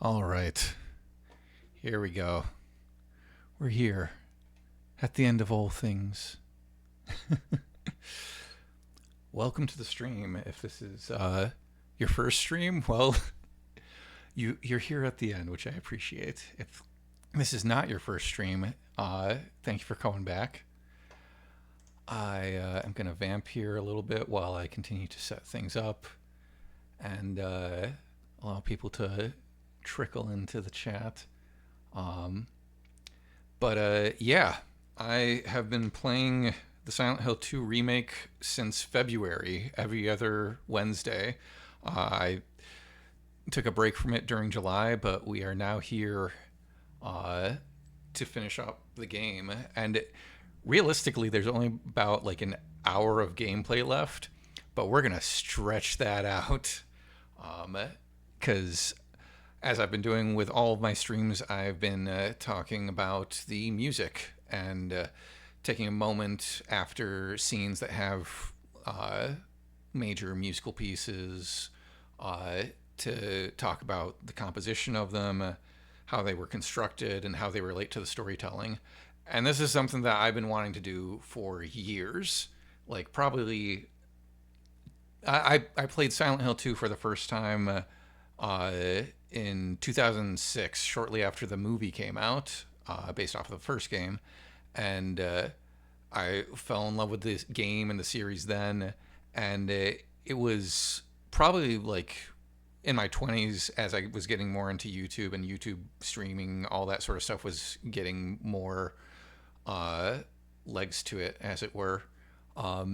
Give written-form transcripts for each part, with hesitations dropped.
All right, here we go. We're here at the end of all things. Welcome to the stream. If this is your first stream, well, you're here at the end, which I appreciate. If this is not your first stream, thank you for coming back. I am going to vamp here a little bit while I continue to set things up and allow people to trickle into the chat. Yeah, I have been playing the Silent Hill 2 remake since February, every other Wednesday. I took a break from it during July, but we are now here to finish up the game. And realistically, there's only about like an hour of gameplay left, but we're going to stretch that out because as I've been doing with all of my streams, I've been talking about the music and taking a moment after scenes that have major musical pieces to talk about the composition of them, how they were constructed, and how they relate to the storytelling. And this is something that I've been wanting to do for years. Like, probably. I played Silent Hill 2 for the first time in 2006, shortly after the movie came out, based off of the first game. And I fell in love with this game and the series then. And it was probably like in my 20s as I was getting more into YouTube and YouTube streaming, all that sort of stuff was getting more legs to it, as it were. I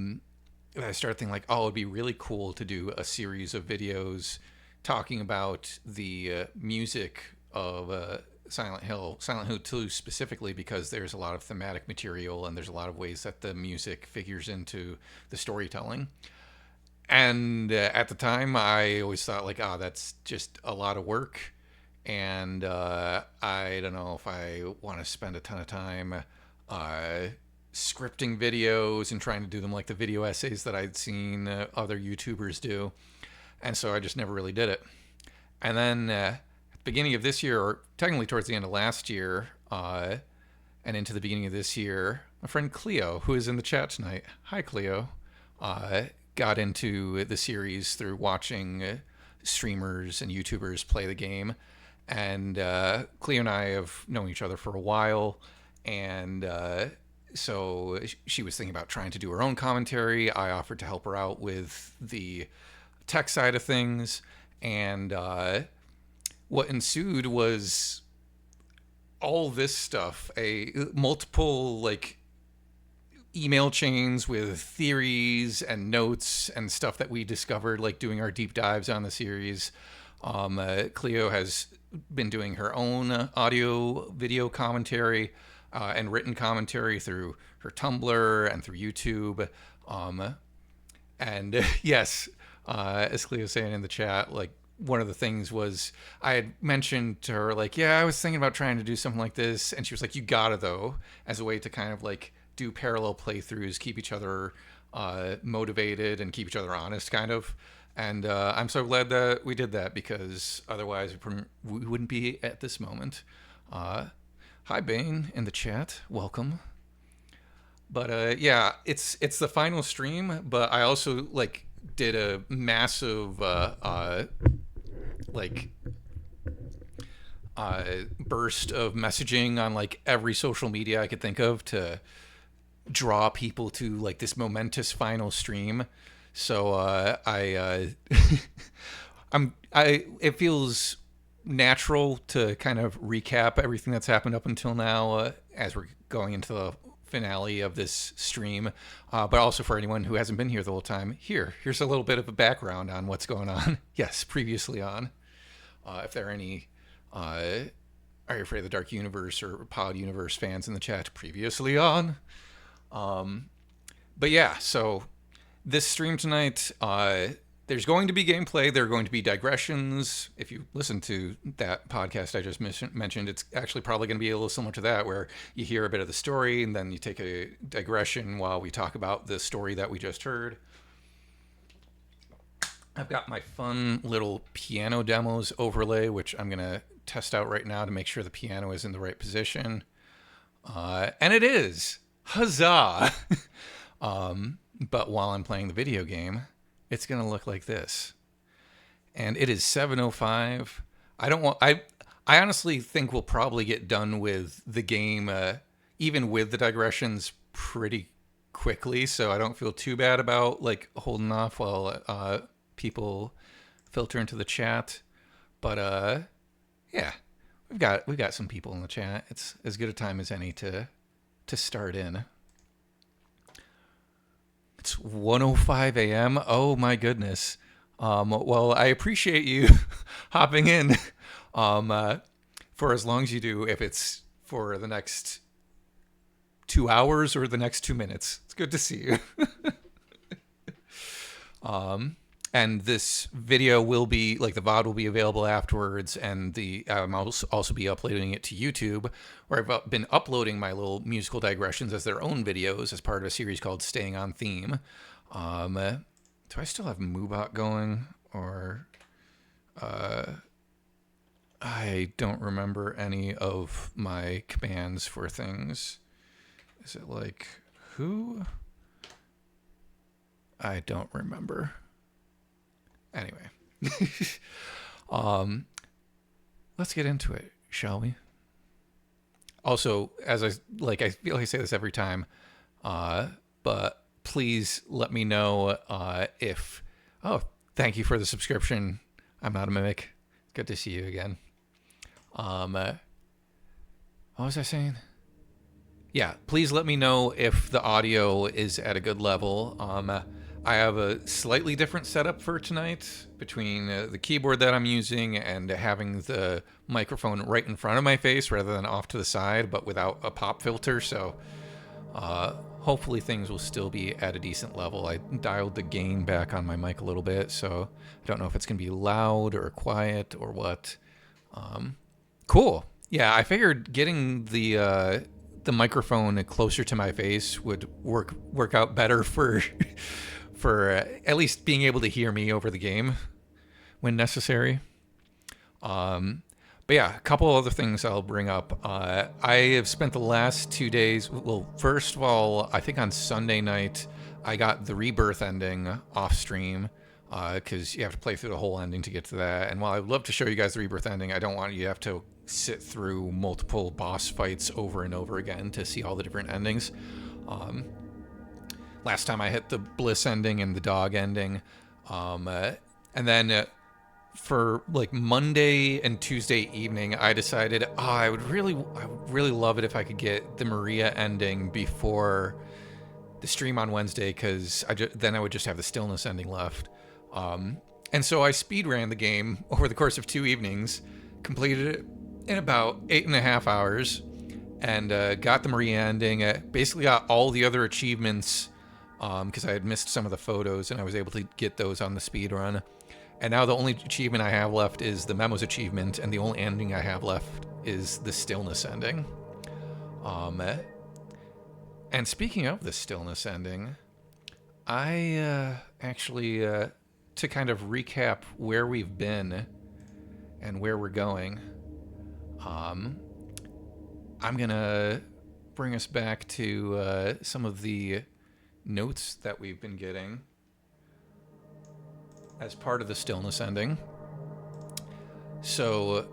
started thinking like, oh, it'd be really cool to do a series of videos talking about the music of Silent Hill 2 specifically, because there's a lot of thematic material and there's a lot of ways that the music figures into the storytelling. And at the time, I always thought like, oh, that's just a lot of work. And I don't know if I want to spend a ton of time scripting videos and trying to do them like the video essays that I'd seen other YouTubers do. And so I just never really did it. And then at the beginning of this year, or technically towards the end of last year, and into the beginning of this year, my friend Cleo, who is in the chat tonight, hi Cleo, got into the series through watching streamers and YouTubers play the game. And Cleo and I have known each other for a while, and so she was thinking about trying to do her own commentary. I offered to help her out with the tech side of things, and what ensued was all this stuff, a multiple like email chains with theories and notes and stuff that we discovered like doing our deep dives on the series. Cleo has been doing her own audio video commentary and written commentary through her Tumblr and through YouTube. And yes, as Cleo was saying in the chat, like one of the things was I had mentioned to her, like, yeah, I was thinking about trying to do something like this. And she was like, you gotta though, as a way to kind of like do parallel playthroughs, keep each other motivated and keep each other honest, kind of. And I'm so glad that we did that, because otherwise we wouldn't be at this moment. Hi, Bane, in the chat. Welcome. But yeah, it's the final stream, but I also like did a massive burst of messaging on like every social media I could think of to draw people to like this momentous final stream. So it feels natural to kind of recap everything that's happened up until now as we're going into the finale of this stream, but also for anyone who hasn't been here the whole time, here's a little bit of a background on what's going on. Yes, previously on. If there are any Are You Afraid of the Dark Universe or Pod Universe fans in the chat, previously on. But yeah, so this stream tonight, there's going to be gameplay. There are going to be digressions. If you listen to that podcast I just mentioned, it's actually probably going to be a little similar to that, where you hear a bit of the story and then you take a digression while we talk about the story that we just heard. I've got my fun little piano demos overlay, which I'm going to test out right now to make sure the piano is in the right position. And it is. Huzzah! But while I'm playing the video game, it's going to look like this. And it is 7:05. I honestly think we'll probably get done with the game, even with the digressions, pretty quickly. So I don't feel too bad about like holding off while people filter into the chat. But yeah, we've got some people in the chat. It's as good a time as any to start in. It's 1:05 a.m. Oh my goodness. Well, I appreciate you hopping in for as long as you do, if it's for the next 2 hours or the next 2 minutes. It's good to see you. And this video will be, like, the VOD will be available afterwards, and I'll also be uploading it to YouTube, where I've been uploading my little musical digressions as their own videos as part of a series called Staying on Theme. Do I still have Moobot going, or I don't remember any of my commands for things. Is it like who? I don't remember. Anyway, let's get into it, shall we? Also, as I feel like I say this every time, but please let me know if. Oh, thank you for the subscription. I'm not a mimic. Good to see you again. What was I saying? Yeah, please let me know if the audio is at a good level. I have a slightly different setup for tonight between the keyboard that I'm using and having the microphone right in front of my face rather than off to the side, but without a pop filter. So hopefully things will still be at a decent level. I dialed the gain back on my mic a little bit, so I don't know if it's going to be loud or quiet or what. Cool. Yeah, I figured getting the microphone closer to my face would work out better for at least being able to hear me over the game when necessary. But yeah, a couple other things I'll bring up. I have spent the last 2 days. Well, first of all, I think on Sunday night I got the Rebirth ending off stream because you have to play through the whole ending to get to that. And while I'd love to show you guys the Rebirth ending, I don't want you to have to sit through multiple boss fights over and over again to see all the different endings. Last time I hit the Bliss ending and the Dog ending. And then for like Monday and Tuesday evening, I decided I would really love it if I could get the Maria ending before the stream on Wednesday, because then I would just have the Stillness ending left. And so I speed ran the game over the course of 2 evenings, completed it in about 8.5 hours, and got the Maria ending. Basically got all the other achievements because I had missed some of the photos, and I was able to get those on the speed run. And now the only achievement I have left is the Memos achievement, and the only ending I have left is the Stillness ending. And speaking of the Stillness ending, I actually, to kind of recap where we've been and where we're going, I'm going to bring us back to some of the notes that we've been getting as part of the Stillness ending. So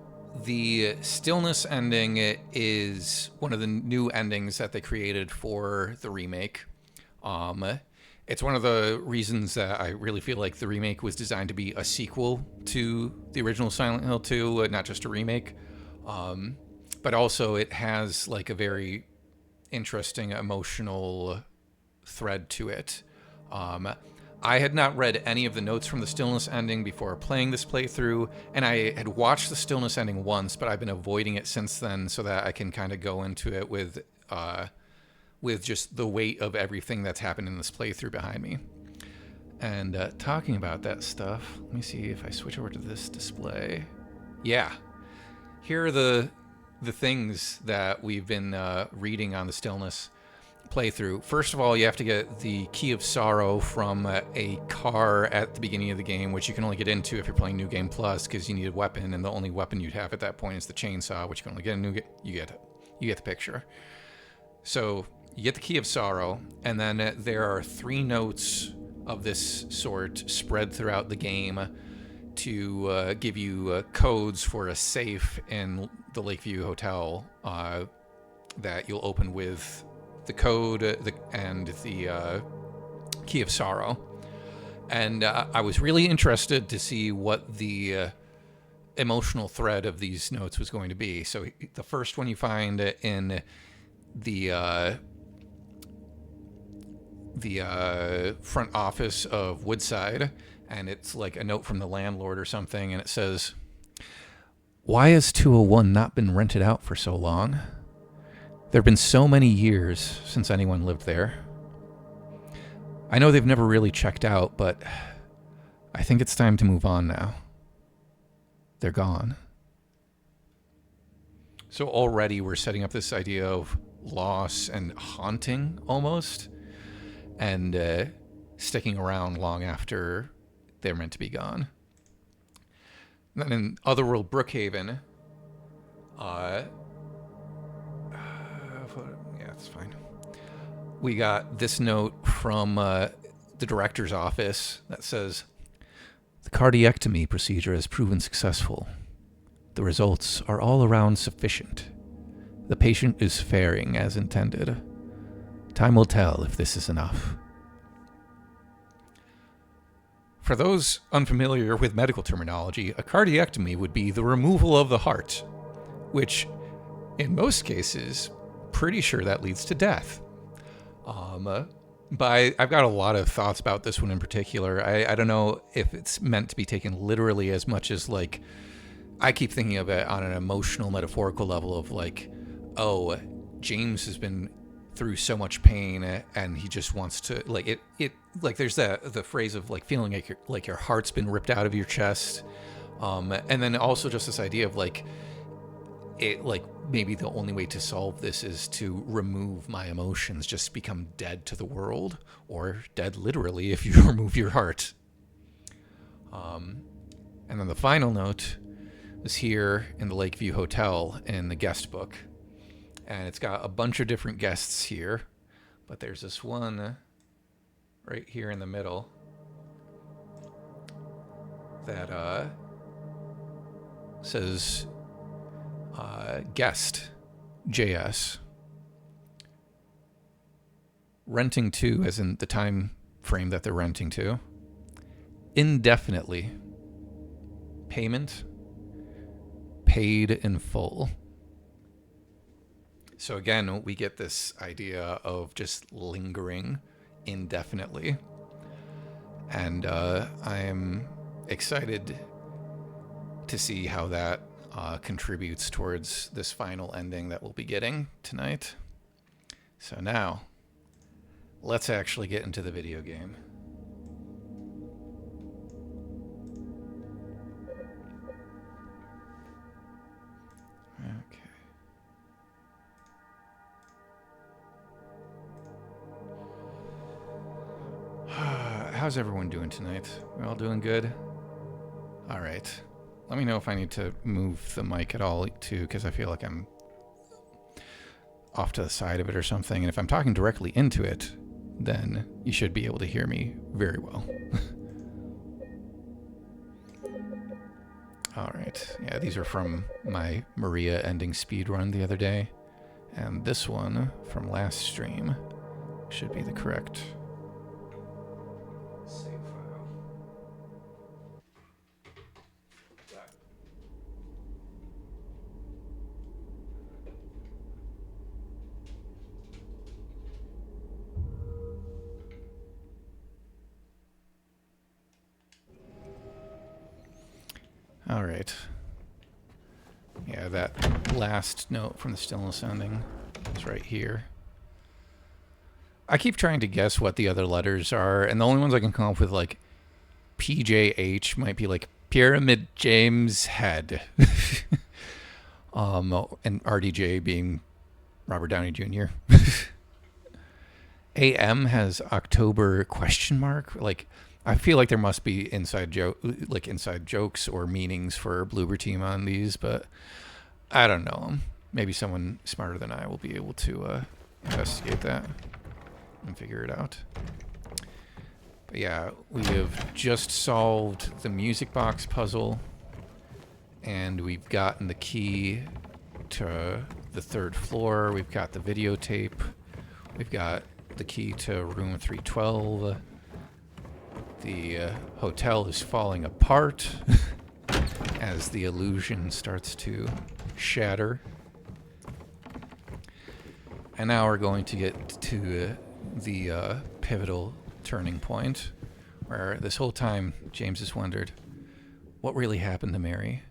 the Stillness ending is one of the new endings that they created for the remake. It's one of the reasons that I really feel like the remake was designed to be a sequel to the original Silent Hill 2, not just a remake. But also it has like a very interesting emotional thread to it. I had not read any of the notes from the Stillness ending before playing this playthrough, and I had watched the Stillness ending once, but I've been avoiding it since then so that I can kind of go into it with just the weight of everything that's happened in this playthrough behind me. And talking about that stuff, let me see if I switch over to this display. Yeah, here are the things that we've been reading on the Stillness. playthrough. First of all, you have to get the Key of Sorrow from a car at the beginning of the game, which you can only get into if you're playing New Game Plus, because you need a weapon, and the only weapon you'd have at that point is the chainsaw, which you can only get in New Game. You get the picture. So you get the Key of Sorrow, and then there are 3 notes of this sort spread throughout the game to give you codes for a safe in the Lakeview Hotel that you'll open with the code and the Key of Sorrow. And I was really interested to see what the emotional thread of these notes was going to be. So the first one you find in the front office of Woodside, and it's like a note from the landlord or something, and it says, "Why has 201 not been rented out for so long? There have been so many years since anyone lived there. I know they've never really checked out, but I think it's time to move on now. They're gone." So already we're setting up this idea of loss and haunting almost, and sticking around long after they're meant to be gone. And then in Otherworld Brookhaven, yeah, it's fine. We got this note from the director's office that says, "The cardiectomy procedure has proven successful. The results are all around sufficient. The patient is faring as intended. Time will tell if this is enough." For those unfamiliar with medical terminology, a cardiectomy would be the removal of the heart, which, in most cases, pretty sure that leads to death. But I've got a lot of thoughts about this one in particular. I don't know if it's meant to be taken literally as much as, like, I keep thinking of it on an emotional, metaphorical level of, like, oh, James has been through so much pain and he just wants to, like, it like, there's the phrase of, like, feeling like your heart's been ripped out of your chest, and then also just this idea of, like, it, like, maybe the only way to solve this is to remove my emotions, just become dead to the world, or dead literally if you remove your heart. And then the final note is here in the Lakeview Hotel in the guest book, and it's got a bunch of different guests here, but there's this one right here in the middle that says guest JS. Renting to, as in the time frame that they're renting to. Indefinitely. Payment paid in full. So again, we get this idea of just lingering indefinitely. And I'm excited to see how that contributes towards this final ending that we'll be getting tonight. So now, let's actually get into the video game. Okay. How's everyone doing tonight? We're all doing good? All right. Let me know if I need to move the mic at all, too, because I feel like I'm off to the side of it or something. And if I'm talking directly into it, then you should be able to hear me very well. All right. Yeah, these are from my Maria ending speed run the other day. And this one from last stream should be the correct save file. All right. Yeah, that last note from the Stillness ending is right here. I keep trying to guess what the other letters are, and the only ones I can come up with, like, PJH might be like Pyramid James Head. And RDJ being Robert Downey Jr. AM has October question mark. Like, I feel like there must be inside jokes or meanings for Bloober Team on these, but I don't know. Maybe someone smarter than I will be able to investigate that and figure it out. But yeah, we have just solved the music box puzzle, and we've gotten the key to the 3rd floor. We've got the videotape. We've got the key to room 312. The hotel is falling apart as the illusion starts to shatter. And now we're going to get to the pivotal turning point, where this whole time James has wondered, what really happened to Mary?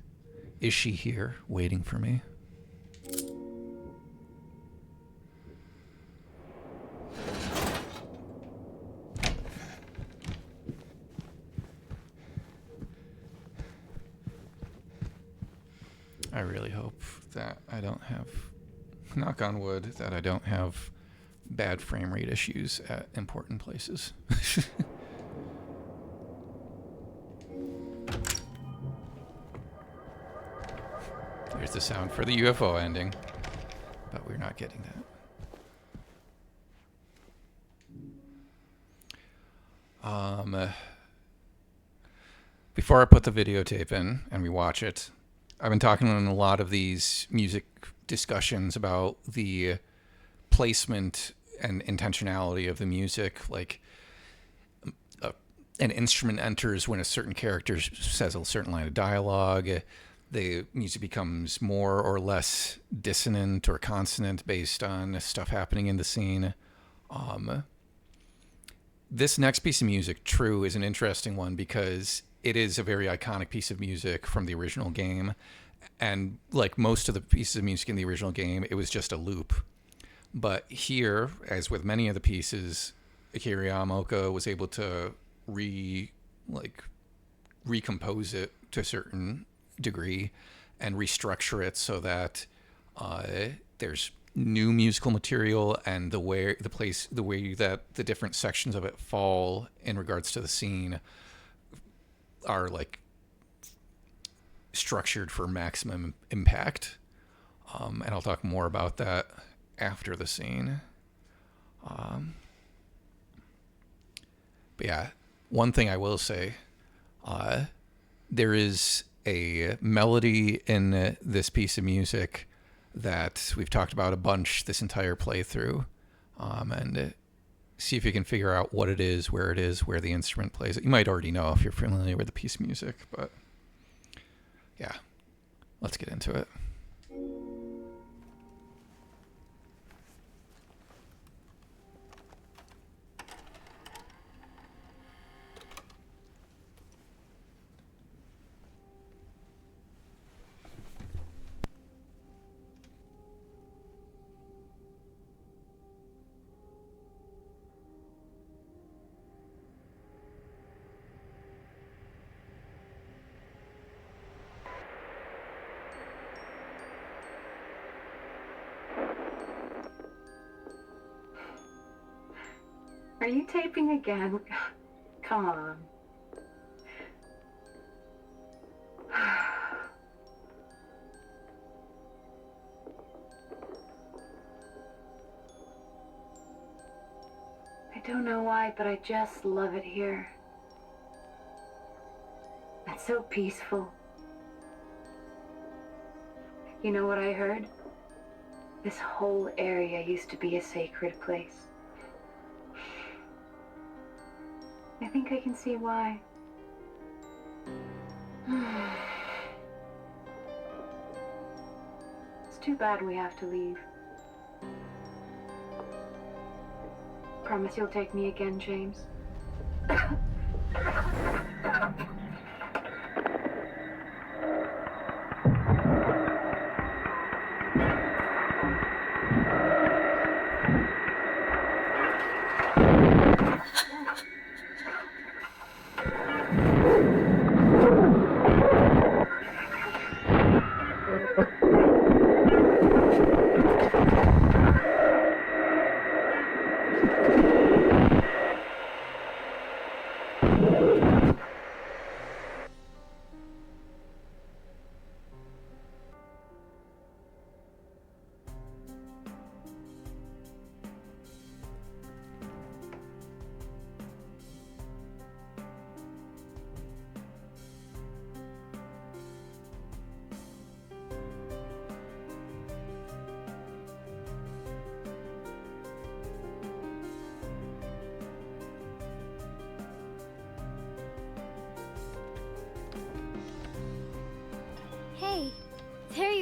Is she here waiting for me? I really hope that I don't have, knock on wood, that I don't have bad frame rate issues at important places. There's the sound for the UFO ending, but we're not getting that. Before I put the videotape in and we watch it, I've been talking in a lot of these music discussions about the placement and intentionality of the music. Like, an instrument enters when a certain character says a certain line of dialogue. The music becomes more or less dissonant or consonant based on stuff happening in the scene. This next piece of music, True, is an interesting one because it is a very iconic piece of music from the original game. And like most of the pieces of music in the original game, it was just a loop. But here, as with many of the pieces, Akira Yamaoka was able to recompose it to a certain degree and restructure it so that there's new musical material, and the way that the different sections of it fall in regards to the scene are like structured for maximum impact. And I'll talk more about that after the scene. But yeah, one thing I will say, there is a melody in this piece of music that we've talked about a bunch this entire playthrough, and see if you can figure out what it is, where the instrument plays it. You might already know if you're familiar with the piece of music, but yeah, let's get into it. Are you taping again? Come on. I don't know why, but I just love it here. It's so peaceful. You know what I heard? This whole area used to be a sacred place. I think I can see why. It's too bad we have to leave. Promise you'll take me again, James?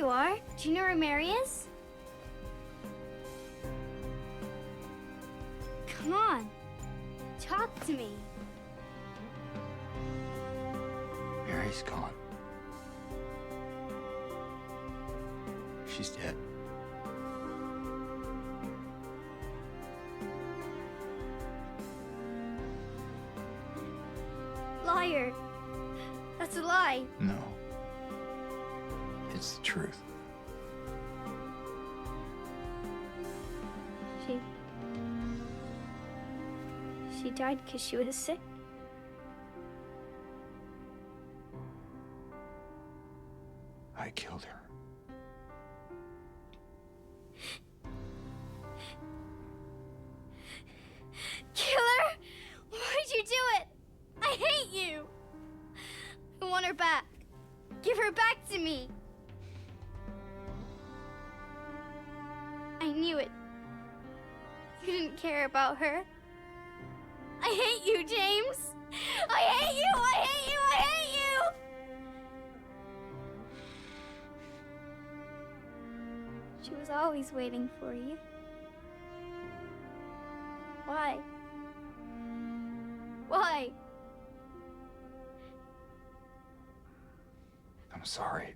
you are. Do you know where Mary is? Come on. Talk to me. Mary's gone. She's dead. Liar. That's a lie. No. It's the truth. She died because she was sick. I killed her. Killer? Why'd you do it? I hate you. I want her back. Give her back to me. I knew it. You didn't care about her. I hate you, James. I hate you. I hate you. I hate you. She was always waiting for you. Why? Why? I'm sorry.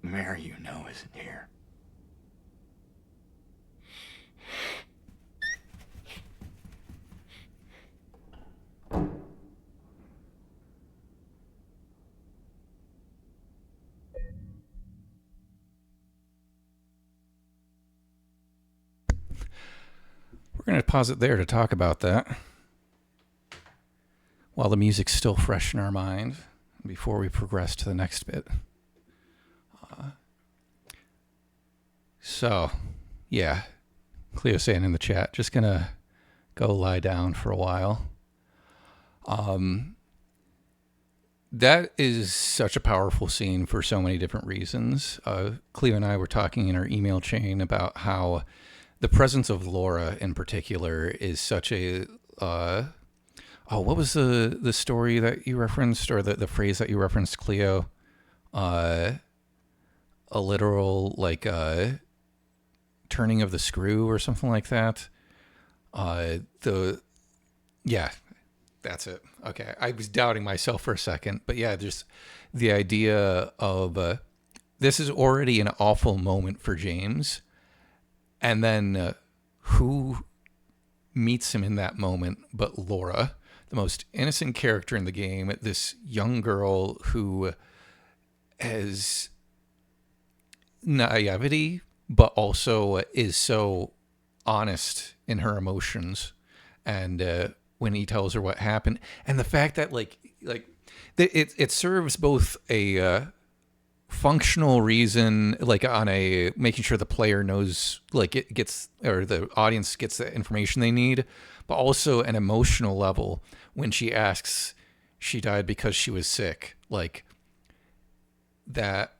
Mary, you know, isn't here. We're going to pause it there to talk about that while the music's still fresh in our mind before we progress to the next bit. So, yeah, Cleo saying in the chat, just going to go lie down for a while. That is such a powerful scene for so many different reasons. Cleo and I were talking in our email chain about how the presence of Laura in particular is such a what was the story that you referenced, or the phrase that you referenced, Cleo? A literal turning of the screw or something like that. Yeah, that's it. Okay, I was doubting myself for a second, but yeah, there's the idea of this is already an awful moment for James. And then who meets him in that moment but Laura, the most innocent character in the game, this young girl who has naivety, but also is so honest in her emotions. And when he tells her what happened, and the fact that it serves both a functional reason, like on a making sure the player knows, like it gets, or the audience gets the information they need, but also an emotional level when she asks, she died because she was sick. Like that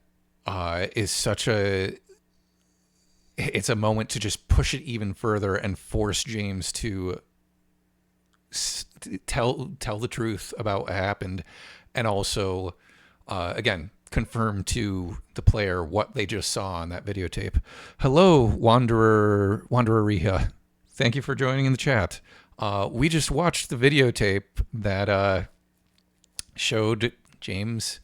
is such a, it's a moment to just push it even further and force James to tell the truth about what happened, and also again confirm to the player what they just saw on that videotape. Hello, Wanderer Riha. Thank you for joining in the chat. We just watched the videotape that showed James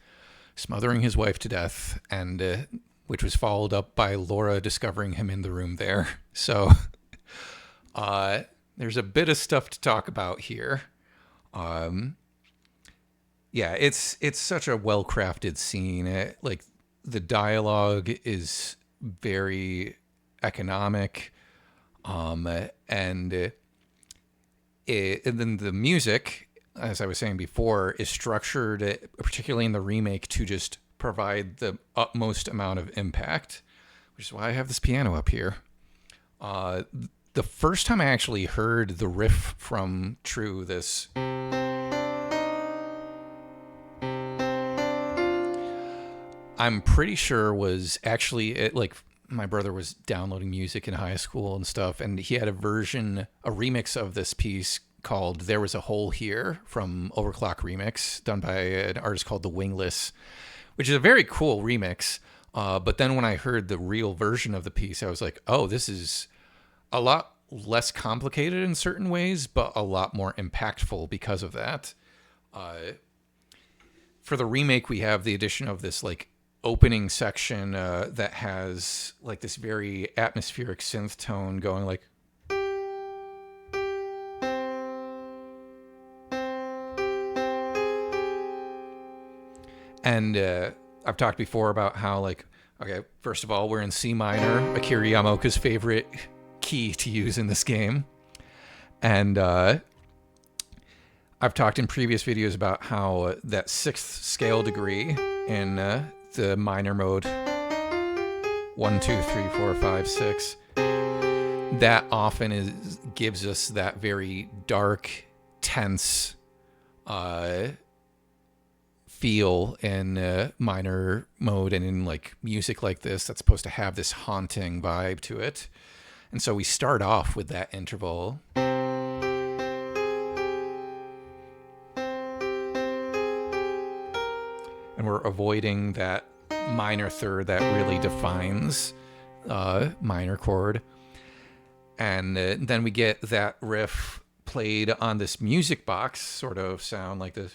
smothering his wife to death, and which was followed up by Laura discovering him in the room there. So there's a bit of stuff to talk about here. Yeah, it's such a well-crafted scene. Like the dialogue is very economic, and then the music, as I was saying before, is structured, particularly in the remake, to just provide the utmost amount of impact, which is why I have this piano up here. The first time I actually heard the riff from True, this I'm pretty sure was actually like my brother was downloading music in high school and stuff, and he had a remix of this piece called There Was a Hole Here from Overclock Remix, done by an artist called The Wingless, which is a very cool remix. But then when I heard the real version of the piece, I was like, oh, this is a lot less complicated in certain ways, but a lot more impactful because of that. For the remake, we have the addition of this like opening section that has like this very atmospheric synth tone going like, and I've talked before about how like, okay, first of all, we're in C minor, Akira Yamaoka's favorite key to use in this game. And I've talked in previous videos about how that sixth scale degree in the minor mode, 1, 2, 3, 4, 5, 6, that often gives us that very dark, tense feel in minor mode, and in like music like this that's supposed to have this haunting vibe to it. And so we start off with that interval. And we're avoiding that minor third that really defines minor chord. And then we get that riff played on this music box sort of sound like this.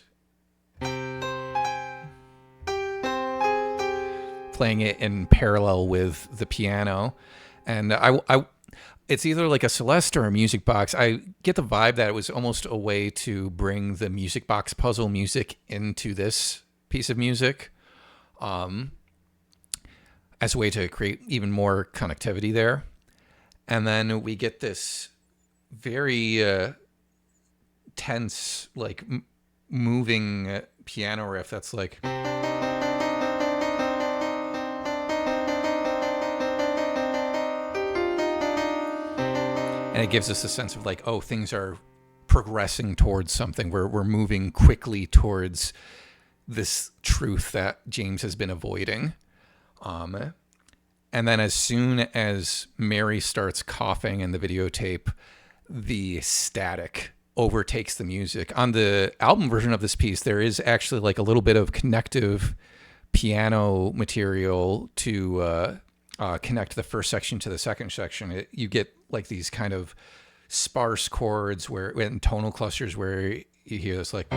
Playing it in parallel with the piano. And it's either like a Celeste or a music box. I get the vibe that it was almost a way to bring the music box puzzle music into this piece of music, as a way to create even more connectivity there. And then we get this very tense, like moving piano riff that's like, and it gives us a sense of like, oh, things are progressing towards something. We're moving quickly towards this truth that James has been avoiding. And then as soon as Mary starts coughing in the videotape, the static overtakes the music. On the album version of this piece, there is actually like a little bit of connective piano material to connect the first section to the second section. You get like these kind of sparse chords where in tonal clusters where you hear this like,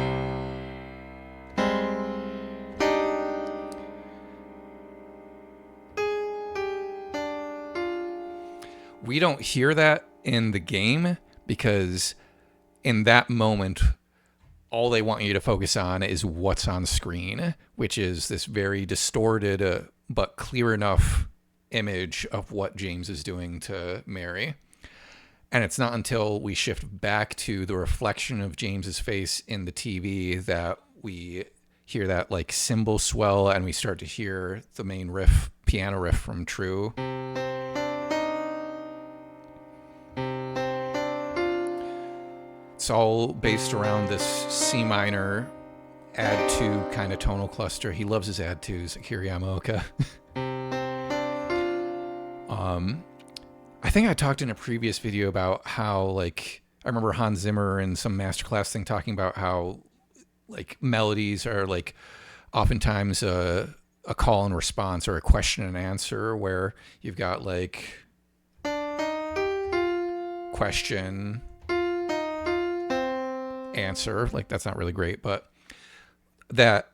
we don't hear that in the game because in that moment all they want you to focus on is what's on screen, which is this very distorted but clear enough image of what James is doing to Mary. And it's not until we shift back to the reflection of James's face in the TV that we hear that like cymbal swell, and we start to hear the main riff, piano riff from True. It's all based around this C minor add 2 kind of tonal cluster. He loves his add 2s, Akira Yamaoka. I think I talked in a previous video about how, like, I remember Hans Zimmer in some masterclass thing talking about how, like, melodies are, like, oftentimes a call and response or a question and answer, where you've got, like, question, answer. Like, that's not really great, but that,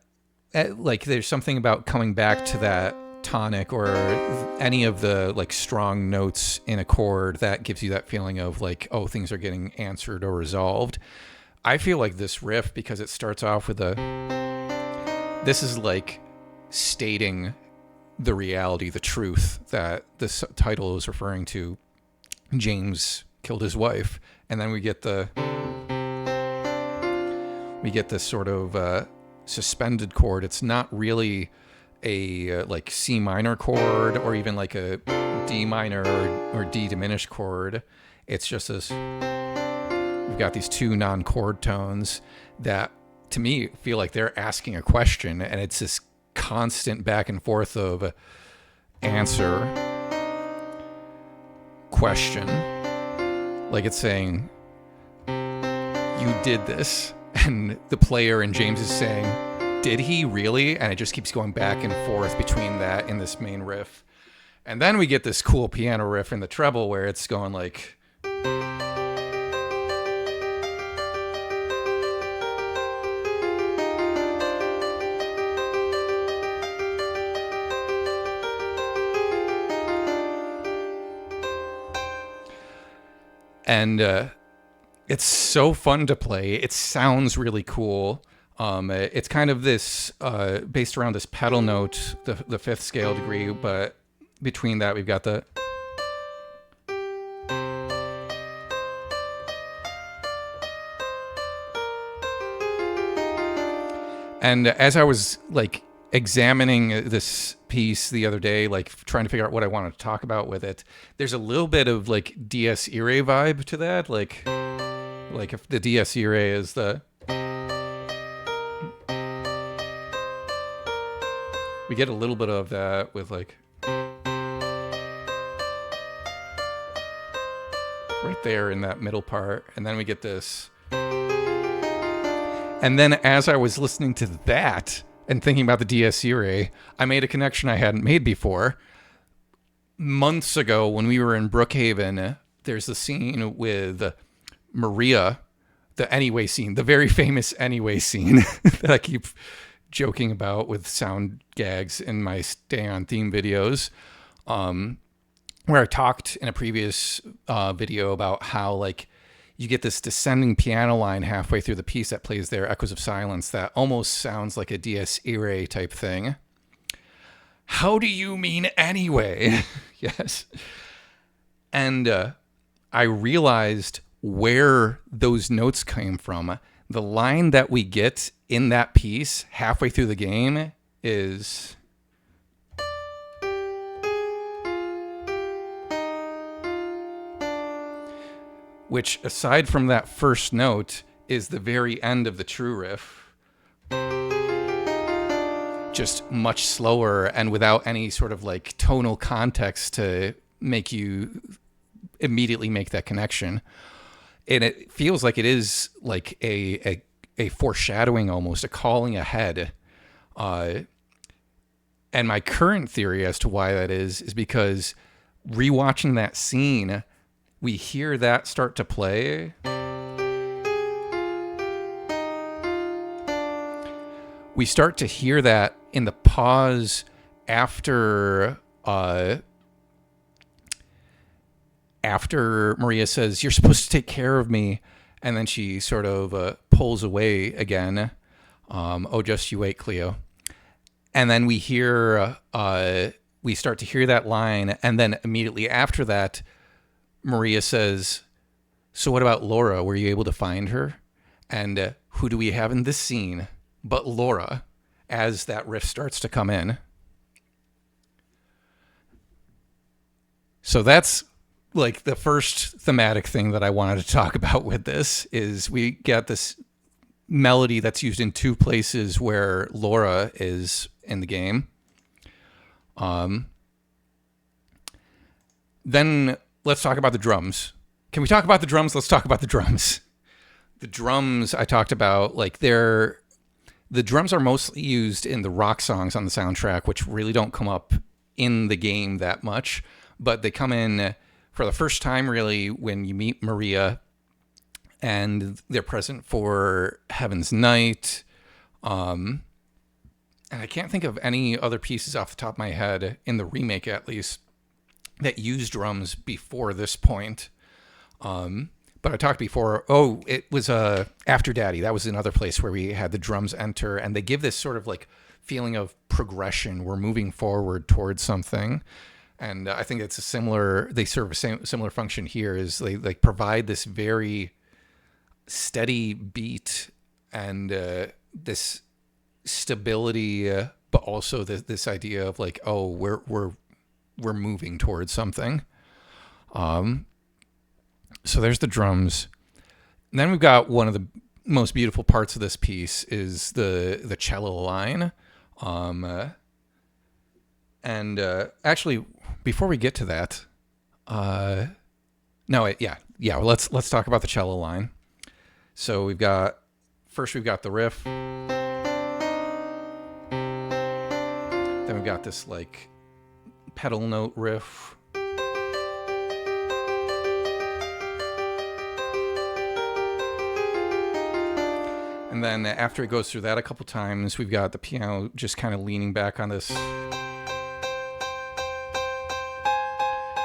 like, there's something about coming back to that tonic or any of the like strong notes in a chord that gives you that feeling of like, oh, things are getting answered or resolved. I feel like this riff, because it starts off with this is like stating the reality, the truth that this title is referring to. James killed his wife, and then we get this sort of suspended chord. It's not really a like C minor chord or even like a D minor or D diminished chord. It's just this, we've got these 2 non-chord tones that to me feel like they're asking a question, and it's this constant back and forth of answer, question. Like it's saying, you did this. And the player and James is saying, did he really? And it just keeps going back and forth between that and this main riff. And then we get this cool piano riff in the treble where it's going like... And it's so fun to play. It sounds really cool. It's kind of this based around this pedal note, the fifth scale degree, but between that we've got the... And as I was like examining this piece the other day, like trying to figure out what I wanted to talk about with it, there's a little bit of like Dies Irae vibe to that. Like if the Dies Irae is the... We get a little bit of that with like... right there in that middle part. And then we get this... And then as I was listening to that and thinking about the Dies Irae, I made a connection I hadn't made before. Months ago when we were in Brookhaven, there's the scene with Maria, the Anyway scene, the very famous Anyway scene that I keep joking about with sound gags in my Stay On Theme videos, where I talked in a previous video about how like you get this descending piano line halfway through the piece that plays there, Echoes of Silence, that almost sounds like a Dies Irae type thing. How do you mean anyway? Yes. And I realized where those notes came from. The line that we get in that piece halfway through the game is... which, aside from that first note, is the very end of the true riff. Just much slower and without any sort of like tonal context to make you immediately make that connection. And it feels like it is like a foreshadowing, almost a calling ahead. And my current theory as to why that is because rewatching that scene, we hear that start to play. We start to hear that in the pause after Maria says, "You're supposed to take care of me," and then she sort of pulls away again. Oh, just you wait, Cleo. And then we hear, we start to hear that line, and then immediately after that, Maria says, "So what about Laura? Were you able to find her?" And who do we have in this scene but Laura as that riff starts to come in? So that's like the first thematic thing that I wanted to talk about with this is we get this melody that's used in two places where Laura is in the game. Then let's talk about the drums. Can we talk about the drums? Let's talk about the drums. The drums I talked about, like the drums are mostly used in the rock songs on the soundtrack, which really don't come up in the game that much, but they come in for the first time really when you meet Maria, and they're present for Heaven's Night. And I can't think of any other pieces off the top of my head, in the remake at least, that use drums before this point. But I talked before, it was After Daddy. That was another place where we had the drums enter, and they give this sort of like feeling of progression. We're moving forward towards something. And I think it's they serve a similar function here, is they like provide this very steady beat and this stability, but also this idea of like, oh, we're moving towards something. So there's the drums. And then we've got one of the most beautiful parts of this piece is the cello line. And actually, before we get to that, let's talk about the cello line. So we've got the riff. Then we've got this like pedal note riff. And then after it goes through that a couple times, we've got the piano just kind of leaning back on this.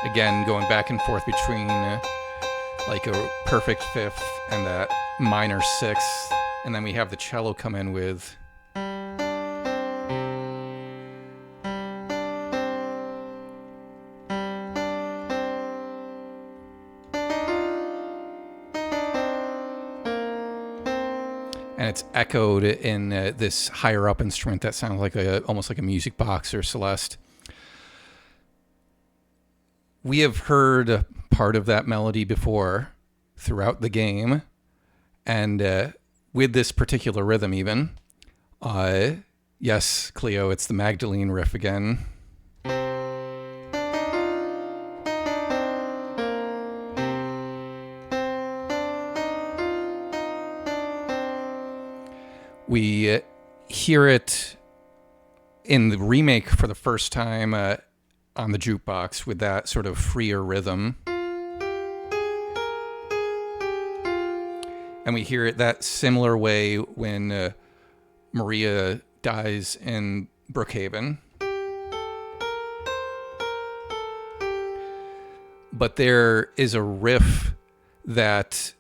Again, going back and forth between like a perfect fifth and that minor sixth. And then we have the cello come in with and it's echoed in this higher up instrument that sounds like almost like a music box or Celeste. We have heard part of that melody before throughout the game, and with this particular rhythm even. Yes, Cleo, it's the Magdalene riff again. We hear it in the remake for the first time on the jukebox with that sort of freer rhythm. And we hear it that similar way when Maria dies in Brookhaven. But there is a riff that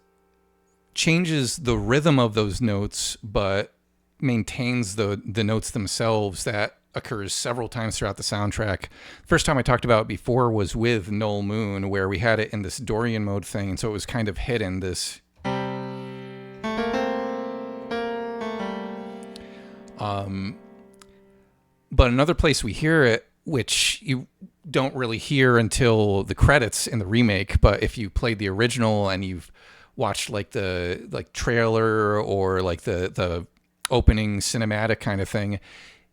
changes the rhythm of those notes, but maintains the notes themselves, that occurs several times throughout the soundtrack. First time I talked about it before was with Null Moon, where we had it in this Dorian mode thing, and so it was kind of hidden, this but another place we hear it, which you don't really hear until the credits in the remake, but if you played the original and you've watched like the trailer or like the opening cinematic kind of thing,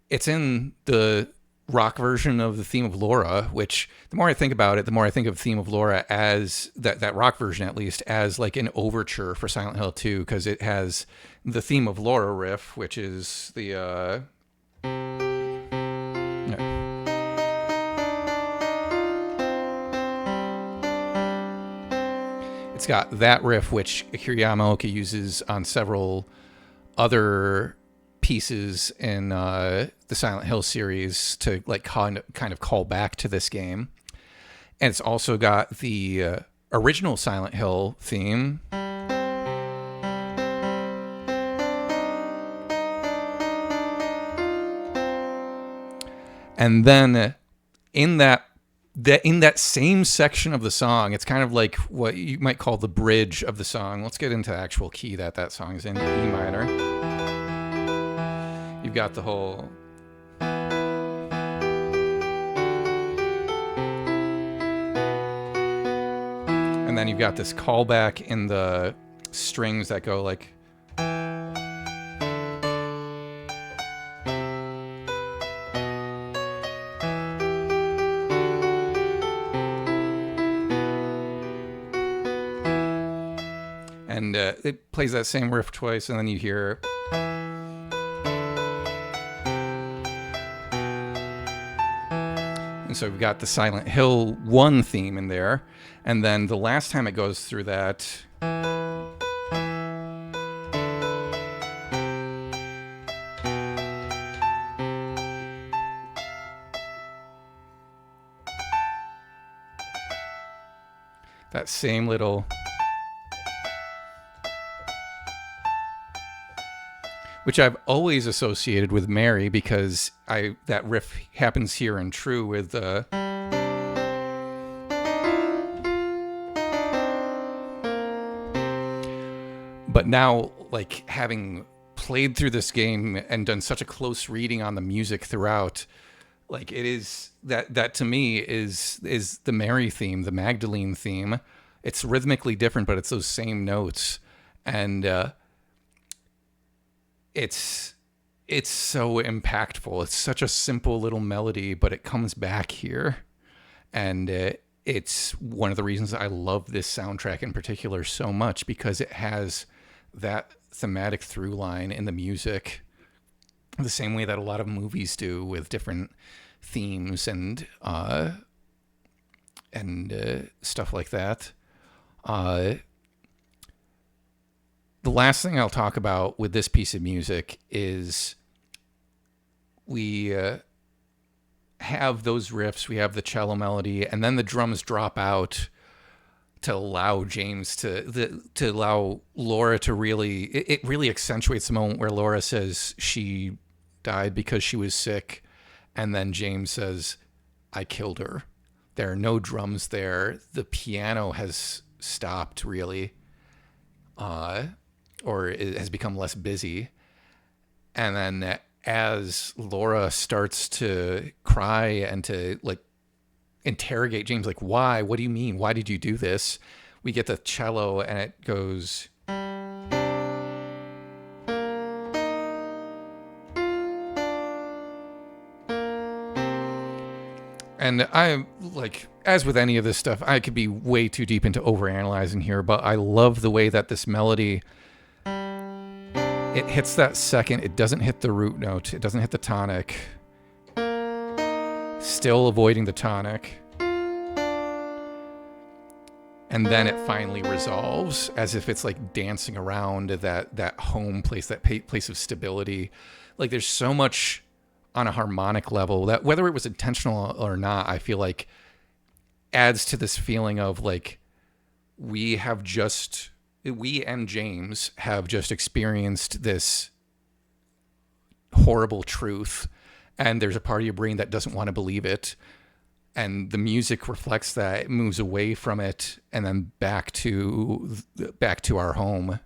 it's in the rock version of the theme of Laura, which the more I think about it, the more I think of theme of Laura as that rock version, at least, as like an overture for Silent Hill 2, because it has the theme of Laura riff, which is the it's got that riff, which Akira Yamaoka uses on several other pieces in the Silent Hill series to like kind of call back to this game. And it's also got the original Silent Hill theme. And then in that same section of the song, it's kind of like what you might call the bridge of the song. Let's get into the actual key that song is in, E minor. You've got the whole... And then you've got this callback in the strings that go like... And it plays that same riff twice, and then you hear... And so we've got the Silent Hill 1 theme in there, and then the last time it goes through that... that same little... which I've always associated with Mary, because that riff happens here in True with the... But now, like, having played through this game and done such a close reading on the music throughout, like, it is... That to me is the Mary theme, the Magdalene theme. It's rhythmically different, but it's those same notes. And... It's so impactful. It's such a simple little melody, but it comes back here. And it's one of the reasons I love this soundtrack in particular so much, because it has that thematic through line in the music, the same way that a lot of movies do with different themes and stuff like that. The last thing I'll talk about with this piece of music is we have those riffs, we have the cello melody, and then the drums drop out to allow James to allow Laura to really, it really accentuates the moment where Laura says she died because she was sick, and then James says, I killed her. There are no drums there. The piano has stopped, really, or it has become less busy. And then as Laura starts to cry and to like interrogate James, like, why? What do you mean? Why did you do this? We get the cello and it goes. And I, like, as with any of this stuff, I could be way too deep into overanalyzing here, but I love the way that this melody, it hits that second, it doesn't hit the root note, it doesn't hit the tonic, still avoiding the tonic, and then it finally resolves as if it's like dancing around that home place, that place of stability. Like, there's so much on a harmonic level that, whether it was intentional or not, I feel like adds to this feeling of like we and James have just experienced this horrible truth, and there's a part of your brain that doesn't want to believe it, and the music reflects that. It moves away from it and then back to our home.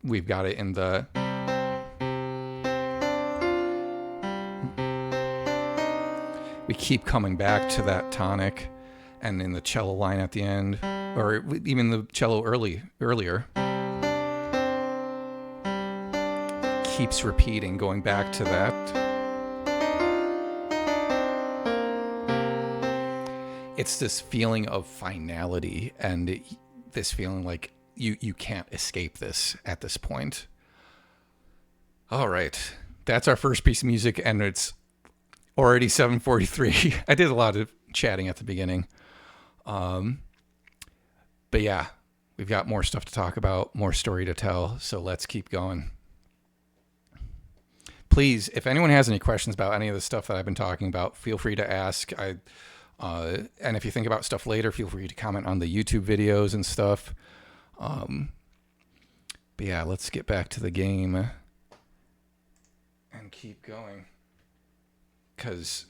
We've got it in the we keep coming back to that tonic, and in the cello line at the end, or even the cello earlier, keeps repeating, going back to that. It's this feeling of finality, and this feeling like you can't escape this at this point. All right, that's our first piece of music, and it's already 7:43. I did a lot of chatting at the beginning. But yeah, we've got more stuff to talk about, more story to tell, so let's keep going. Please, if anyone has any questions about any of the stuff that I've been talking about, feel free to ask. And if you think about stuff later, feel free to comment on the YouTube videos and stuff. But yeah, let's get back to the game and keep going. Because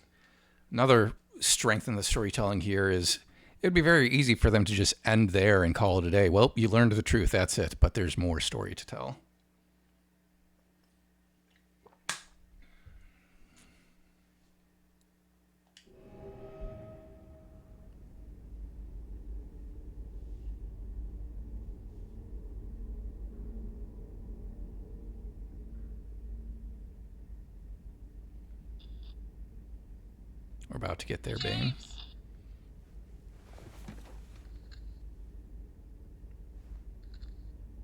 another strength in the storytelling here is it'd be very easy for them to just end there and call it a day. Well, you learned the truth, that's it. But there's more story to tell. We're about to get there, Bane.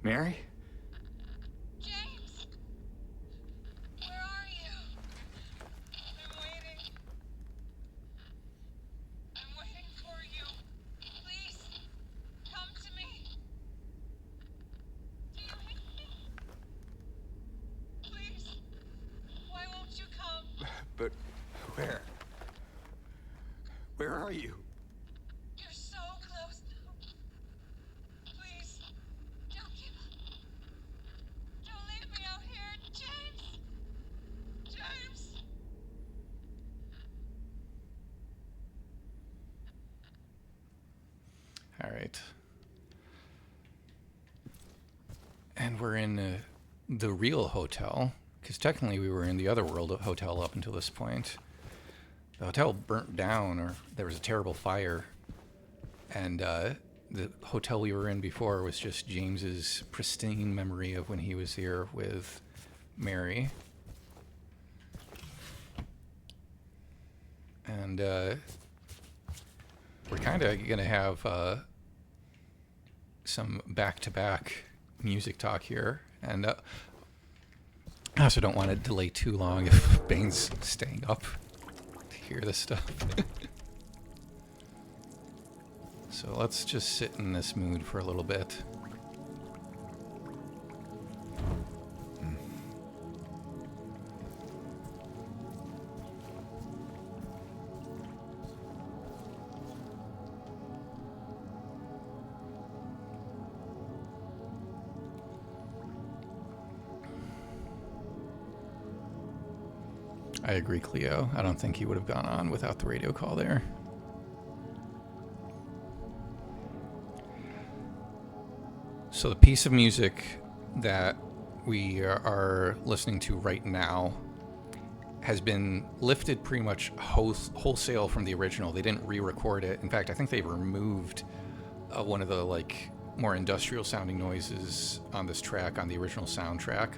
Mary? James! Where are you? I'm waiting. I'm waiting for you. Please, come to me. Do you hate me? Please, why won't you come? But where? Where are you? You're so close now. Please, don't give up. Don't leave me out here, James! James! All right. And we're in the real hotel, because technically we were in the other world hotel up until this point. The hotel burnt down, or there was a terrible fire, and the hotel we were in before was just James's pristine memory of when he was here with Mary. And we're kind of going to have some back-to-back music talk here, and I also don't want to delay too long if Bane's staying up to hear this stuff. So let's just sit in this mood for a little bit. I agree, Cleo. I don't think he would have gone on without the radio call there. So the piece of music that we are listening to right now has been lifted pretty much wholesale from the original. They didn't re-record it. In fact, I think they removed one of the like more industrial sounding noises on this track on the original soundtrack.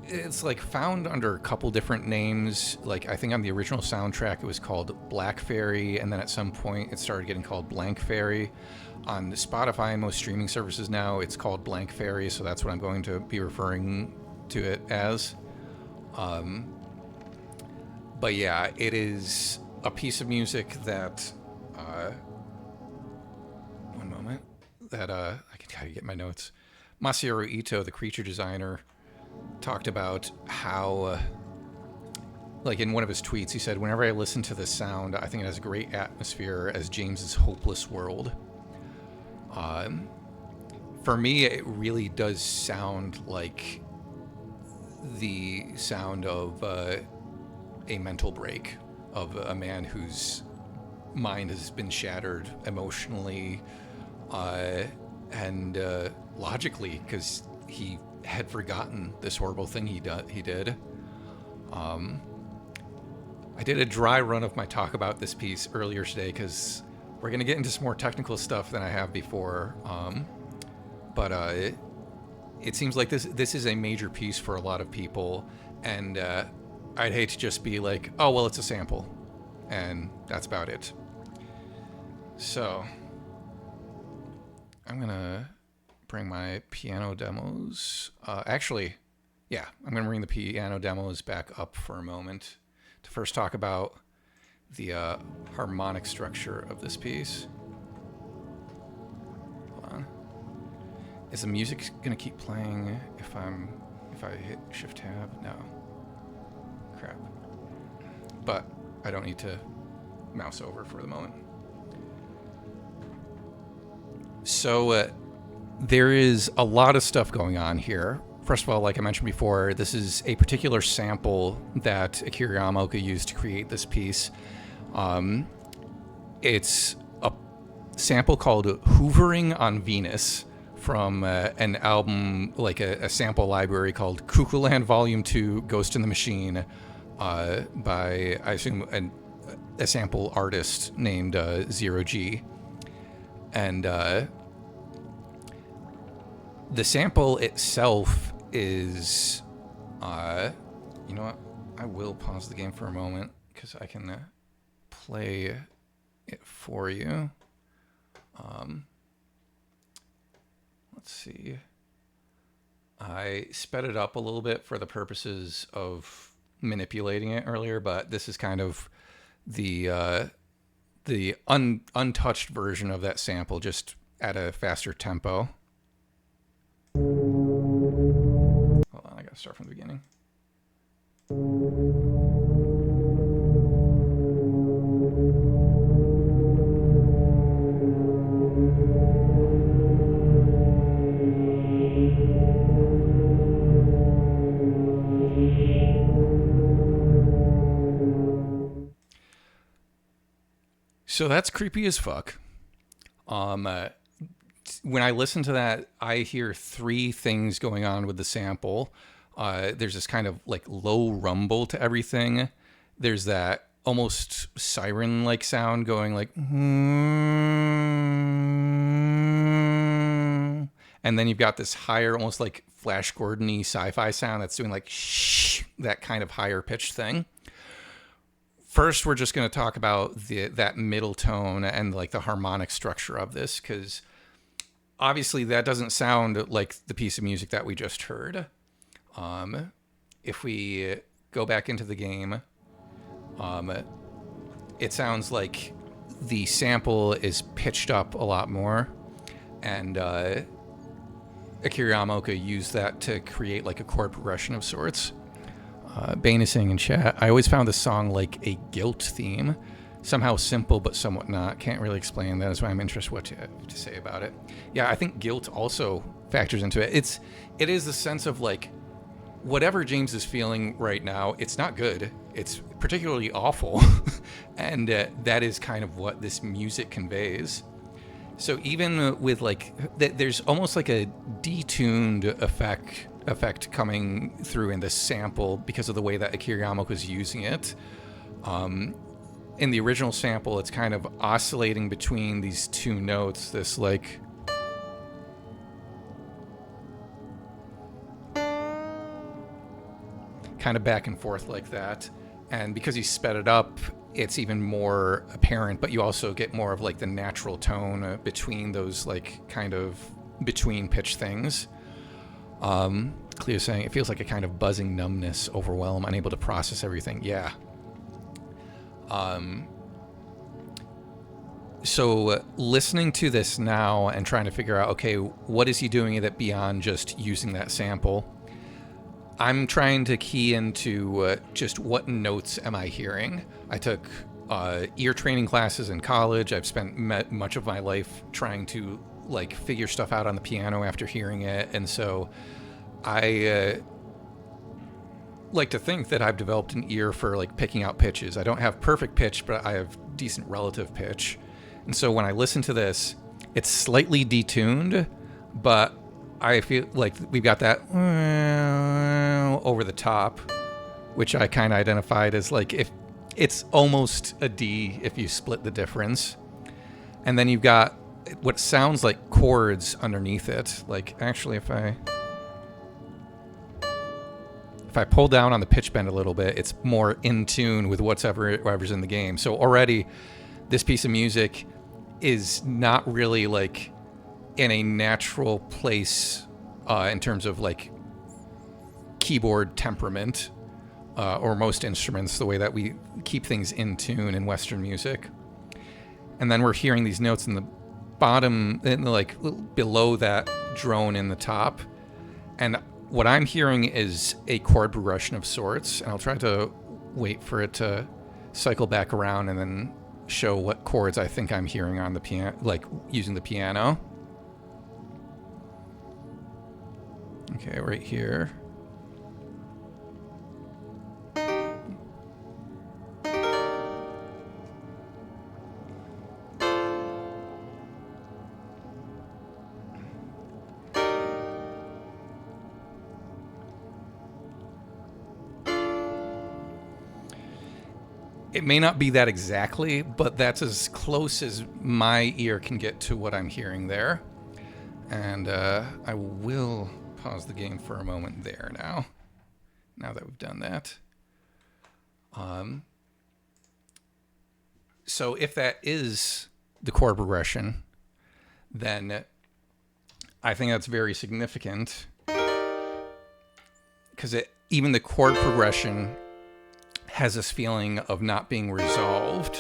It's like found under a couple different names. Like I think on the original soundtrack it was called Black Fairy, and then at some point it started getting called Blank Fairy. On Spotify and most streaming services now it's called Blank Fairy, so that's what I'm going to be referring to it as. But yeah, it is a piece of music that one moment that I can kind of get my notes. Masaru Ito, the creature designer, talked about how, like in one of his tweets, he said, "Whenever I listen to this sound, I think it has a great atmosphere as James's hopeless world." For me, it really does sound like the sound of a mental break of a man whose mind has been shattered emotionally and logically, because he had forgotten this horrible thing he did. I did a dry run of my talk about this piece earlier today because we're going to get into some more technical stuff than I have before. But it seems like this is a major piece for a lot of people, and I'd hate to just be like, oh, well, it's a sample, and that's about it. So I'm going to bring my piano demos. Actually, yeah, I'm going to bring the piano demos back up for a moment to first talk about the harmonic structure of this piece. Hold on. Is the music going to keep playing if I hit Shift Tab? No. Crap. But I don't need to mouse over for the moment. So there is a lot of stuff going on here. First of all, like I mentioned before, this is a particular sample that Akira Yamaoka used to create this piece. It's a sample called Hoovering on Venus from an album, like a sample library called Cuckooland Volume 2 Ghost in the Machine by, I assume, a sample artist named Zero G. And the sample itself is, you know what? I will pause the game for a moment because I can play it for you. Let's see. I sped it up a little bit for the purposes of manipulating it earlier, but this is kind of the untouched version of that sample, just at a faster tempo. Hold on, I gotta start from the beginning. So that's creepy as fuck. When I listen to that, I hear three things going on with the sample. There's this kind of like low rumble to everything. There's that almost siren-like sound going like, and then you've got this higher, almost like Flash Gordon-y sci-fi sound that's doing like shh, that kind of higher pitched thing. First, we're just going to talk about that middle tone and like the harmonic structure of this, because obviously that doesn't sound like the piece of music that we just heard. If we go back into the game, it sounds like the sample is pitched up a lot more, and Akira Yamaoka used that to create like a chord progression of sorts. Bane is saying in chat, I always found this song like a guilt theme. Somehow simple, but somewhat not. Can't really explain. That is why I'm interested what to say about it. Yeah, I think guilt also factors into it. It is the sense of like, whatever James is feeling right now, it's not good. It's particularly awful. And that is kind of what this music conveys. So even with like, there's almost like a detuned effect coming through in this sample because of the way that Akira Yamaoka is using it. In the original sample, it's kind of oscillating between these two notes, this like kind of back and forth like that. And because he sped it up, it's even more apparent, but you also get more of like the natural tone between those like kind of between pitch things. Cleo's saying it feels like a kind of buzzing numbness, overwhelm, unable to process everything. Yeah. So listening to this now and trying to figure out, okay, what is he doing with it beyond just using that sample? I'm trying to key into just what notes am I hearing. I took ear training classes in college. I've spent much of my life trying to like figure stuff out on the piano after hearing it, and so I like to think that I've developed an ear for like picking out pitches. I don't have perfect pitch, but I have decent relative pitch. And so when I listen to this, it's slightly detuned, but I feel like we've got that over the top, which I kind of identified as like, if it's almost a D if you split the difference. And then you've got what sounds like chords underneath it. Like actually if I pull down on the pitch bend a little bit, it's more in tune with whatever's in the game. So already this piece of music is not really like in a natural place in terms of like keyboard temperament or most instruments, the way that we keep things in tune in Western music. And then we're hearing these notes in the bottom, like below that drone in the top. And what I'm hearing is a chord progression of sorts, and I'll try to wait for it to cycle back around and then show what chords I think I'm hearing on the piano, like using the piano. Okay, right here. It may not be that exactly, but that's as close as my ear can get to what I'm hearing there. And I will pause the game for a moment there now that we've done that. So if that is the chord progression, then I think that's very significant, because even the chord progression has this feeling of not being resolved.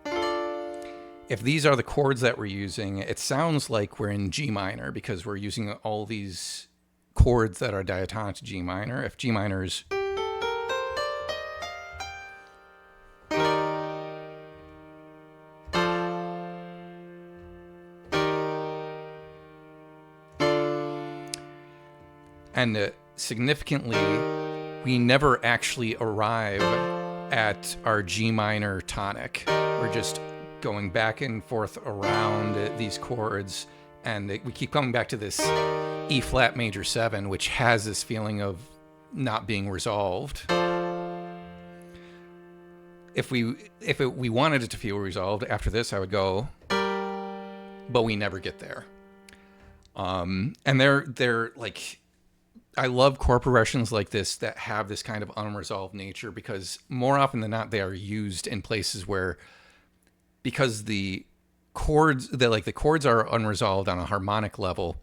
If these are the chords that we're using, it sounds like we're in G minor, because we're using all these chords that are diatonic to G minor. If G minor is and significantly, we never actually arrive at our G minor tonic. We're just going back and forth around these chords, and we keep coming back to this E flat major 7, which has this feeling of not being resolved. If we wanted it to feel resolved after this, I would go, but we never get there. And they're like, I love chord progressions like this that have this kind of unresolved nature, because more often than not, they are used in places where, because the chords, the chords are unresolved on a harmonic level.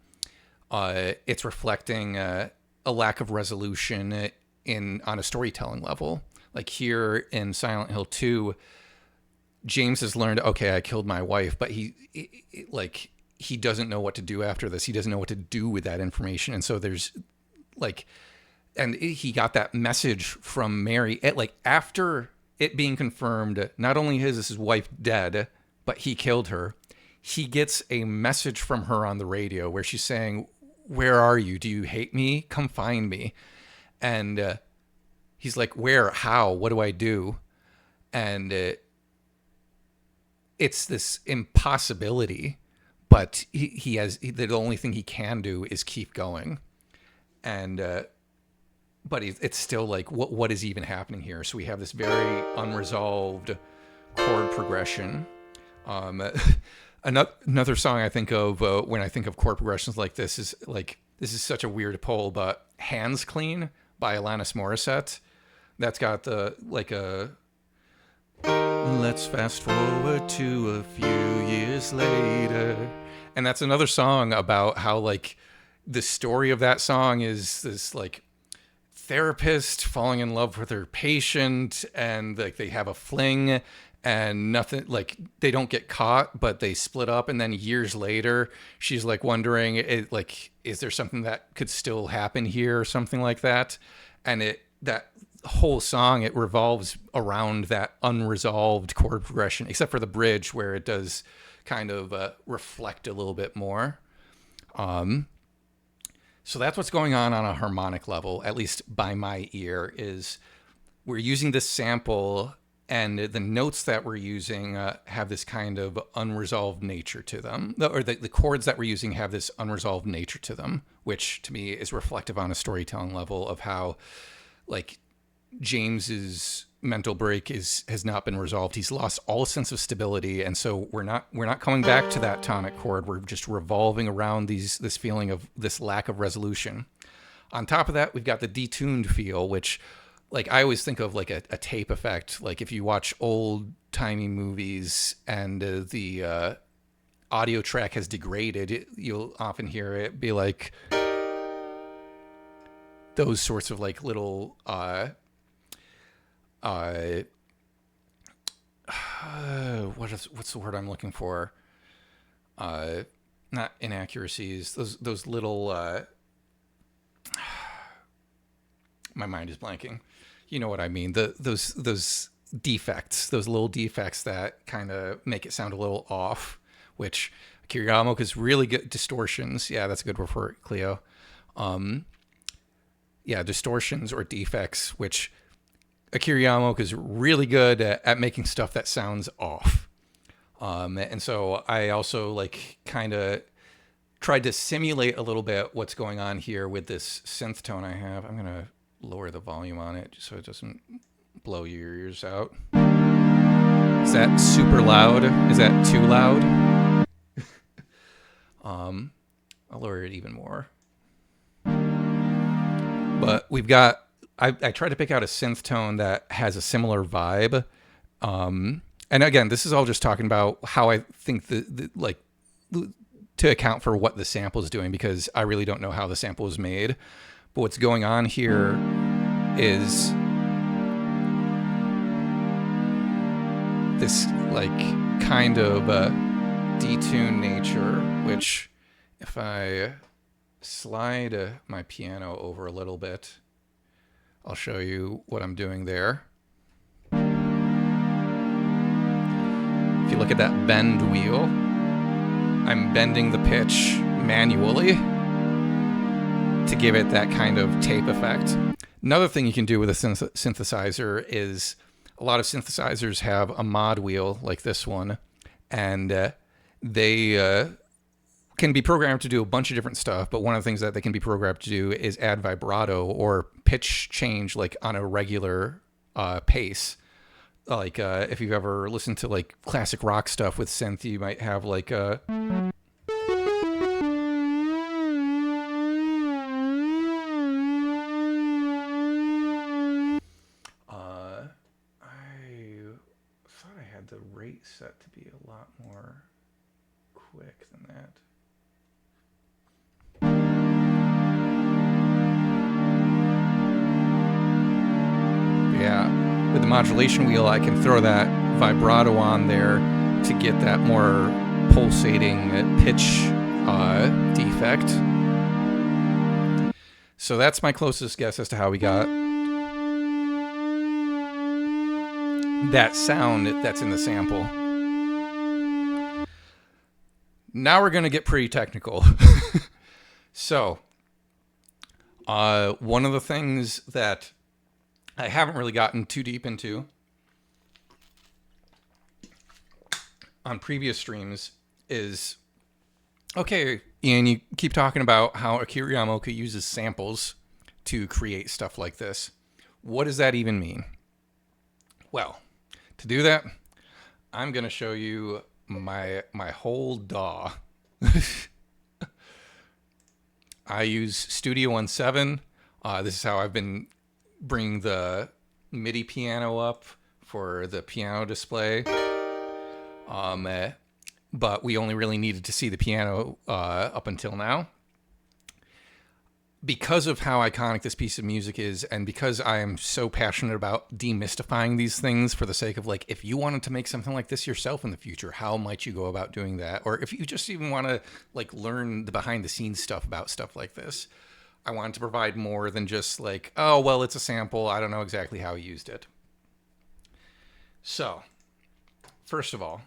It's reflecting a lack of resolution on a storytelling level. Like here in Silent Hill 2, James has learned, okay, I killed my wife, but he doesn't know what to do after this. He doesn't know what to do with that information. And so there's and he got that message from Mary after it being confirmed, not only is his wife dead, but he killed her. He gets a message from her on the radio where she's saying, "Where are you? Do you hate me? Come find me." And he's like, "Where? How? What do I do?" And it's this impossibility, but the only thing he can do is keep going. And but it's still like, what is even happening here? So we have this very unresolved chord progression. Another song I think of when I think of chord progressions like this is such a weird pull, but "Hands Clean" by Alanis Morissette. That's got let's fast forward to a few years later. And that's another song about how the story of that song is this therapist falling in love with her patient, and they have a fling, and nothing, they don't get caught, but they split up. And then years later, she's wondering, is there something that could still happen here or something like that? And that whole song, it revolves around that unresolved chord progression, except for the bridge where it does kind of reflect a little bit more. So that's what's going on a harmonic level, at least by my ear, is we're using this sample, and the notes that we're using have this kind of unresolved nature to them. Or the chords that we're using have this unresolved nature to them, which to me is reflective on a storytelling level of how James's mental break has not been resolved. He's lost all sense of stability, and so we're not coming back to that tonic chord. We're just revolving around this feeling of this lack of resolution. On top of that, we've got the detuned feel, which I always think of a tape effect. If you watch old timey movies and the audio track has degraded, you'll often hear it be those sorts of little what's the word I'm looking for? Not inaccuracies. Those little. My mind is blanking. You know what I mean? Those defects, those little defects that kind of make it sound a little off. Which Akira Yamaoka is really good. Distortions. Yeah, that's a good word for it, Cleo. Distortions or defects, which Akira Yamaoka is really good at making stuff that sounds off. And so I also kind of tried to simulate a little bit what's going on here with this synth tone I have. I'm going to lower the volume on it just so it doesn't blow your ears out. Is that super loud? Is that too loud? I'll lower it even more. But we've got, I tried to pick out a synth tone that has a similar vibe. And again, this is all just talking about how I think to account for what the sample is doing, because I really don't know how the sample was made. But what's going on here is this kind of detuned nature, which if I slide my piano over a little bit, I'll show you what I'm doing there. If you look at that bend wheel, I'm bending the pitch manually to give it that kind of tape effect. Another thing you can do with a synthesizer is a lot of synthesizers have a mod wheel like this one, and they can be programmed to do a bunch of different stuff, but one of the things that they can be programmed to do is add vibrato or pitch change on a regular pace. If you've ever listened to classic rock stuff with synth, you might have a I thought I had the rate set to be a lot more quick than that. Yeah, with the modulation wheel, I can throw that vibrato on there to get that more pulsating pitch defect. So that's my closest guess as to how we got that sound that's in the sample. Now we're going to get pretty technical. So, one of the things that I haven't really gotten too deep into on previous streams is, okay, Ian, you keep talking about how Akira Yamaoka uses samples to create stuff like this. What does that even mean? Well, to do that, I'm going to show you my whole DAW. I use Studio 17. This is how I've been bringing the MIDI piano up for the piano display. But we only really needed to see the piano up until now. Because of how iconic this piece of music is, and because I am so passionate about demystifying these things for the sake of, like, if you wanted to make something like this yourself in the future, how might you go about doing that? Or if you just even want to, like, learn the behind-the-scenes stuff about stuff like this, I wanted to provide more than just, like, oh, well, it's a sample, I don't know exactly how he used it. So, first of all,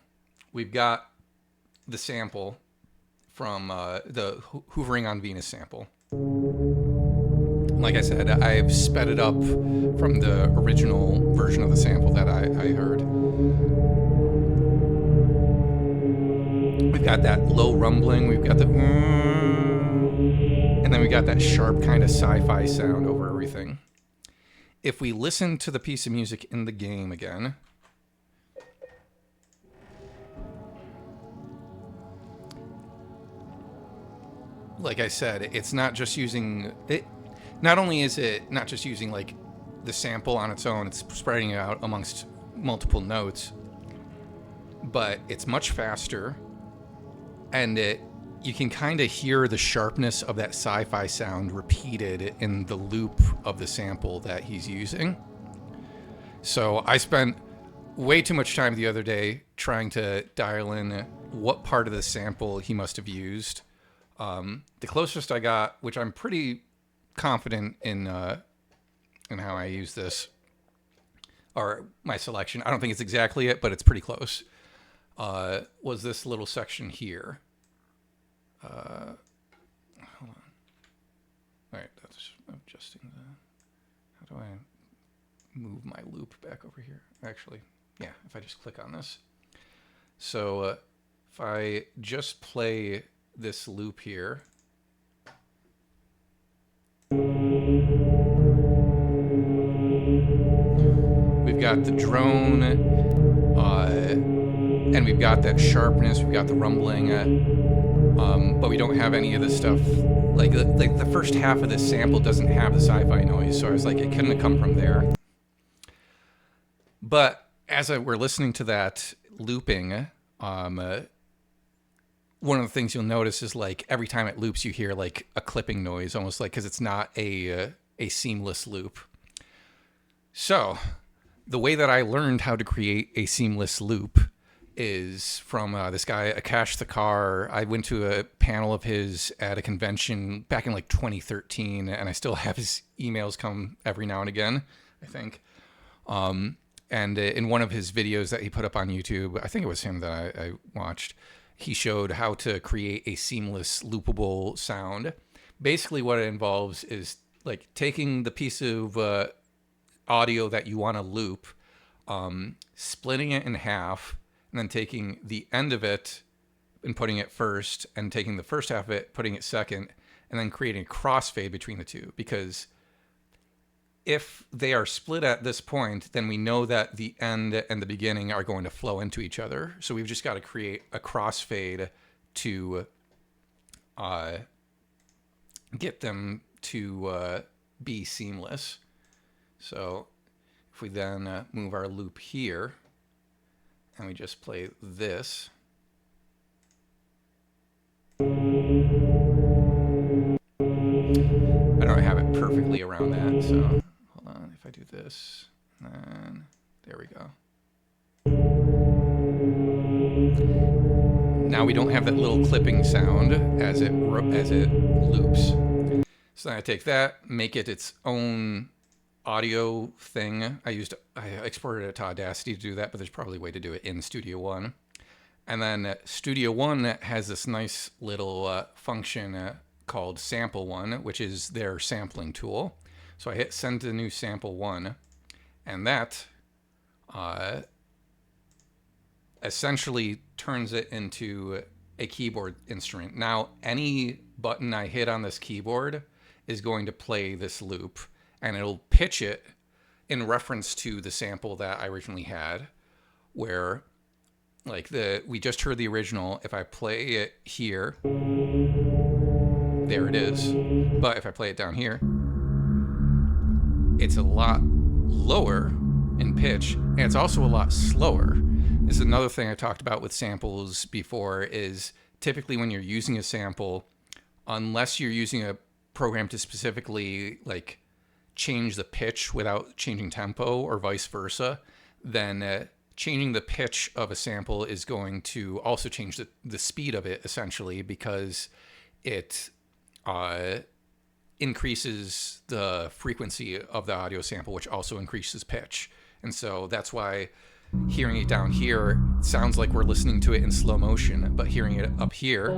we've got the sample from the Hoovering on Venus sample. Like I said, I've sped it up from the original version of the sample that I heard. We've got that low rumbling, we've got the and then we got that sharp kind of sci-fi sound over everything. If we listen to the piece of music in the game again, like I said, it's not just using it. Not only is it not just using, like, the sample on its own, it's spreading it out amongst multiple notes, but it's much faster, and you can kind of hear the sharpness of that sci-fi sound repeated in the loop of the sample that he's using. So I spent way too much time the other day trying to dial in what part of the sample he must have used. The closest I got, which I'm pretty confident in how I use this, or my selection, I don't think it's exactly it, but it's pretty close, was this little section here. Hold on. All right, that's adjusting the... How do I move my loop back over here? Actually, yeah, if I just click on this. So if I just play this loop here, we've got the drone, and we've got that sharpness, we've got the rumbling, but we don't have any of this stuff. Like the first half of this sample doesn't have the sci-fi noise, so I was like, it couldn't have come from there. But as we're listening to that looping, one of the things you'll notice is, like, every time it loops, you hear, like, a clipping noise, almost like, because it's not a seamless loop. So the way that I learned how to create a seamless loop is from this guy, Akash the Car. I went to a panel of his at a convention back in, like, 2013, and I still have his emails come every now and again, I think. And in one of his videos that he put up on YouTube, I think it was him that I watched, he showed how to create a seamless loopable sound. Basically what it involves is, like, taking the piece of audio that you want to loop, splitting it in half, and then taking the end of it and putting it first, and taking the first half of it, putting it second, and then creating a crossfade between the two. Because if they are split at this point, then we know that the end and the beginning are going to flow into each other. So we've just got to create a crossfade to get them to be seamless. So if we then move our loop here, and we just play this, I don't have it perfectly around that, so hold on. If I do this, then there we go. Now we don't have that little clipping sound as it loops. So then I take that, make it its own audio thing. I exported it to Audacity to do that, but there's probably a way to do it in Studio One. And then Studio One has this nice little function called Sample One, which is their sampling tool. So I hit send to new sample one, and that essentially turns it into a keyboard instrument. Now, any button I hit on this keyboard is going to play this loop, and it'll pitch it in reference to the sample that I originally had, where like we just heard the original. If I play it here, there it is. But if I play it down here, it's a lot lower in pitch, and it's also a lot slower. This is another thing I talked about with samples before, is typically when you're using a sample, unless you're using a program to specifically like change the pitch without changing tempo or vice versa, then changing the pitch of a sample is going to also change the speed of it, essentially, because it increases the frequency of the audio sample, which also increases pitch. And so that's why hearing it down here sounds like we're listening to it in slow motion, but hearing it up here,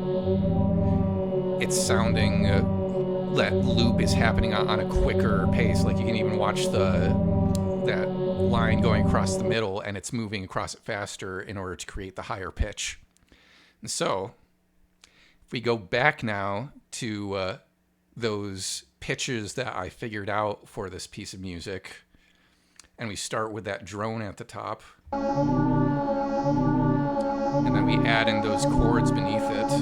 it's sounding that loop is happening on a quicker pace. Like you can even watch that line going across the middle, and it's moving across it faster in order to create the higher pitch. And so if we go back now to those pitches that I figured out for this piece of music, and we start with that drone at the top, and then we add in those chords beneath it.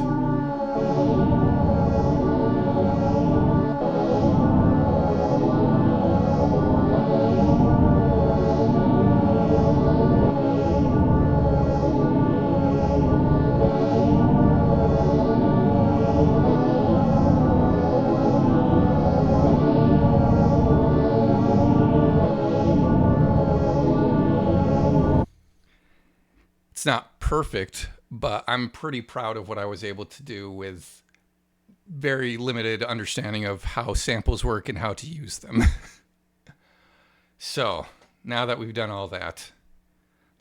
It's not perfect, but I'm pretty proud of what I was able to do with very limited understanding of how samples work and how to use them. So now that we've done all that,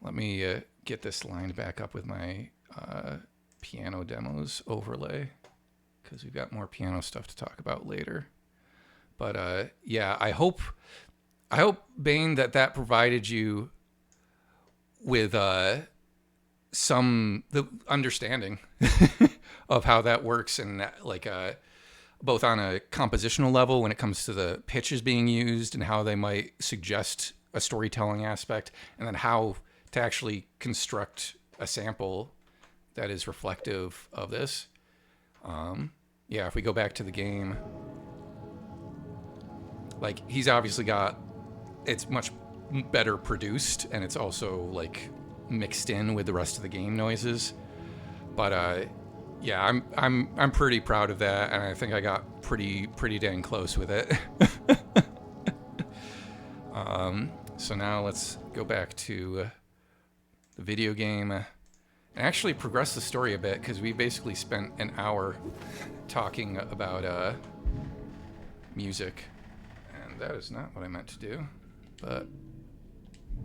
let me get this lined back up with my piano demos overlay, because we've got more piano stuff to talk about later. But yeah, I hope Bane that provided you with the understanding of how that works, and like both on a compositional level when it comes to the pitches being used and how they might suggest a storytelling aspect, and then how to actually construct a sample that is reflective of this. Yeah, if we go back to the game, like he's obviously got, it's much better produced, and it's also like mixed in with the rest of the game noises. But yeah, I'm pretty proud of that, and I think I got pretty dang close with it. So now let's go back to the video game and actually progress the story a bit, because we basically spent an hour talking about music, and that is not what I meant to do. But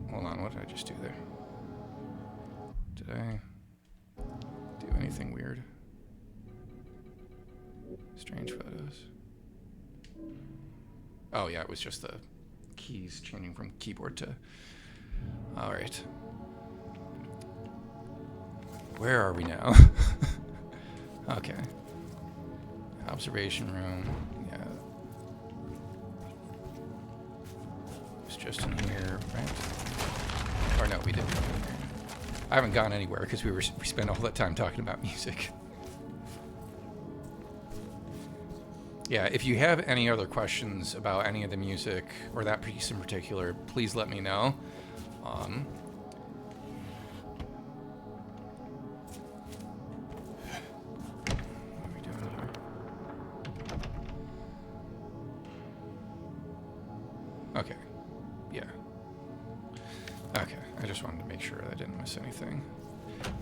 hold on, what did I just do there? Did I do anything weird? Strange photos. Oh yeah, it was just the keys changing from keyboard to... All right. Where are we now? Okay. Observation room. Yeah. It's just in here, right? Or no, we didn't come in here. I haven't gone anywhere because we spent all that time talking about music. Yeah, if you have any other questions about any of the music or that piece in particular, please let me know. Okay. Yeah. Okay. I just wanted to make sure I didn't miss anything.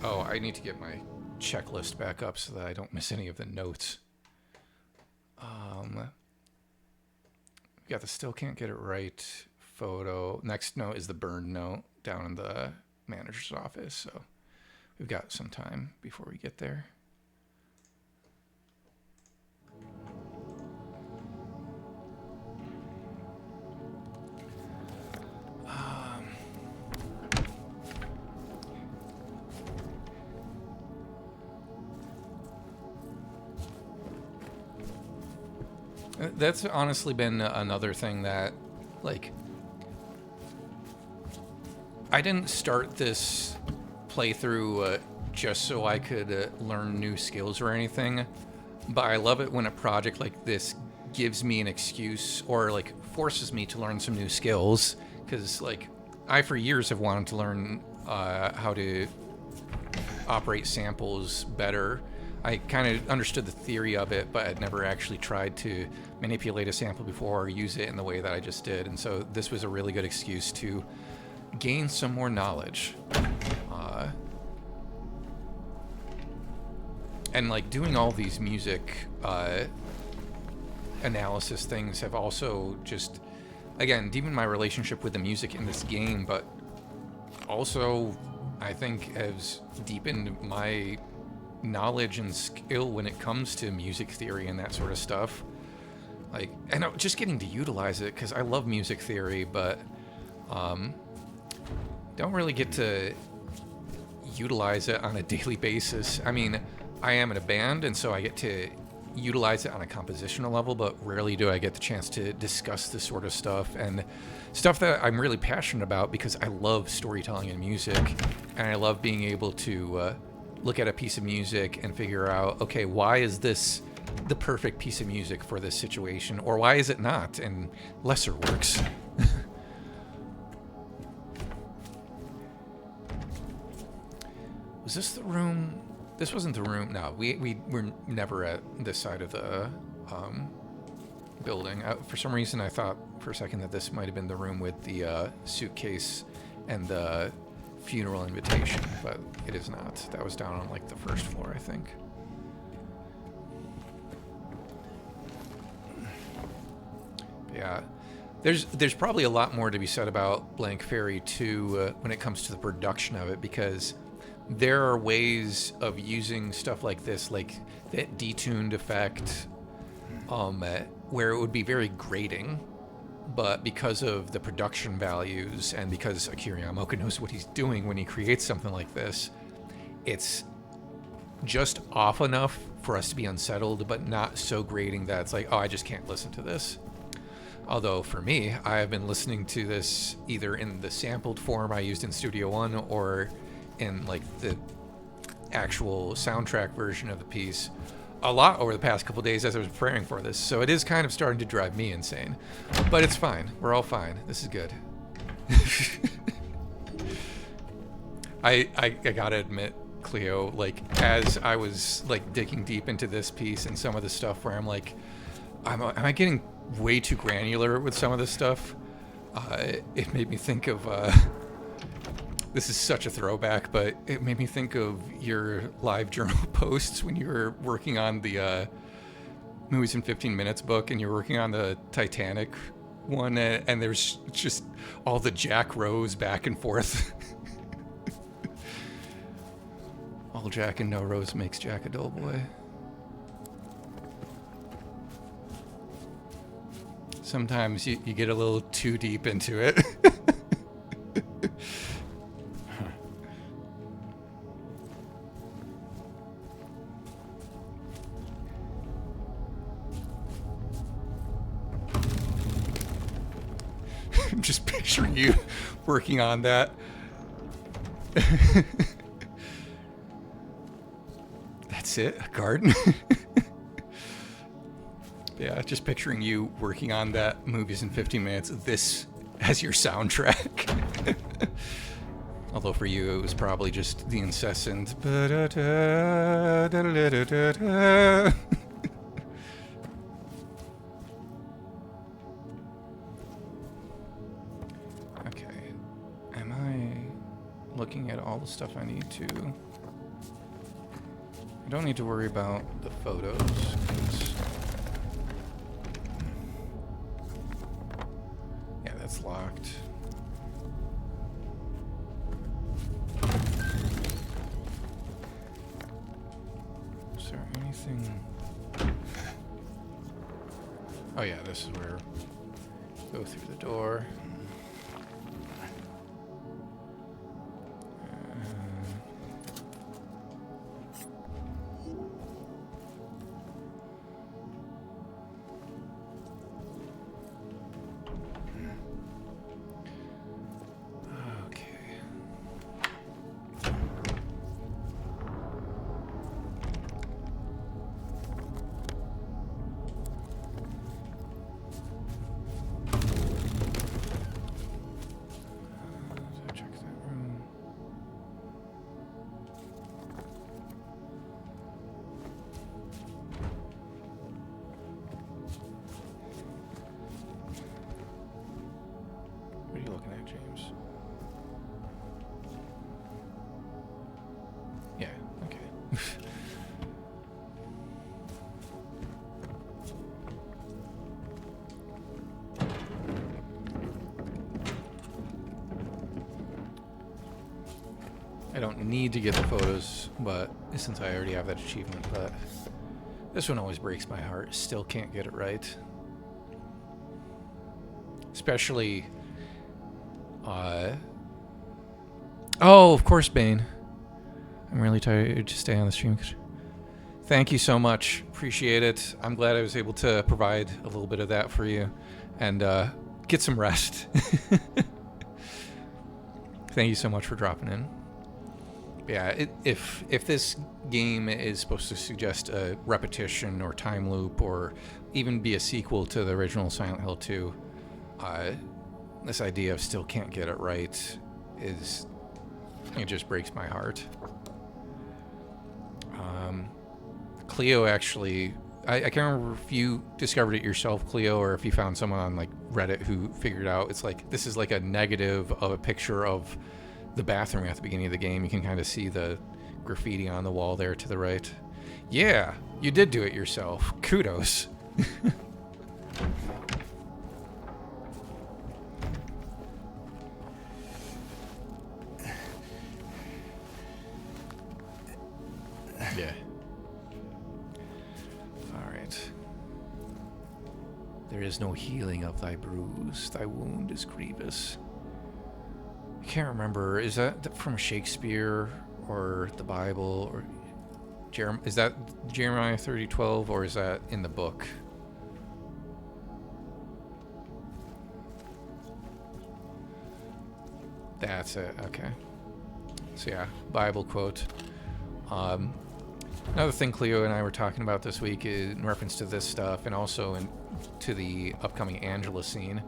Oh, I need to get my checklist back up so that I don't miss any of the notes. We got the still can't get it right photo. Next note is the burned note down in the manager's office. So we've got some time before we get there. That's honestly been another thing that, like, I didn't start this playthrough just so I could learn new skills or anything, but I love it when a project like this gives me an excuse or, like, forces me to learn some new skills, because, like, I for years have wanted to learn how to operate samples better. I kind of understood the theory of it, but I'd never actually tried to manipulate a sample before or use it in the way that I just did. And so this was a really good excuse to gain some more knowledge. And like doing all these music analysis things have also just, again, deepened my relationship with the music in this game, but also I think has deepened my knowledge and skill when it comes to music theory and that sort of stuff. Like, and just getting to utilize it, because I love music theory, but don't really get to utilize it on a daily basis. I mean, I am in a band, and so I get to utilize it on a compositional level, but rarely do I get the chance to discuss this sort of stuff, and stuff that I'm really passionate about, because I love storytelling in music, and I love being able to look at a piece of music and figure out, okay, why is this the perfect piece of music for this situation, or why is it not in lesser works? Was this the room? This wasn't the room. No, we were never at this side of the building. For some reason, I thought for a second that this might have been the room with the suitcase and the funeral invitation, but it is not. That was down on like the first floor, I think. But yeah, there's probably a lot more to be said about Blank Fairy 2 when it comes to the production of it, because there are ways of using stuff like this, like that detuned effect, where it would be very grating, but because of the production values and because Akira Yamaoka knows what he's doing when he creates something like this, it's just off enough for us to be unsettled, but not so grating that it's like, oh, I just can't listen to this. Although for me, I have been listening to this either in the sampled form I used in Studio One or in like the actual soundtrack version of the piece a lot over the past couple days as I was preparing for this. So it is kind of starting to drive me insane, but it's fine. We're all fine. This is good. I gotta admit, Cleo, like as I was like digging deep into this piece and some of the stuff where I'm like, am I getting way too granular with some of this stuff? It made me think of this is such a throwback, but it made me think of your live journal posts when you were working on the Movies in 15 Minutes book, and you're working on the Titanic one, and there's just all the Jack Rose back and forth. All Jack and no Rose makes Jack a dull boy. Sometimes you get a little too deep into it. I'm just picturing you working on that. That's it? A garden? Yeah, just picturing you working on that Movies in 15 Minutes, this as your soundtrack. Although for you, it was probably just the incessant... looking at all the stuff I need to. I don't need to worry about the photos, 'cause yeah, that's locked. Is there anything? Oh yeah, this is where go through the door. What are you looking at, James? Yeah, okay. I don't need to get the photos, but since I already have that achievement, but this one always breaks my heart. Still can't get it right. Especially oh, of course, Bane. I'm really tired to stay on the stream. Thank you so much. Appreciate it. I'm glad I was able to provide a little bit of that for you. And get some rest. Thank you so much for dropping in. Yeah, if this game is supposed to suggest a repetition or time loop or even be a sequel to the original Silent Hill 2, this idea of still can't get it right is, it just breaks my heart. Cleo actually, I can't remember if you discovered it yourself, Cleo, or if you found someone on like Reddit who figured out it's like, this is like a negative of a picture of the bathroom at the beginning of the game. You can kind of see the graffiti on the wall there to the right. Yeah, you did do it yourself. Kudos. Yeah. All right. There is no healing of thy bruise. Thy wound is grievous. I can't remember. Is that from Shakespeare or the Bible or is that Jeremiah 30:12 or is that in the book? That's it. Okay. So yeah, Bible quote. Another thing Cleo and I were talking about this week is in reference to this stuff and also to the upcoming Angela scene.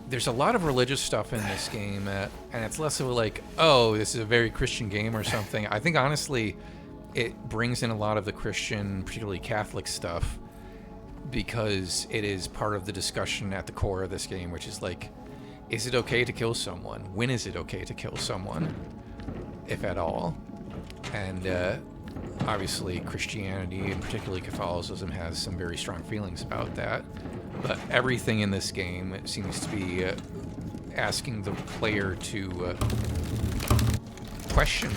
There's a lot of religious stuff in this game, and it's less of a like, oh, this is a very Christian game or something. I think honestly, it brings in a lot of the Christian, particularly Catholic stuff, because it is part of the discussion at the core of this game, which is like, is it okay to kill someone? When is it okay to kill someone, if at all? And obviously Christianity, and particularly Catholicism, has some very strong feelings about that. But everything in this game seems to be asking the player to question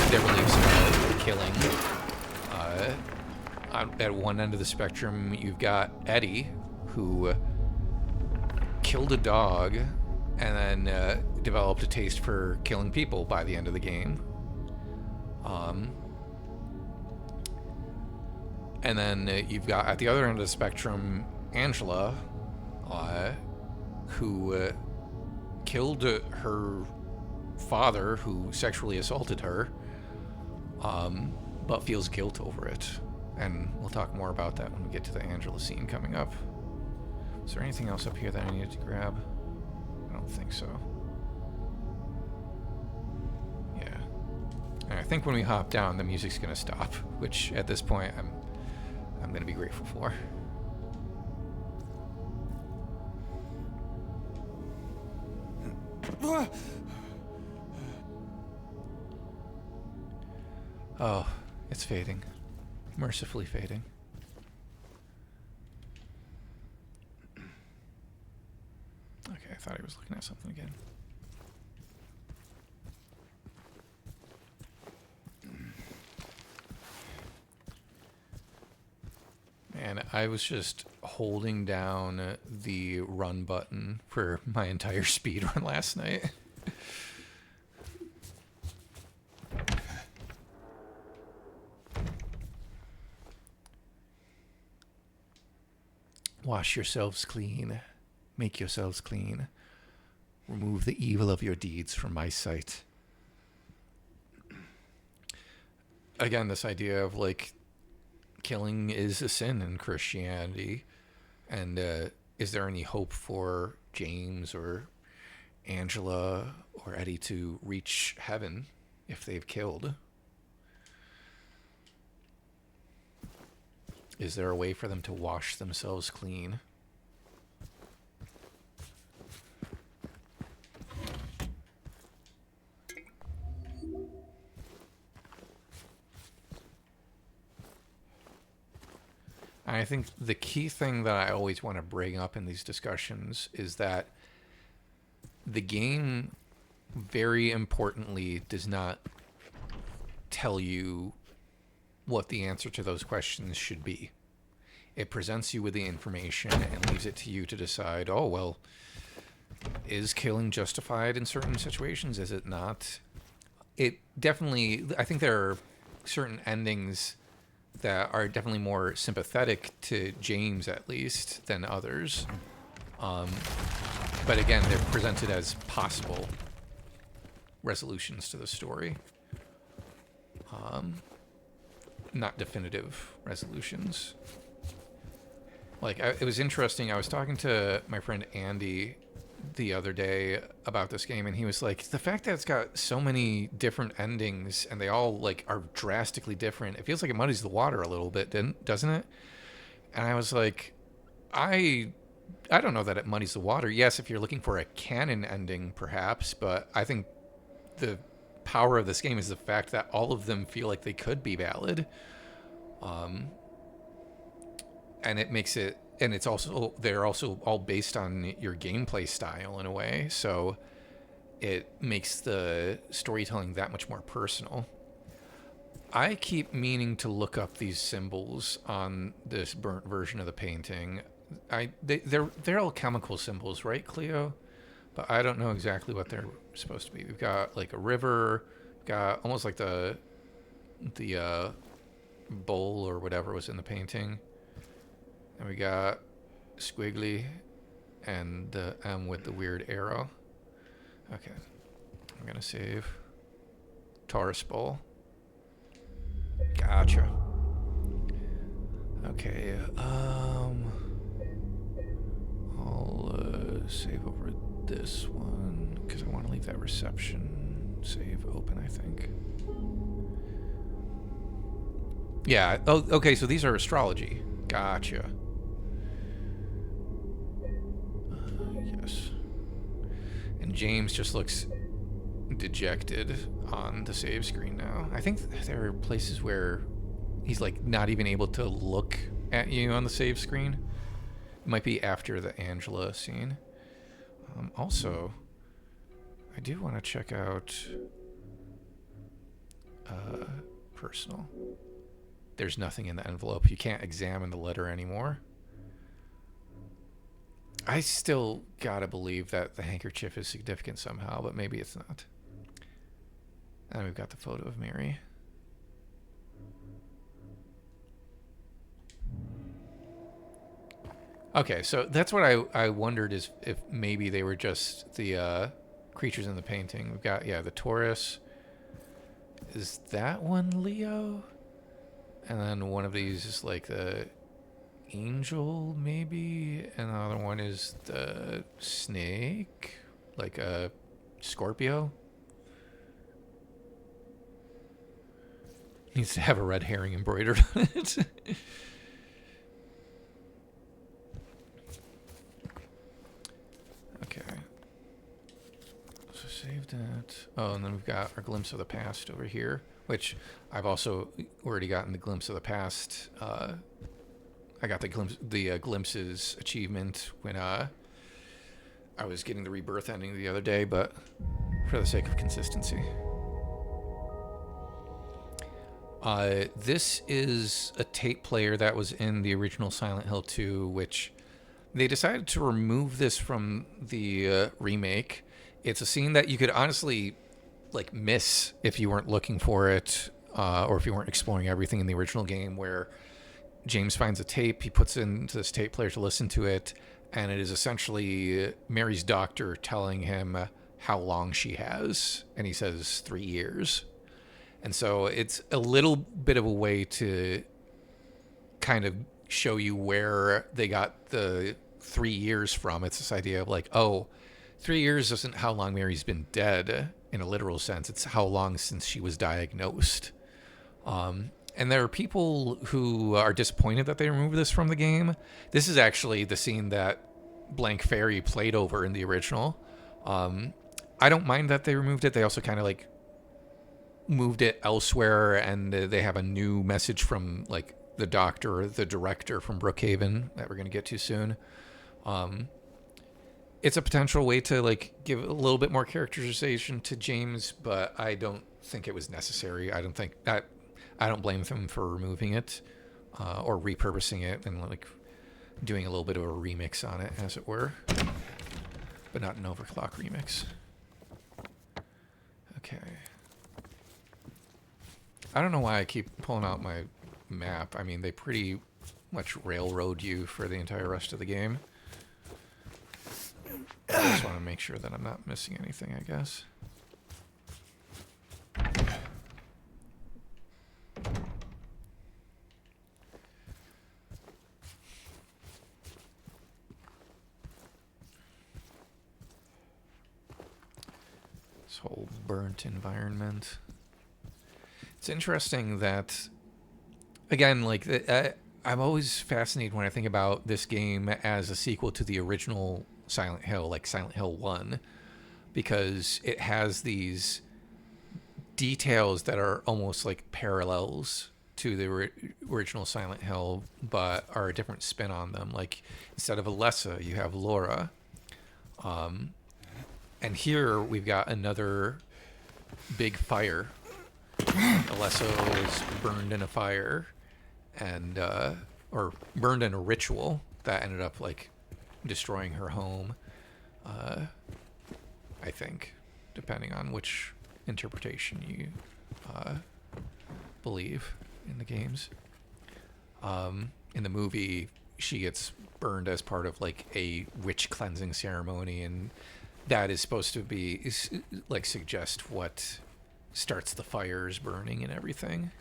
their beliefs about killing. At one end of the spectrum, you've got Eddie, who killed a dog and then developed a taste for killing people by the end of the game. And then you've got, at the other end of the spectrum, Angela, who killed her father, who sexually assaulted her, but feels guilt over it. And we'll talk more about that when we get to the Angela scene coming up. Is there anything else up here that I needed to grab? I don't think so. Yeah. And I think when we hop down, the music's gonna stop, which at this point I'm gonna be grateful for. Oh, it's fading. Mercifully fading. Okay, I thought he was looking at something again. Man, I was just holding down the run button for my entire speed run last night. Wash yourselves clean. Make yourselves clean. Remove the evil of your deeds from my sight. Again, this idea of like killing is a sin in Christianity. And is there any hope for James or Angela or Eddie to reach heaven if they've killed? Is there a way for them to wash themselves clean? I think the key thing that I always want to bring up in these discussions is that the game, very importantly, does not tell you what the answer to those questions should be. It presents you with the information and leaves it to you to decide, oh, well, is killing justified in certain situations? Is it not? It definitely, I think there are certain endings that are definitely more sympathetic to James, at least, than others. But again, they're presented as possible resolutions to the story. Not definitive resolutions. Like, it was interesting. I was talking to my friend Andy the other day about this game, and he was like, the fact that it's got so many different endings and they all like are drastically different, it feels like it muddies the water a little bit, doesn't it? And I was like, I don't know that it muddies the water. Yes, if you're looking for a canon ending, perhaps, but I think the power of this game is the fact that all of them feel like they could be valid. And it makes it, and it's also, they're also all based on your gameplay style in a way, so it makes the storytelling that much more personal. I keep meaning to look up these symbols on this burnt version of the painting. They're all chemical symbols, right, Cleo? But I don't know exactly what they're supposed to be. We've got like a river, we've got almost like the bowl or whatever was in the painting. And we got squiggly and the M with the weird arrow. Okay. I'm gonna save. Taurus bowl. Gotcha. Okay. I'll save over this one because I want to leave that reception save open, I think. Yeah. Oh, okay. So these are astrology. Gotcha. Yes. And James just looks dejected on the save screen now. I think there are places where he's like not even able to look at you on the save screen. It might be after the Angela scene. Also, I do want to check out personal. There's nothing in the envelope. You can't examine the letter anymore. I still gotta believe that the handkerchief is significant somehow, but maybe it's not. And we've got the photo of Mary. Okay, so that's what I wondered, is if maybe they were just the creatures in the painting. We've got, yeah, the Taurus. Is that one Leo? And then one of these is like the angel, maybe. And the other one is the snake, like a Scorpio. Needs to have a red herring embroidered on it. Okay. Save that. Oh, and then we've got our glimpse of the past over here, which I've also already gotten the glimpse of the past. I got the glimpses achievement when I was getting the rebirth ending the other day, but for the sake of consistency. This is a tape player that was in the original Silent Hill 2, which they decided to remove this from the remake. It's a scene that you could honestly like miss if you weren't looking for it, or if you weren't exploring everything in the original game, where James finds a tape, he puts it into this tape player to listen to it, and it is essentially Mary's doctor telling him how long she has, and he says 3 years. And so it's a little bit of a way to kind of show you where they got the 3 years from. It's this idea of like, oh, 3 years isn't how long Mary's been dead in a literal sense. It's how long since she was diagnosed. And there are people who are disappointed that they removed this from the game. This is actually the scene that Blank Fairy played over in the original. I don't mind that they removed it. They also kind of like moved it elsewhere, and they have a new message from like the doctor or the director from Brookhaven that we're going to get to soon. It's a potential way to like give a little bit more characterization to James, but I don't think it was necessary. I don't blame them for removing it, or repurposing it and like doing a little bit of a remix on it, as it were, but not an overclock remix. Okay. I don't know why I keep pulling out my map. I mean, they pretty much railroad you for the entire rest of the game. I just want to make sure that I'm not missing anything, I guess. This whole burnt environment. It's interesting that, again, like I'm always fascinated when I think about this game as a sequel to the original Silent Hill, like Silent Hill 1, because it has these details that are almost like parallels to the original Silent Hill, but are a different spin on them. Like instead of Alessa, you have Laura. And here we've got another big fire. Alessa was burned in a fire, and or burned in a ritual that ended up like destroying her home. I think, depending on which interpretation you believe in the games. In the movie, she gets burned as part of like a witch cleansing ceremony, and that is supposed to be like suggest what starts the fires burning and everything.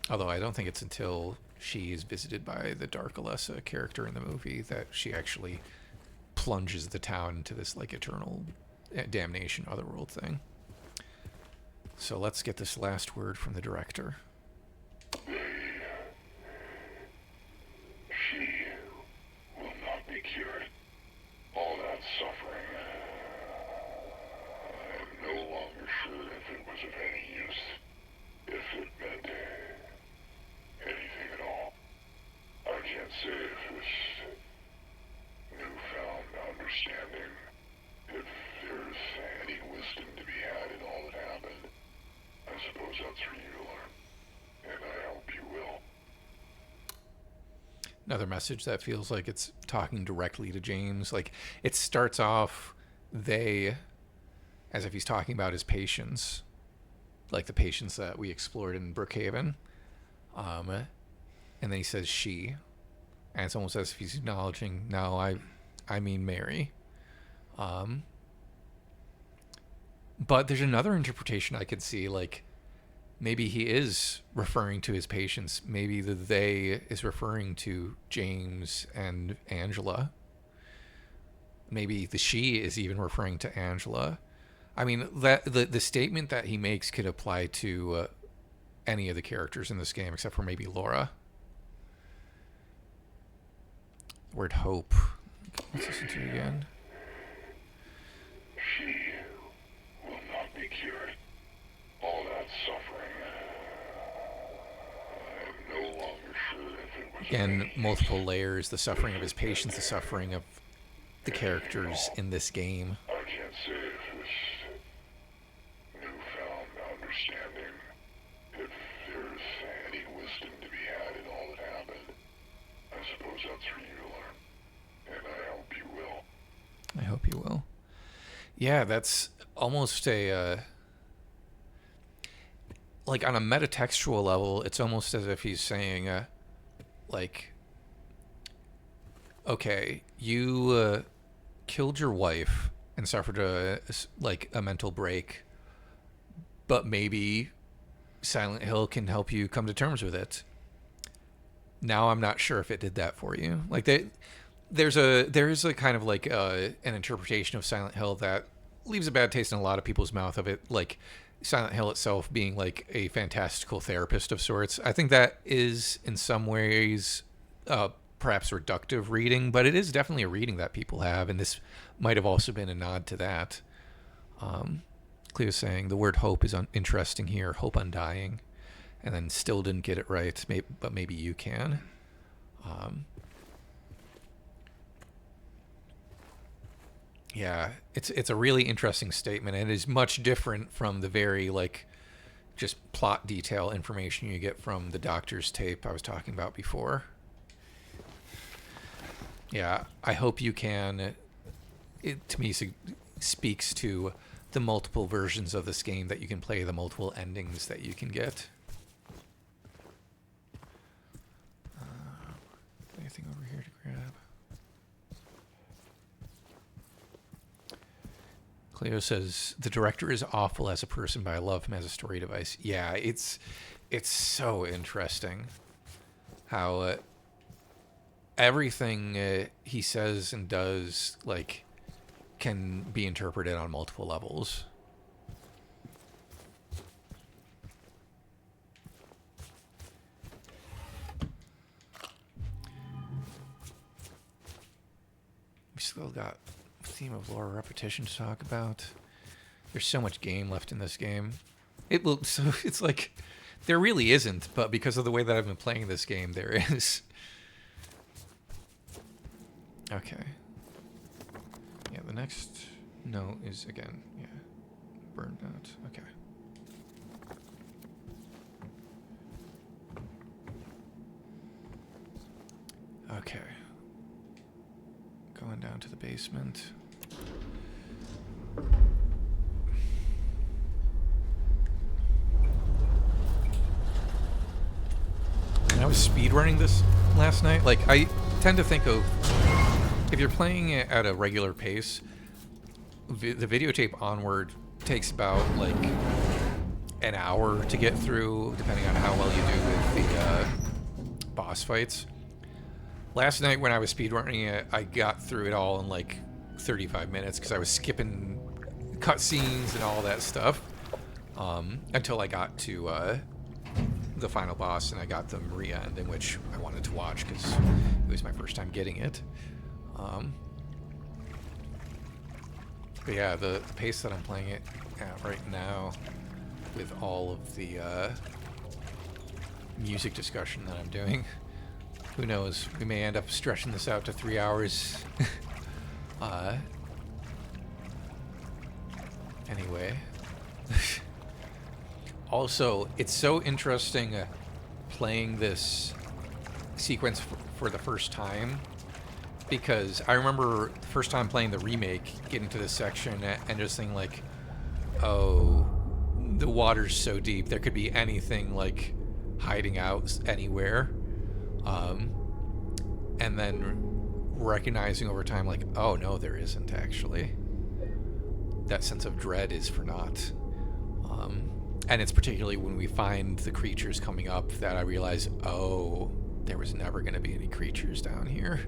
Although I don't think it's until she is visited by the Dark Alessa character in the movie that she actually plunges the town into this like eternal damnation otherworld thing. So let's get this last word from the director. She will not be cured. All that suffering. I'm no longer sure if it was of any use. If it meant anything at all. I can't say if this newfound understanding, if there's any wisdom to be had in all that happened. I suppose that's for you to learn. And I hope you will. Another message that feels like it's talking directly to James. Like it starts off as if he's talking about his patients, like the patients that we explored in Brookhaven. And then he says she, and it's almost as if he's acknowledging, no, I mean Mary. But there's another interpretation I could see, like maybe he is referring to his patients. Maybe the they is referring to James and Angela. Maybe the she is even referring to Angela. I mean, that the statement that he makes could apply to any of the characters in this game, except for maybe Laura. The word hope. Let's listen to it again. She Akira. All that suffering. I'm no longer sure if it was Again, multiple layers, the suffering of his patients, the suffering of the characters in this game. I can't say if this newfound understanding, if there's any wisdom to be had in all that happened. I suppose that's for you to learn. And I hope you will. I hope you will. Yeah, that's almost a... like, on a metatextual level, it's almost as if he's saying, like, okay, you killed your wife and suffered a mental break, but maybe Silent Hill can help you come to terms with it. Now I'm not sure if it did that for you. Like, there is a kind of like an interpretation of Silent Hill that leaves a bad taste in a lot of people's mouth of it, like Silent Hill itself being like a fantastical therapist of sorts. I think that is in some ways perhaps reductive reading, but it is definitely a reading that people have, and this might have also been a nod to that. Cleo's saying the word hope is interesting here, hope undying, and then still didn't get it right, but maybe you can. Yeah, it's a really interesting statement, and it is much different from the very like just plot detail information you get from the doctor's tape I was talking about before. Yeah, I hope you can. It to me speaks to the multiple versions of this game that you can play, the multiple endings that you can get. Anything over here to grab? Cleo says the director is awful as a person, but I love him as a story device. Yeah, it's so interesting how everything he says and does like can be interpreted on multiple levels. We still got theme of lore repetition to talk about. There's so much game left in this game. It's like there really isn't, but because of the way that I've been playing this game, there is. Okay. Yeah, the next note is again, yeah, burned out. Okay. Okay. Going down to the basement. And I was speedrunning this last night. Like, I tend to think of, if you're playing it at a regular pace, the videotape onward takes about, like, an hour to get through, depending on how well you do with the boss fights. Last night when I was speedrunning it, I got through it all in like 35 minutes because I was skipping cutscenes and all that stuff until I got to the final boss, and I got the Maria ending, which I wanted to watch because it was my first time getting it. But yeah, the pace that I'm playing it at right now, with all of the music discussion that I'm doing, who knows? We may end up stretching this out to 3 hours. Anyway. Also, it's so interesting playing this sequence for the first time, because I remember the first time playing the remake, getting to this section and just thinking like, oh, the water's so deep, there could be anything like hiding out anywhere. And then recognizing over time, like, oh no, there isn't actually. That sense of dread is for naught. And it's particularly when we find the creatures coming up that I realize, oh, there was never going to be any creatures down here.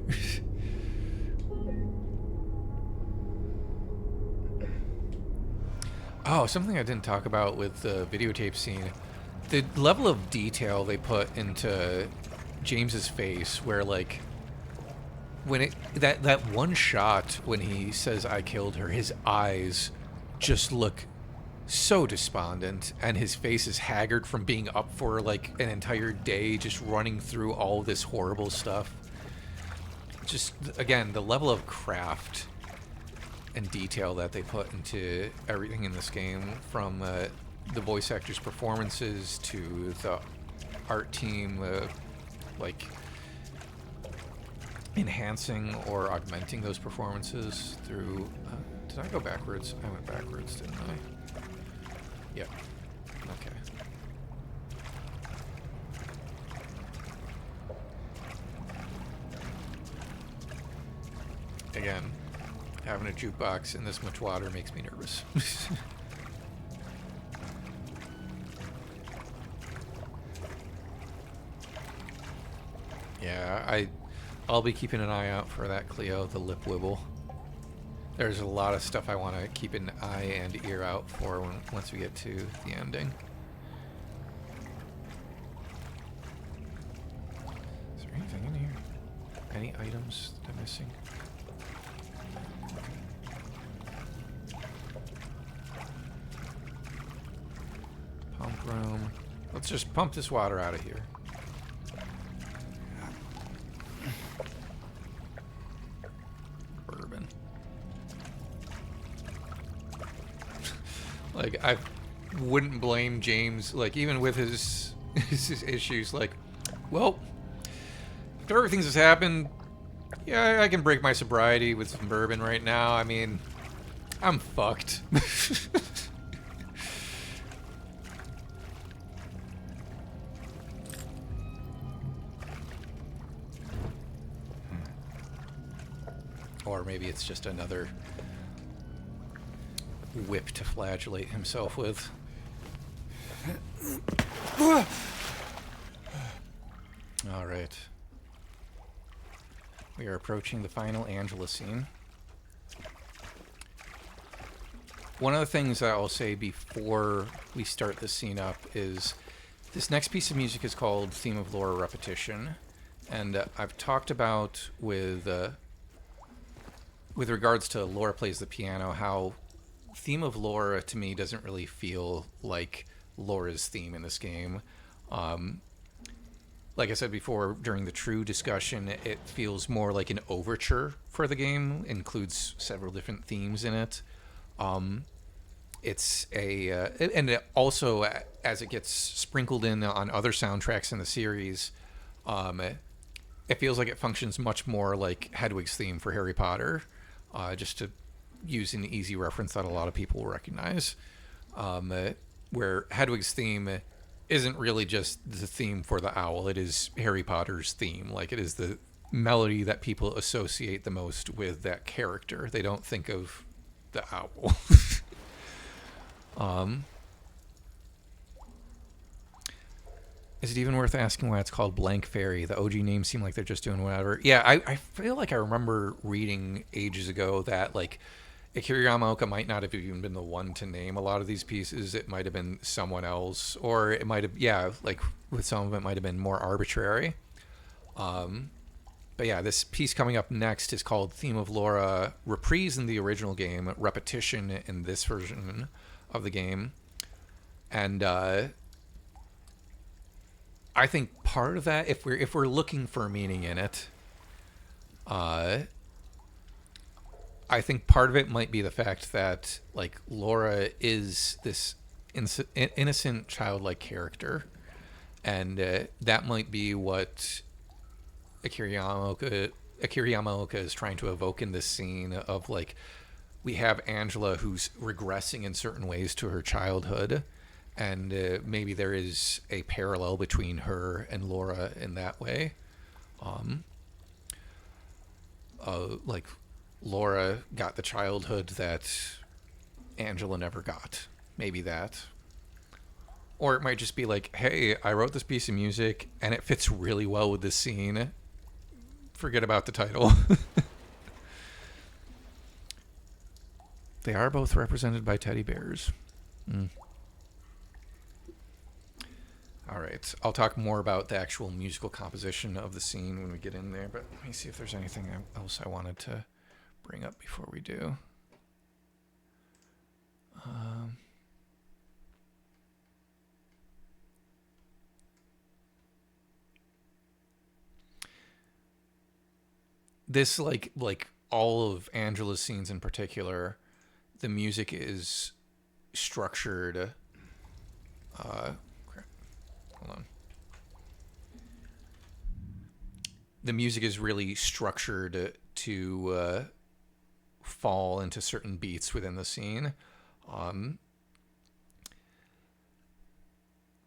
Oh, something I didn't talk about with the videotape scene. The level of detail they put into James's face, where like when that one shot when he says I killed her, his eyes just look so despondent, and his face is haggard from being up for like an entire day just running through all this horrible stuff. Just, again, the level of craft and detail that they put into everything in this game, from the voice actors' performances to the art team, like enhancing or augmenting those performances through... did I go backwards? I went backwards, didn't I? Yeah. Okay. Again, having a jukebox and this much water makes me nervous. Yeah, I'll be keeping an eye out for that Cleo, the lip wibble. There's a lot of stuff I want to keep an eye and ear out for once we get to the ending. Is there anything in here? Any items that I'm missing? Pump room. Let's just pump this water out of here. Bourbon. Like, I wouldn't blame James, like, even with his issues, like, well, after everything that's happened, yeah, I can break my sobriety with some bourbon right now. I mean, I'm fucked. Or maybe it's just another whip to flagellate himself with. All right. We are approaching the final Angela scene. One of the things that I'll say before we start this scene up is this next piece of music is called Theme of Laura Repetition. And I've talked about with regards to Laura Plays the Piano, how Theme of Laura to me doesn't really feel like Laura's theme in this game. Like I said before, during the True discussion, it feels more like an overture for the game. It includes several different themes in it. It's a... and it also, as it gets sprinkled in on other soundtracks in the series, it feels like it functions much more like Hedwig's theme for Harry Potter. Just to use an easy reference that a lot of people will recognize. Where Hedwig's theme isn't really just the theme for the owl, it is Harry Potter's theme. Like, it is the melody that people associate the most with that character. They don't think of the owl. Is it even worth asking why it's called Blank Fairy? The OG names seem like they're just doing whatever. Yeah, I feel like I remember reading ages ago that, like, Akira Yamaoka might not have even been the one to name a lot of these pieces. It might have been someone else, or it might have, yeah, like with some of it might have been more arbitrary. But yeah, this piece coming up next is called Theme of Laura, reprise in the original game, repetition in this version of the game. And I think part of that, if we're looking for meaning in it, I think part of it might be the fact that, like, Laura is this innocent, childlike character, and that might be what Akira Yamaoka is trying to evoke in this scene of, like, we have Angela who's regressing in certain ways to her childhood, and maybe there is a parallel between her and Laura in that way. Like, Laura got the childhood that Angela never got. Maybe that. Or it might just be like, hey, I wrote this piece of music and it fits really well with this scene. Forget about the title. They are both represented by teddy bears. All right. I'll talk more about the actual musical composition of the scene when we get in there, but let me see if there's anything else I wanted to bring up before we do. this like all of Angela's scenes in particular, the music is structured. Crap. Hold on. The music is really structured to fall into certain beats within the scene.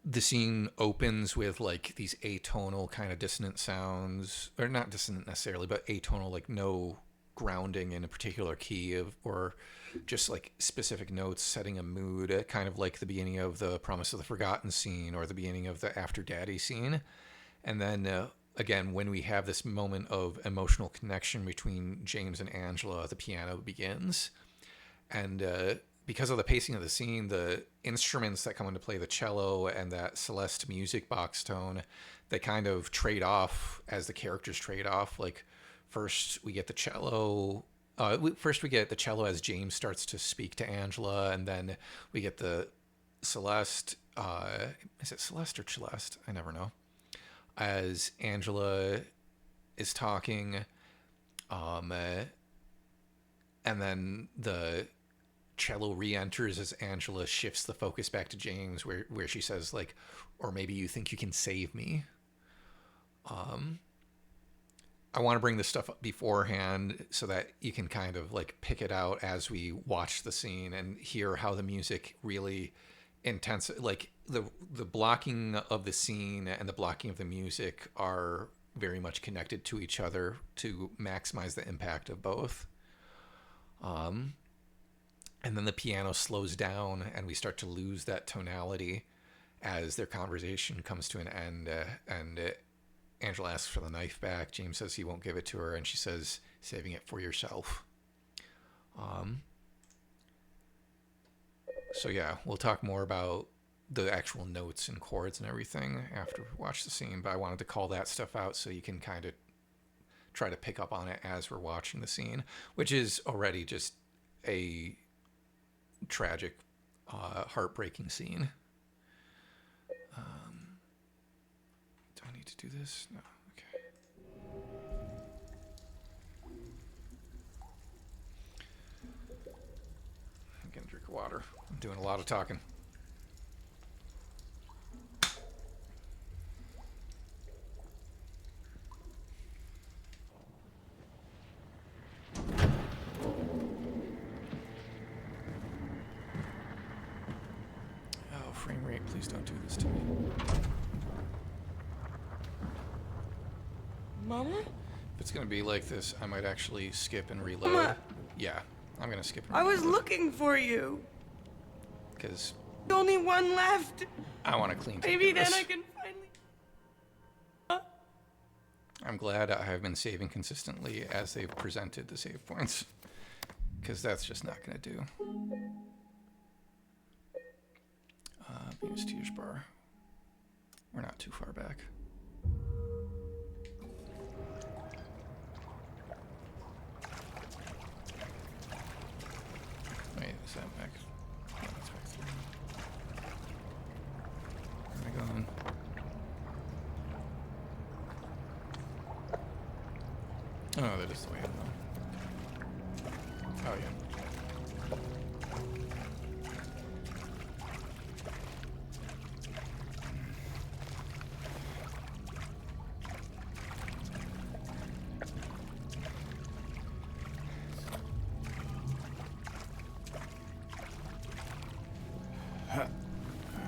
The scene opens with like these atonal kind of dissonant sounds, or not dissonant necessarily, but atonal, like no grounding in a particular key or just like specific notes setting a mood, kind of like the beginning of the Promise of the Forgotten scene or the beginning of the After Daddy scene. And then again, when we have this moment of emotional connection between James and Angela, the piano begins. And because of the pacing of the scene, the instruments that come into play, the cello and that Celeste music box tone, they kind of trade off as the characters trade off. Like first we get the cello. First we get the cello as James starts to speak to Angela, and then we get the Celeste. Is it Celeste or Celeste? I never know. As Angela is talking, and then the cello re-enters as Angela shifts the focus back to James, where she says like, or maybe you think you can save me. I want to bring this stuff up beforehand so that you can kind of like pick it out as we watch the scene and hear how the music really intense, like the blocking of the scene and the blocking of the music are very much connected to each other to maximize the impact of both. And then the piano slows down and we start to lose that tonality as their conversation comes to an end. And Angela asks for the knife back. James says he won't give it to her, and she says, saving it for yourself. So yeah, we'll talk more about the actual notes and chords and everything after we watch the scene, but I wanted to call that stuff out so you can kind of try to pick up on it as we're watching the scene, which is already just a tragic, heartbreaking scene. Do I need to do this? No. Okay. I'm getting a drink of water. I'm doing a lot of talking. Oh, frame rate, please don't do this to me. Mama? If it's going to be like this, I might actually skip and reload. Mama! Yeah, I'm going to skip and I reload. was looking for you. Because There's only one left. I want to clean Maybe then this. I can finally... I'm glad I have been saving consistently as they've presented the save points. Because that's just not going to do. Venus Tears Bar. We're not too far back. Wait, is that back? No, that's back there. Where am I going? Oh, that is the way I'm going. Oh, yeah.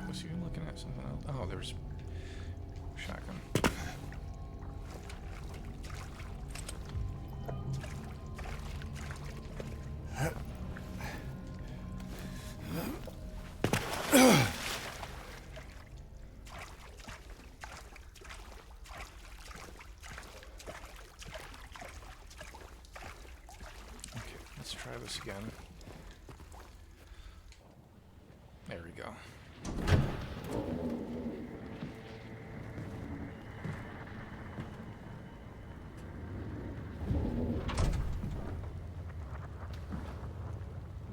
Was you looking at something else? Oh, there's shotgun. Okay, let's try this again. There we go.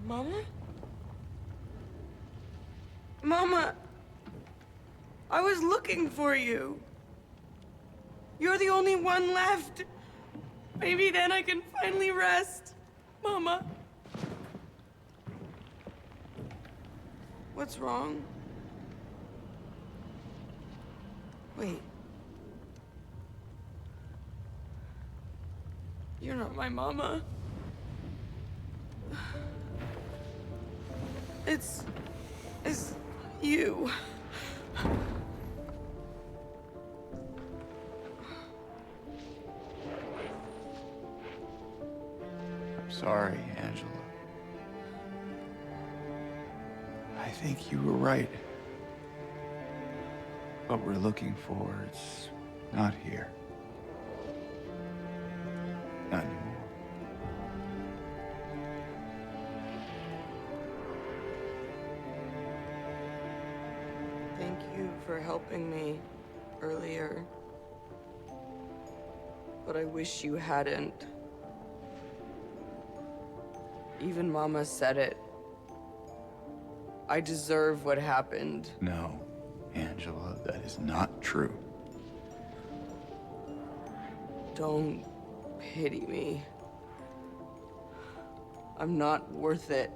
Mama? Mama! I was looking for you. You're the only one left. Maybe then I can finally rest. Mama. What's wrong? Wait. You're not my mama. It's you. I'm sorry, Angela. I think you were right. What we're looking for, it's not here. Not anymore. Thank you for helping me earlier. But I wish you hadn't. Even Mama said it. I deserve what happened. No, Angela, that is not true. Don't pity me. I'm not worth it.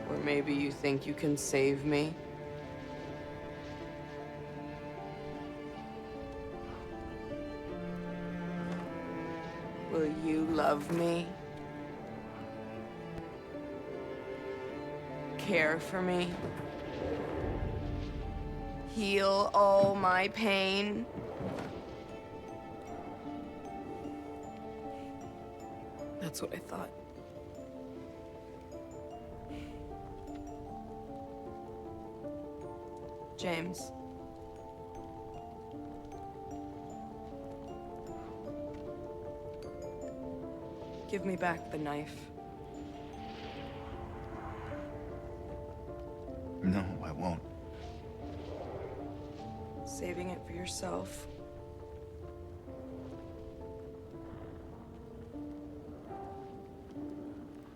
Or maybe you think you can save me? Will you love me? Care for me? Heal all my pain? That's what I thought. James. Give me back the knife. No, I won't. Saving it for yourself.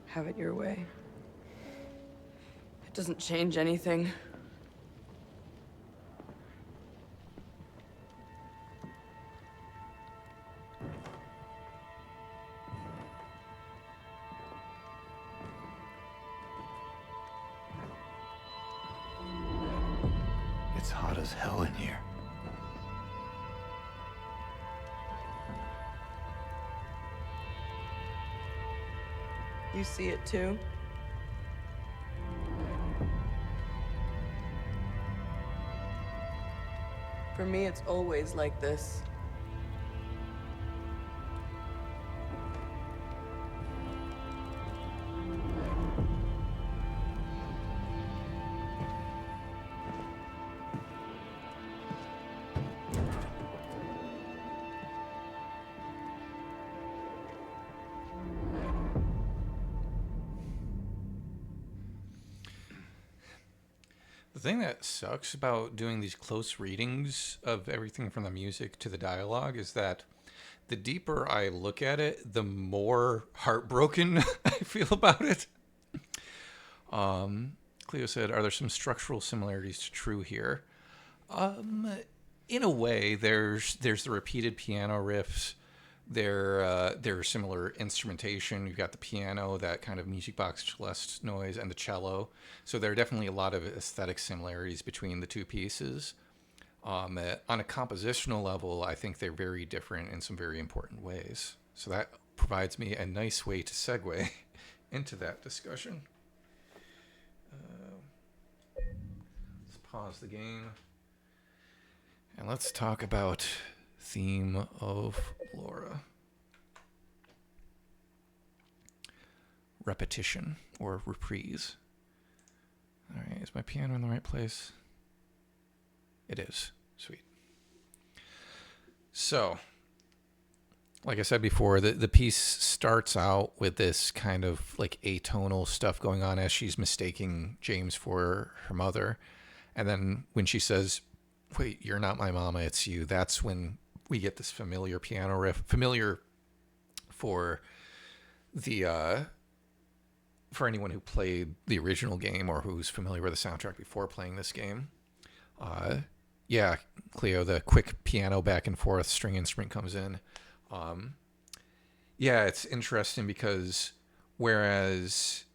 Have it your way. It doesn't change anything. It's hot as hell in here. You see it too? For me, it's always like this. The thing that sucks about doing these close readings of everything from the music to the dialogue is that the deeper I look at it, the more heartbroken I feel about it. Cleo said, are there some structural similarities to True here? In a way, there's the repeated piano riffs. There's similar instrumentation. You've got the piano, that kind of music box celeste noise, and the cello. So there are definitely a lot of aesthetic similarities between the two pieces. On a compositional level, I think they're very different in some very important ways. So that provides me a nice way to segue into that discussion. Let's pause the game. And let's talk about theme of Laura. Repetition or reprise. All right, is my piano in the right place? It is. Sweet. So, like I said before, the piece starts out with this kind of like atonal stuff going on as she's mistaking James for her mother. And then when she says, wait, you're not my mama, it's you, that's when we get this familiar piano riff, familiar for the for anyone who played the original game or who's familiar with the soundtrack before playing this game. Yeah, Cleo, the quick piano back and forth string instrument comes in. Yeah, it's interesting because whereas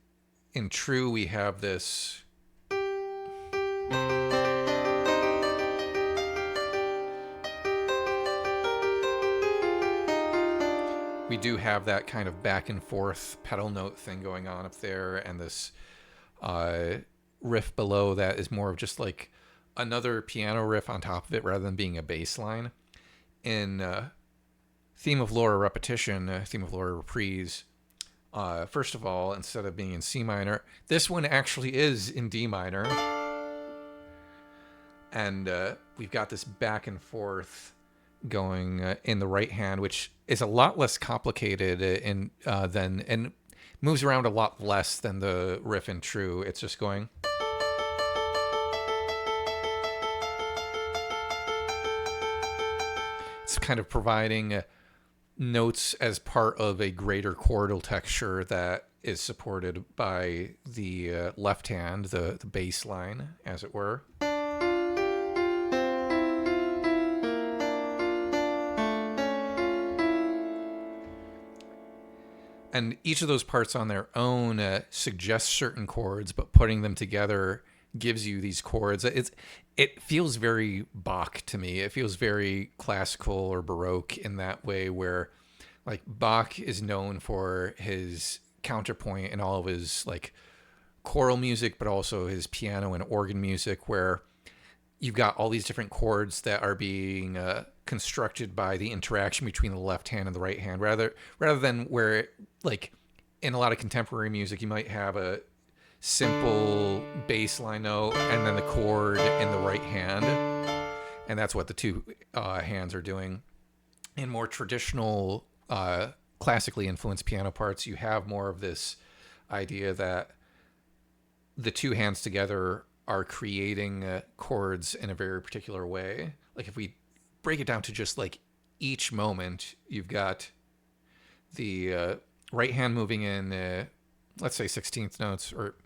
in True we have this we do have that kind of back and forth pedal note thing going on up there, and this riff below that is more of just like another piano riff on top of it rather than being a bass line. In Theme of Laura Repetition, Theme of Laura Reprise, first of all, instead of being in C minor, this one actually is in D minor. And we've got this back and forth going in the right hand, which is a lot less complicated than and moves around a lot less than the riff in True. It's just going. It's kind of providing notes as part of a greater chordal texture that is supported by the left hand, the bass line, as it were. And each of those parts on their own suggests certain chords, but putting them together gives you these chords. It feels very Bach to me. It feels very classical or Baroque in that way, where like Bach is known for his counterpoint in all of his like choral music, but also his piano and organ music, where you've got all these different chords that are being constructed by the interaction between the left hand and the right hand, rather than where, like, in a lot of contemporary music, you might have a simple bass line note and then the chord in the right hand, and that's what the two hands are doing. In more traditional, classically influenced piano parts, you have more of this idea that the two hands together are creating chords in a very particular way. Like if we break it down to just like each moment, you've got the right hand moving in, let's say 16th notes, or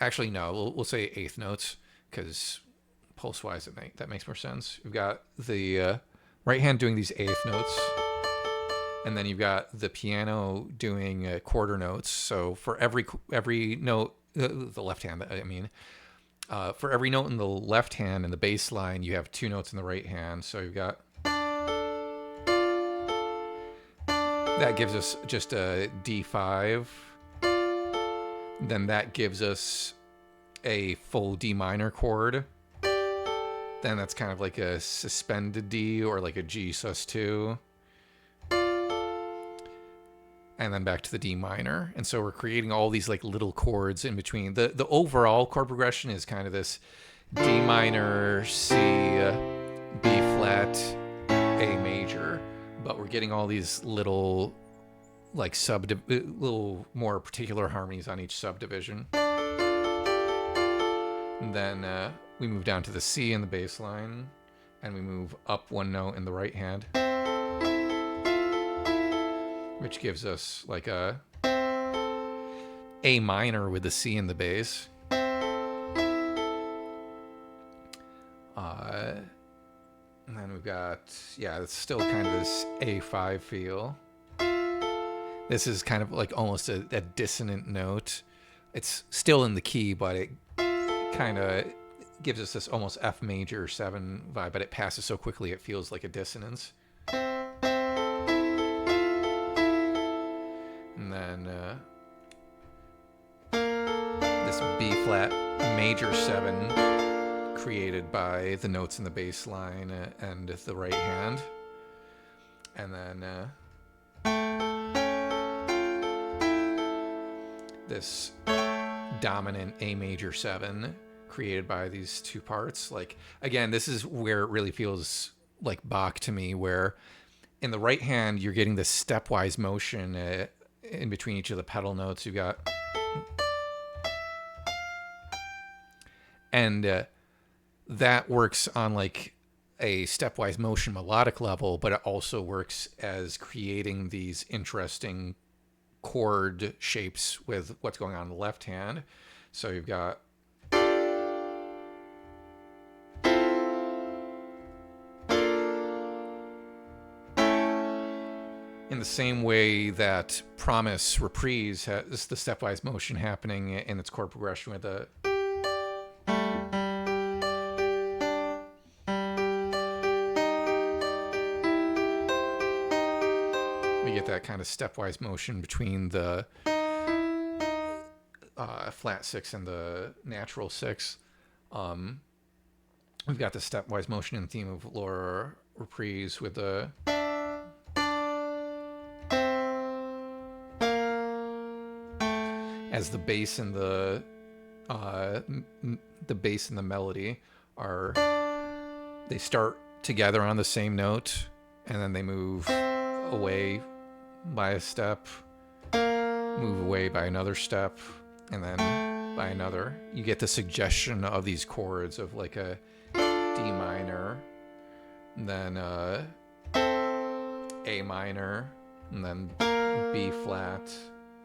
actually no, we'll say 8th notes, because pulse-wise that makes more sense. You've got the right hand doing these 8th notes, and then you've got the piano doing quarter notes. So for every note, the left hand, I mean, for every note in the left hand in the bass line, you have two notes in the right hand. So you've got, that gives us just a D5. Then that gives us a full D minor chord. Then that's kind of like a suspended D or like a G sus2. And then back to the D minor. And so we're creating all these like little chords in between. The overall chord progression is kind of this D minor, C, B flat, A major. But we're getting all these little like little more particular harmonies on each subdivision. And then we move down to the C in the bass line, and we move up one note in the right hand, which gives us like a minor with the C in the bass. And then we've got, yeah, it's still kind of this A5 feel. This is kind of like almost a dissonant note. It's still in the key, but it kind of gives us this almost F major 7 vibe, but it passes so quickly it feels like a dissonance. And then this B flat major 7 created by the notes in the bass line and the right hand. And then this dominant A major 7 created by these two parts. Like, again, this is where it really feels like Bach to me, where in the right hand you're getting this stepwise motion in between each of the pedal notes. You've got, and that works on like a stepwise motion melodic level, but it also works as creating these interesting chord shapes with what's going on in the left hand. So you've got in the same way that Promise Reprise has the stepwise motion happening in its chord progression with the we get that kind of stepwise motion between the flat 6 and the natural 6. We've got the stepwise motion in the theme of Laura Reprise with the as the bass and the bass and the melody are they start together on the same note and then they move away by a step, move away by another step, and then by another. You get the suggestion of these chords of like a D minor, and then A minor, and then B flat,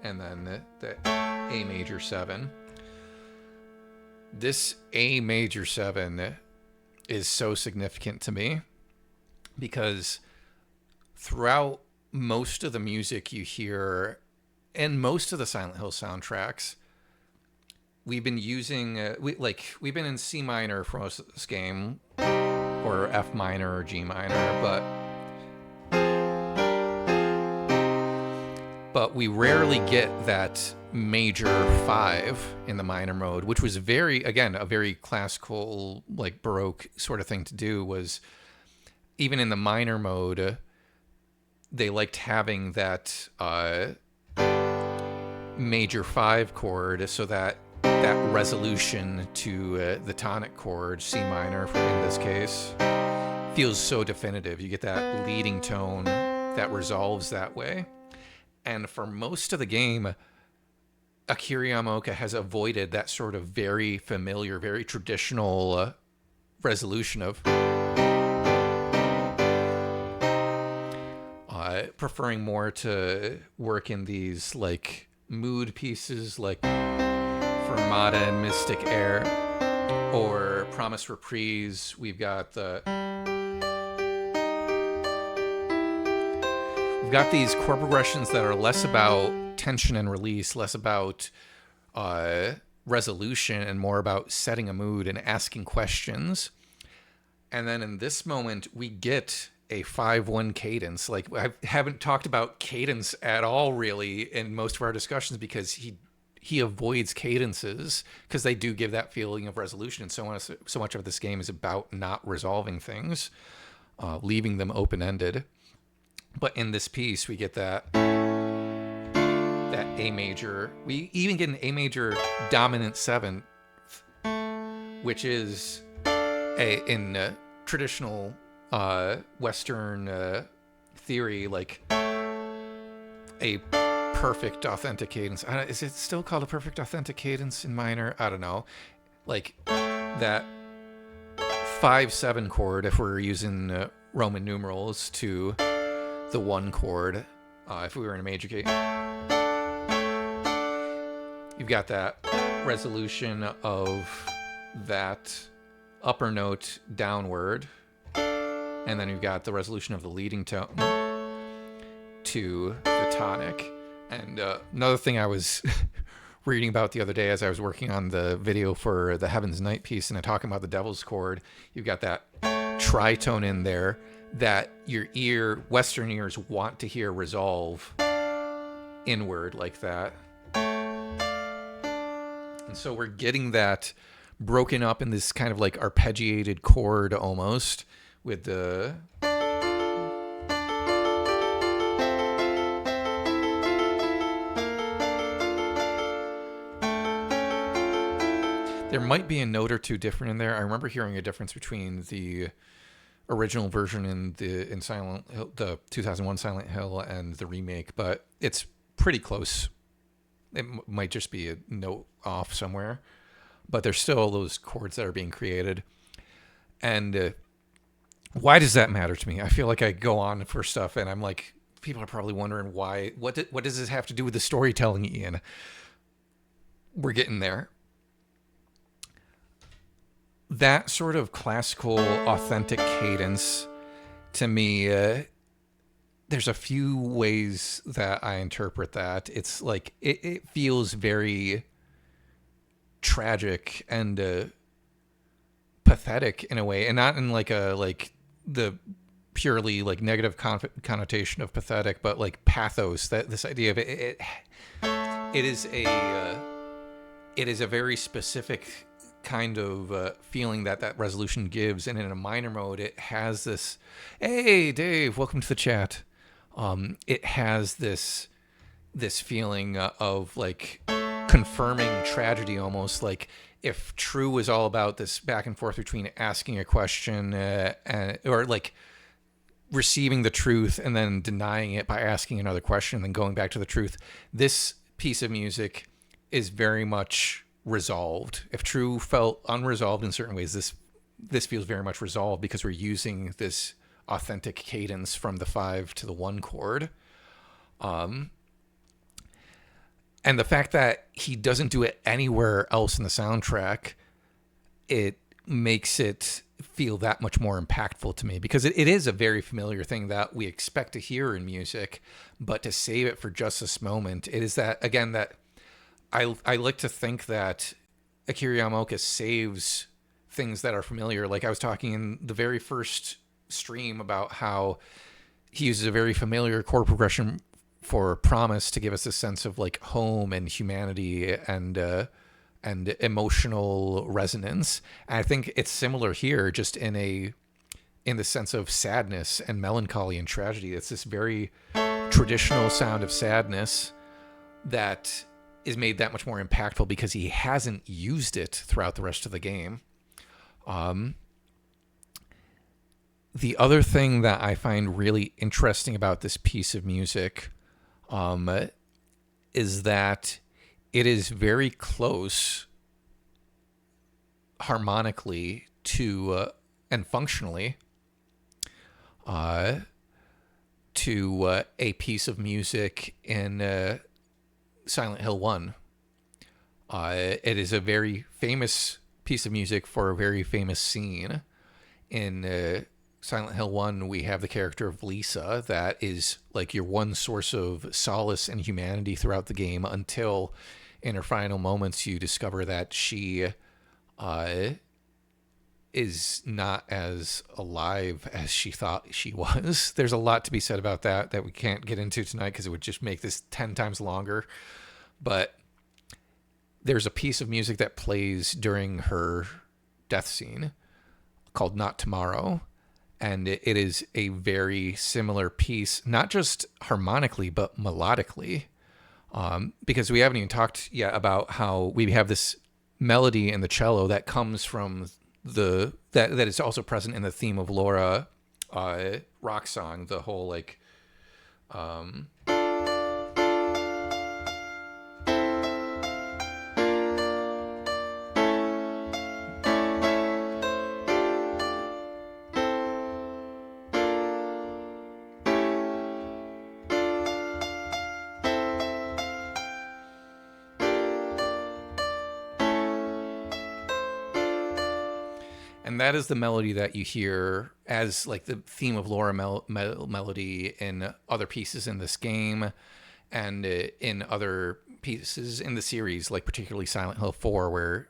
and then the A major 7. This A major 7 is so significant to me because throughout most of the music you hear and most of the Silent Hill soundtracks, we've been using we've been in C minor for most of this game, or F minor or G minor, but we rarely get that major 5 in the minor mode, which was a very classical, like Baroque sort of thing to do. Was even in the minor mode, they liked having that major 5 chord so that resolution to the tonic chord, C minor in this case, feels so definitive. You get that leading tone that resolves that way. And for most of the game, Akira Yamaoka has avoided that sort of very familiar, very traditional resolution of preferring more to work in these like mood pieces like Fermata and Mystic Air or Promise Reprise. We've got these chord progressions that are less about tension and release, less about resolution, and more about setting a mood and asking questions. And then in this moment, we get a 5/1 cadence. Like, I haven't talked about cadence at all, really, in most of our discussions because he avoids cadences because they do give that feeling of resolution. And so much of this game is about not resolving things, leaving them open-ended. But in this piece, we get that A major. We even get an A major dominant 7th, which is in traditional Western theory, like a perfect authentic cadence. Is it still called a perfect authentic cadence in minor? I don't know. Like that 5/7 chord, if we're using Roman numerals, to the 1 chord, if we were in a major key. You've got that resolution of that upper note downward, and then you've got the resolution of the leading tone to the tonic. And another thing I was reading about the other day as I was working on the video for the Heaven's Night piece, and I'm talking about the Devil's Chord, you've got that tritone in there that your Western ears want to hear resolve inward like that. And so we're getting that broken up in this kind of like arpeggiated chord almost with the there might be a note or two different in there. I remember hearing a difference between the original version in Silent Hill, the 2001 Silent Hill, and the remake, but it's pretty close. It might just be a note off somewhere, but there's still those chords that are being created. And why does that matter to me? I feel like I go on for stuff, and I'm like, people are probably wondering why. What does this have to do with the storytelling, Ian? We're getting there. That sort of classical, authentic cadence, to me, there's a few ways that I interpret that. It's like it feels very tragic and pathetic in a way, and not in like the purely like negative connotation of pathetic, but like pathos. That this idea of it is a very specific kind of feeling that resolution gives, and in a minor mode, it has this. Hey, Dave, welcome to the chat. It has this feeling of like confirming tragedy, almost like if True was all about this back and forth between asking a question or like receiving the truth and then denying it by asking another question and then going back to the truth. This piece of music is very much resolved. If True felt unresolved in certain ways, this feels very much resolved because we're using this authentic cadence from the 5 to the 1 chord. And the fact that he doesn't do it anywhere else in the soundtrack, it makes it feel that much more impactful to me, because it is a very familiar thing that we expect to hear in music, but to save it for just this moment, it is that, again, that I like to think that Akira Yamaoka saves things that are familiar. Like I was talking in the very first stream about how he uses a very familiar chord progression for Promise to give us a sense of like home and humanity and emotional resonance. And I think it's similar here, just in the sense of sadness and melancholy and tragedy. It's this very traditional sound of sadness that is made that much more impactful because he hasn't used it throughout the rest of the game. The other thing that I find really interesting about this piece of music is that it is very close harmonically to and functionally to a piece of music in Silent Hill 1. It is a very famous piece of music for a very famous scene. In Silent Hill 1, we have the character of Lisa that is like your one source of solace and humanity throughout the game, until in her final moments you discover that she is not as alive as she thought she was. There's a lot to be said about that we can't get into tonight because it would just make this 10 times longer. But there's a piece of music that plays during her death scene called Not Tomorrow. And it is a very similar piece, not just harmonically, but melodically. Because we haven't even talked yet about how we have this melody in the cello that comes from that is also present in the Theme of Laura rock song, the whole like and that is the melody that you hear as like the Theme of Laura melody in other pieces in this game and in other pieces in the series, like particularly Silent Hill 4, where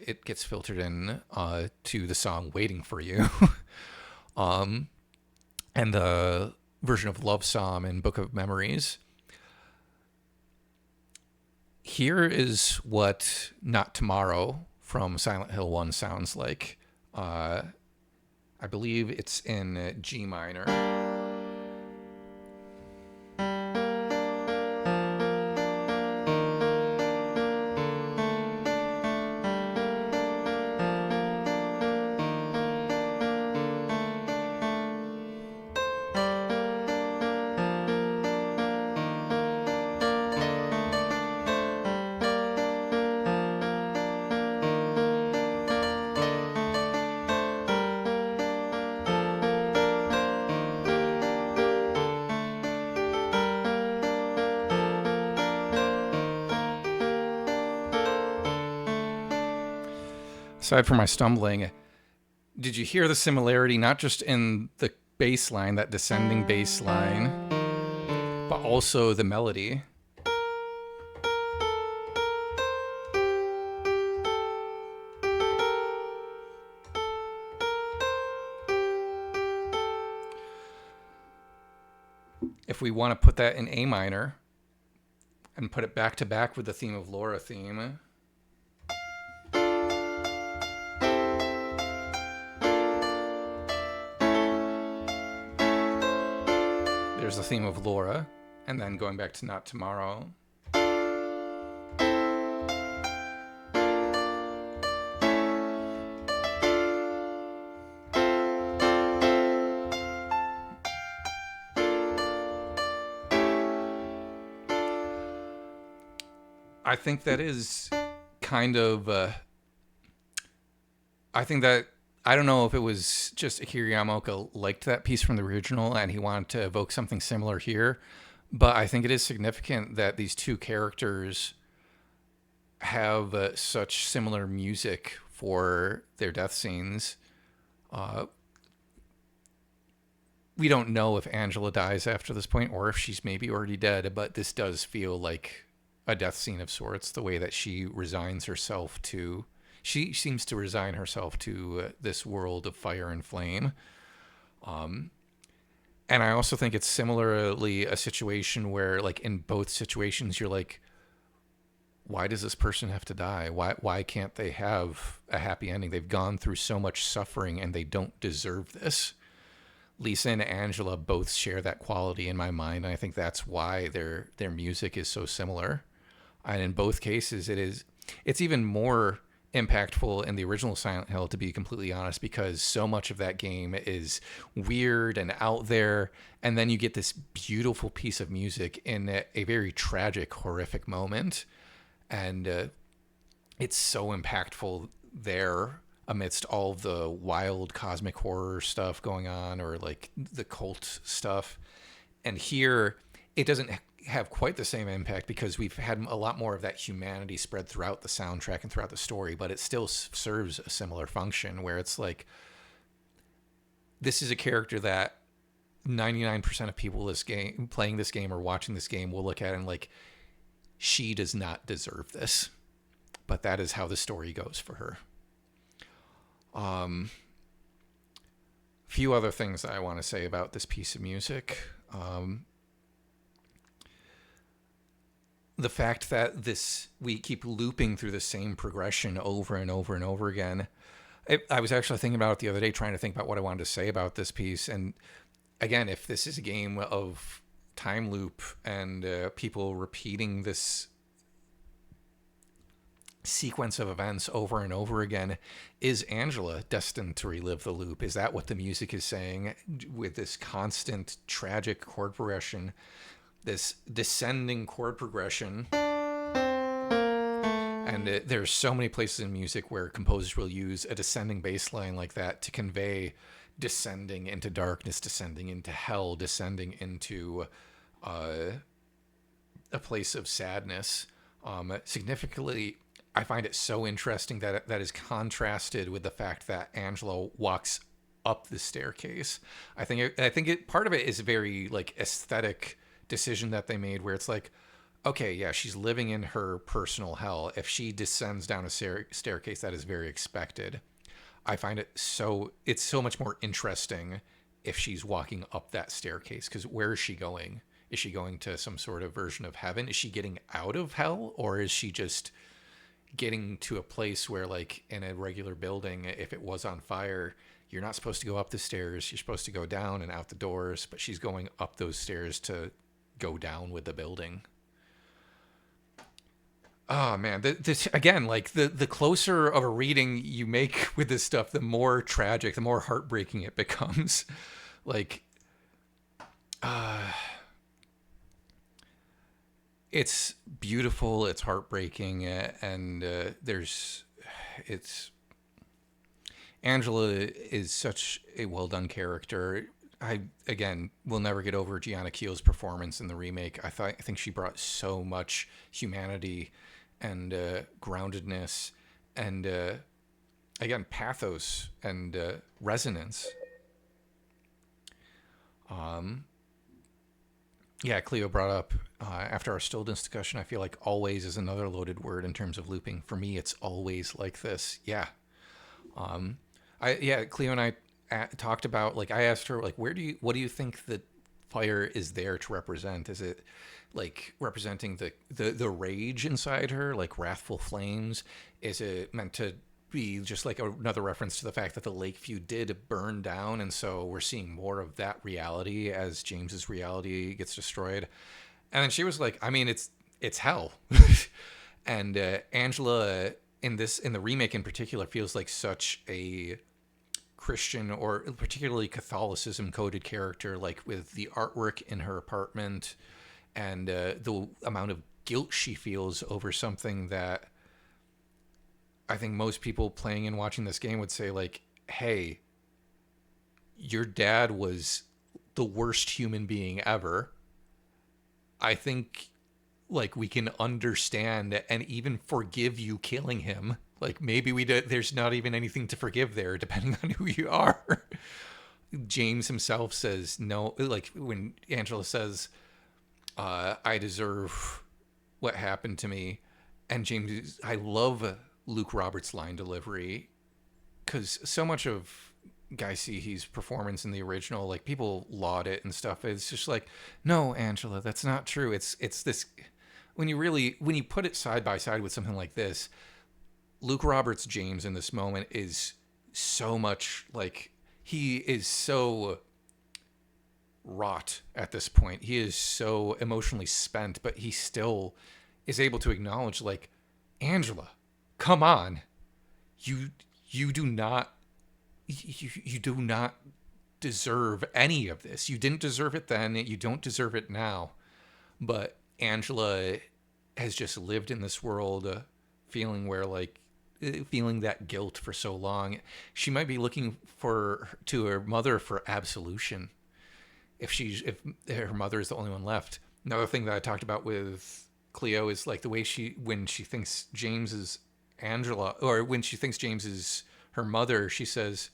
it gets filtered in to the song Waiting for You. And the version of Love Psalm in Book of Memories. Here is what Not Tomorrow from Silent Hill 1 sounds like. I believe it's in G minor. Aside from my stumbling, did you hear the similarity, not just in the bass line, that descending bass line, but also the melody. If we want to put that in A minor and put it back to back with the theme of Laura theme. There's the theme of Laura, and then going back to Not Tomorrow. I think that is kind of, I think that, I don't know if it was just Akira Yamaoka liked that piece from the original and he wanted to evoke something similar here, but I think it is significant that these two characters have such similar music for their death scenes. We don't know if Angela dies after this point or if she's maybe already dead, but this does feel like a death scene of sorts, the way that she resigns herself to, she seems to resign herself to this world of fire and flame. And I also think it's similarly a situation where, like, in both situations, you're like, why does this person have to die? Why can't they have a happy ending? They've gone through so much suffering and they don't deserve this. Lisa and Angela both share that quality in my mind, and I think that's why their music is so similar. And in both cases, it's even more impactful in the original Silent Hill, to be completely honest, because so much of that game is weird and out there, and then you get this beautiful piece of music in a very tragic, horrific moment, and it's so impactful there amidst all the wild cosmic horror stuff going on, or like the cult stuff. And here, it doesn't have quite the same impact because we've had a lot more of that humanity spread throughout the soundtrack and throughout the story, but it still serves a similar function where it's like, this is a character that 99% of people playing this game or watching this game will look at and like, she does not deserve this, but that is how the story goes for her. Few other things that I want to say about this piece of music. The fact that we keep looping through the same progression over and over and over again. I was actually thinking about it the other day, trying to think about what I wanted to say about this piece. And again, if this is a game of time loop and people repeating this sequence of events over and over again, is Angela destined to relive the loop? Is that what the music is saying with this constant tragic chord progression? This descending chord progression, and there's so many places in music where composers will use a descending bass line like that to convey descending into darkness, descending into hell, descending into a place of sadness. Significantly, I find it so interesting that that is contrasted with the fact that Angela walks up the staircase. I think part of it is very like aesthetic decision that they made, where it's like, okay, yeah, she's living in her personal hell. If she descends down a staircase, that is very expected. I find it's so much more interesting if she's walking up that staircase, because where is she going? Is she going to some sort of version of heaven? Is she getting out of hell, or is she just getting to a place where, like in a regular building, if it was on fire, you're not supposed to go up the stairs, you're supposed to go down and out the doors, but she's going up those stairs to go down with the building. Oh man, this again, like the closer of a reading you make with this stuff, the more tragic, the more heartbreaking it becomes. Like, it's beautiful, it's heartbreaking, and Angela is such a well done character. I, again, will never get over Gianna Keel's performance in the remake. I think she brought so much humanity and groundedness and, again, pathos and resonance. Yeah, Cleo brought up after our Stillness discussion, I feel like always is another loaded word in terms of looping. For me, it's always like this. Yeah. Cleo and I talked about, like, I asked her, like, what do you think that fire is there to represent? Is it like representing the rage inside her, like wrathful flames? Is it meant to be just like another reference to the fact that the Lakeview did burn down, and so we're seeing more of that reality as James's reality gets destroyed? And then she was like, I mean, it's hell. And Angela in the remake in particular feels like such a Christian or particularly Catholicism coded character, like with the artwork in her apartment and the amount of guilt she feels over something that I think most people playing and watching this game would say, like, hey, your dad was the worst human being ever. I think, like, we can understand and even forgive you killing him. Like, maybe there's not even anything to forgive there, depending on who you are. James himself says no. Like, when Angela says, I deserve what happened to me. And James, I love Luke Roberts' line delivery, because so much of Guy Seehe's performance in the original, like, people laud it and stuff. It's just like, no, Angela, that's not true. It's this, when you put it side by side with something like this, Luke Roberts' James in this moment is so much like, he is so wrought at this point. He is so emotionally spent, but he still is able to acknowledge, like, Angela, come on, you do not deserve any of this. You didn't deserve it then. You don't deserve it now. But Angela has just lived in this world, feeling that guilt for so long. She might be looking to her mother for absolution, if her mother is the only one left. Another thing that I talked about with Cleo is, like, the way when she thinks James is Angela, or when she thinks James is her mother, she says,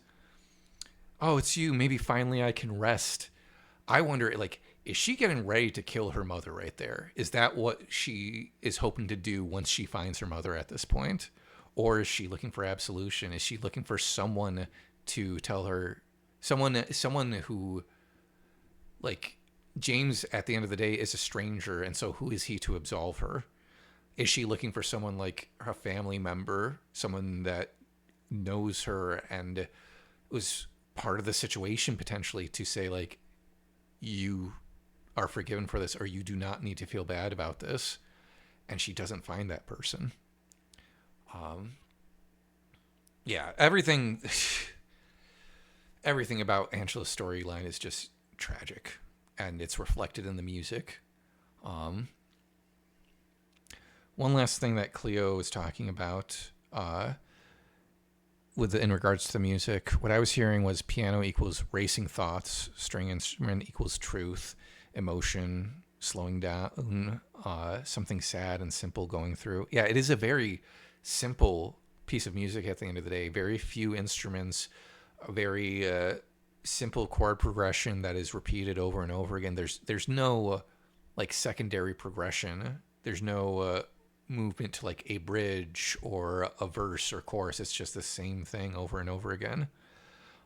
"Oh, it's you. Maybe finally I can rest." I wonder, like, is she getting ready to kill her mother right there? Is that what she is hoping to do once she finds her mother at this point? Or is she looking for absolution? Is she looking for someone to tell her, someone who, like, James at the end of the day is a stranger, and so who is he to absolve her? Is she looking for someone like a family member, someone that knows her and was part of the situation potentially, to say, like, you are forgiven for this, or you do not need to feel bad about this? And she doesn't find that person. Everything about Angela's storyline is just tragic, and it's reflected in the music. One last thing that Cleo was talking about in regards to the music, what I was hearing was piano equals racing thoughts, string instrument equals truth, emotion, slowing down, something sad and simple going through. Yeah, it is a very simple piece of music at the end of the day. Very few instruments, a very simple chord progression that is repeated over and over again. There's no like secondary progression. There's no movement to like a bridge or a verse or chorus. It's just the same thing over and over again.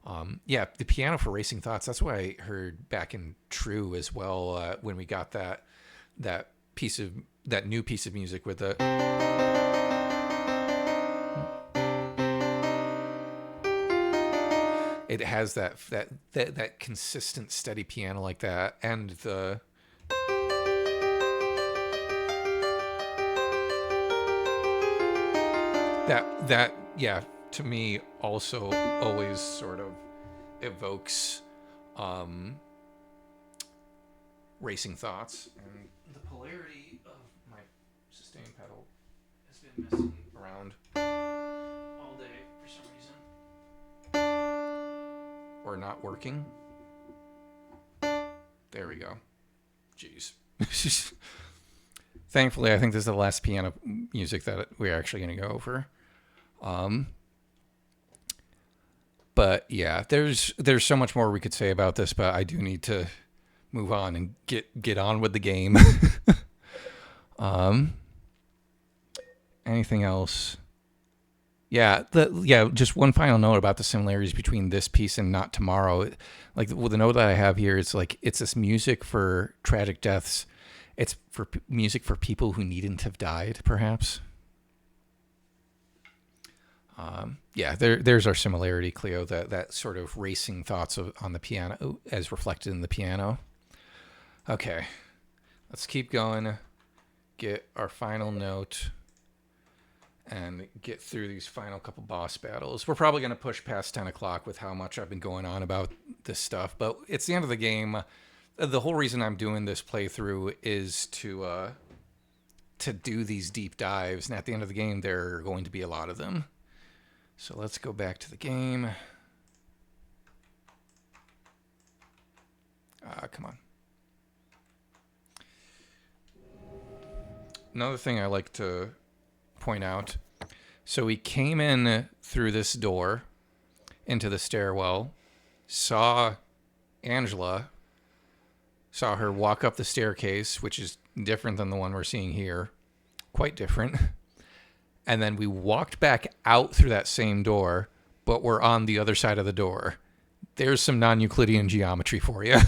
The piano for Racing Thoughts, that's what I heard back in True as well, when we got that new piece of music with the it has that consistent steady piano like that, and the that to me also always sort of evokes Racing Thoughts. And the polarity of my sustain pedal has been messing around all day for some reason, or not working. There we go. Jeez. Thankfully, I think this is the last piano music that we're actually going to go over. But yeah, there's so much more we could say about this, but I do need to move on and get on with the game. Anything else? Yeah, just one final note about the similarities between this piece and Not Tomorrow. Like, the note that I have here, it's like, it's this music for tragic deaths. It's for music for people who needn't have died, perhaps. There's our similarity, Cleo. That sort of racing thoughts on the piano as reflected in the piano. Okay, let's keep going. Get our final note. And get through these final couple boss battles. We're probably going to push past 10 o'clock with how much I've been going on about this stuff. But it's the end of the game. The whole reason I'm doing this playthrough is to do these deep dives. And at the end of the game, there are going to be a lot of them. So let's go back to the game. Come on. Another thing I like to point out. So we came in through this door into the stairwell, saw Angela, saw her walk up the staircase, which is different than the one we're seeing here, quite different. And then we walked back out through that same door, but we're on the other side of the door. There's some non-Euclidean geometry for you.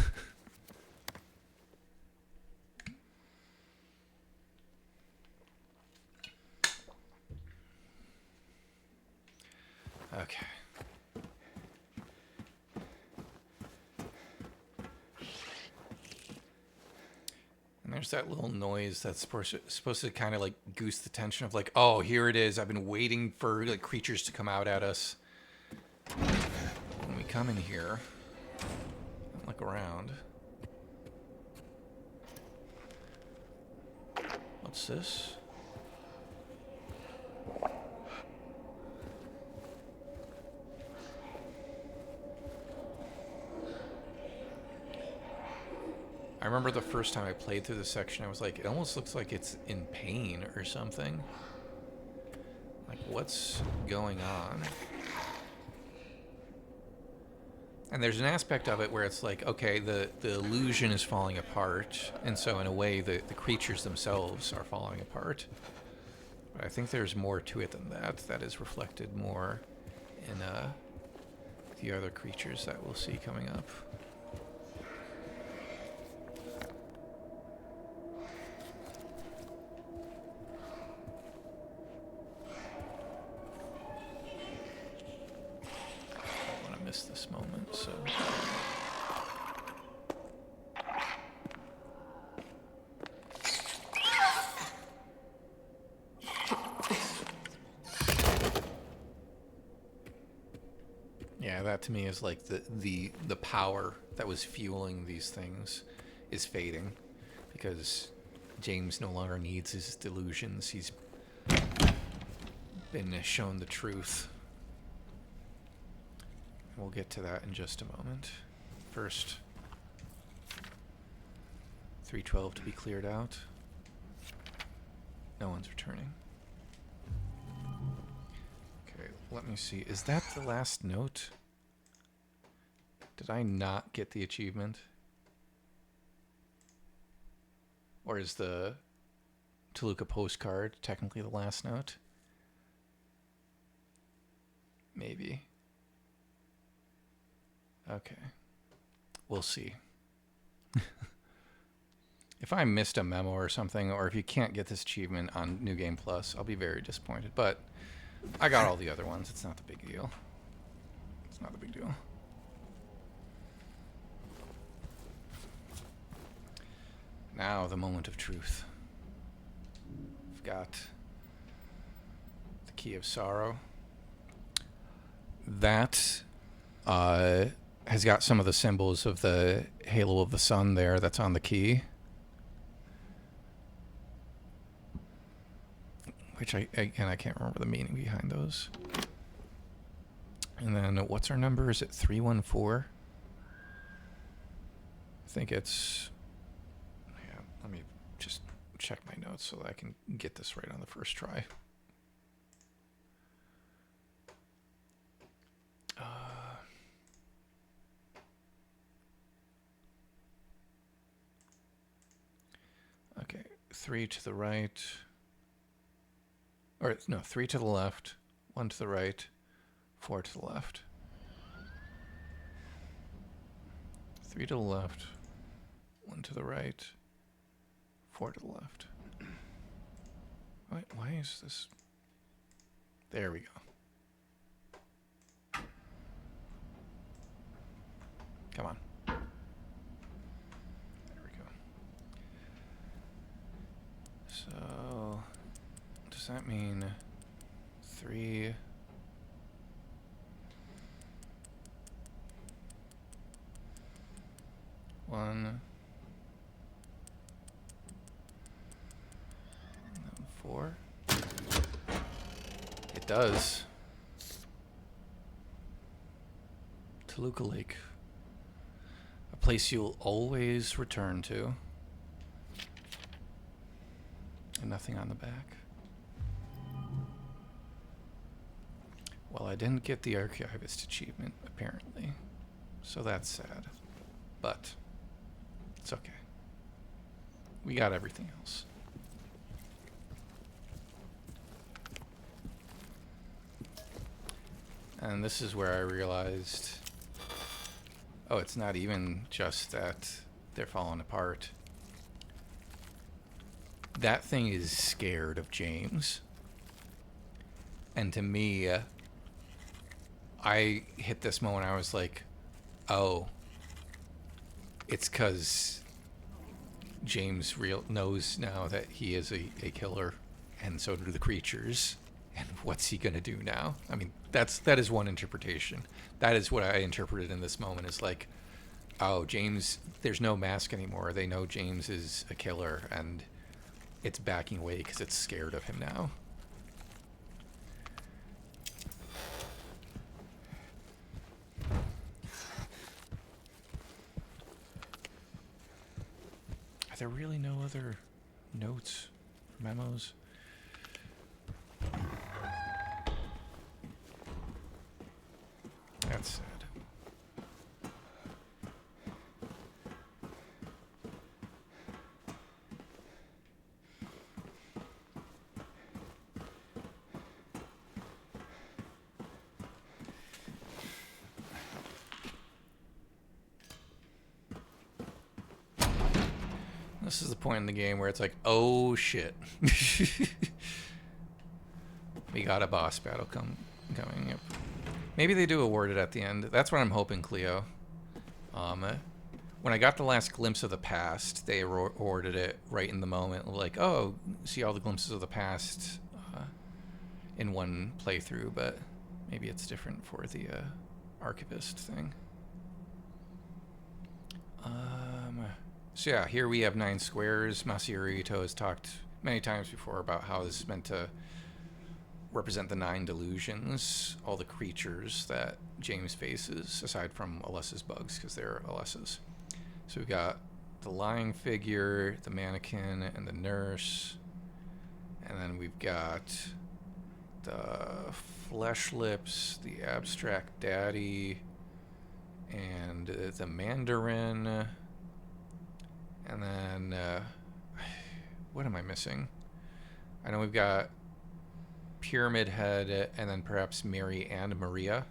Okay. And there's that little noise that's supposed to kind of like goose the tension of like, oh, here it is. I've been waiting for like creatures to come out at us. When we come in here, look around. What's this? I remember the first time I played through this section, I was like, it almost looks like it's in pain or something. Like, what's going on? And there's an aspect of it where it's like, okay, the illusion is falling apart, and so in a way, the creatures themselves are falling apart. But I think there's more to it than that. That is reflected more in the other creatures that we'll see coming up. This moment, so yeah, that to me is like the power that was fueling these things is fading because James no longer needs his delusions. He's been shown the truth. We'll get to that in just a moment. First, 312 to be cleared out. No one's returning. Okay, let me see. Is that the last note? Did I not get the achievement? Or is the Toluca postcard technically the last note? Maybe. Okay. We'll see. If I missed a memo or something, or if you can't get this achievement on New Game Plus, I'll be very disappointed. But I got all the other ones. It's not the big deal. It's not a big deal. Now, the moment of truth. I've got the Key of Sorrow. That has got some of the symbols of the halo of the sun there that's on the key. Which I can't remember the meaning behind those. And then what's our number? Is it 314? I think it's... Yeah, let me just check my notes so that I can get this right on the first try. 3 to the right. Or, no, 3 to the left, 1 to the right, 4 to the left. 3 to the left, 1 to the right, 4 to the left. Why is this? There we go. Come on. There we go. So, does that mean 3? One, and then 4. It does. Toluca Lake, a place you'll always return to, and nothing on the back. Well, I didn't get the Archivist achievement, apparently, so that's sad, but it's okay. We got everything else. And this is where I realized, oh, it's not even just that they're falling apart. That thing is scared of James. And to me, I hit this moment, I was like, oh, it's because James knows now that he is a killer, and so do the creatures. And what's he gonna do now? I mean, that is one interpretation. That is what I interpreted in this moment, is like, oh, James, there's no mask anymore. They know James is a killer, and it's backing away because it's scared of him now. Are there really no other notes, memos? That's sad. This is the point in the game where it's like, oh shit. We got a boss battle coming up. Maybe they do award it at the end. That's what I'm hoping, Cleo. When I got the last glimpse of the past, they awarded it right in the moment. Like, oh, see all the glimpses of the past in one playthrough, but maybe it's different for the Archivist thing. So yeah, here we have 9 squares. Masaru Ito has talked many times before about how this is meant to represent the 9 delusions, all the creatures that James faces, aside from Alessa's bugs, because they're Alessa's. So we've got the lying figure, the mannequin, and the nurse. And then we've got the flesh lips, the abstract daddy, and the Mandarin. And then, what am I missing? I know we've got Pyramid Head, and then perhaps Mary and Maria.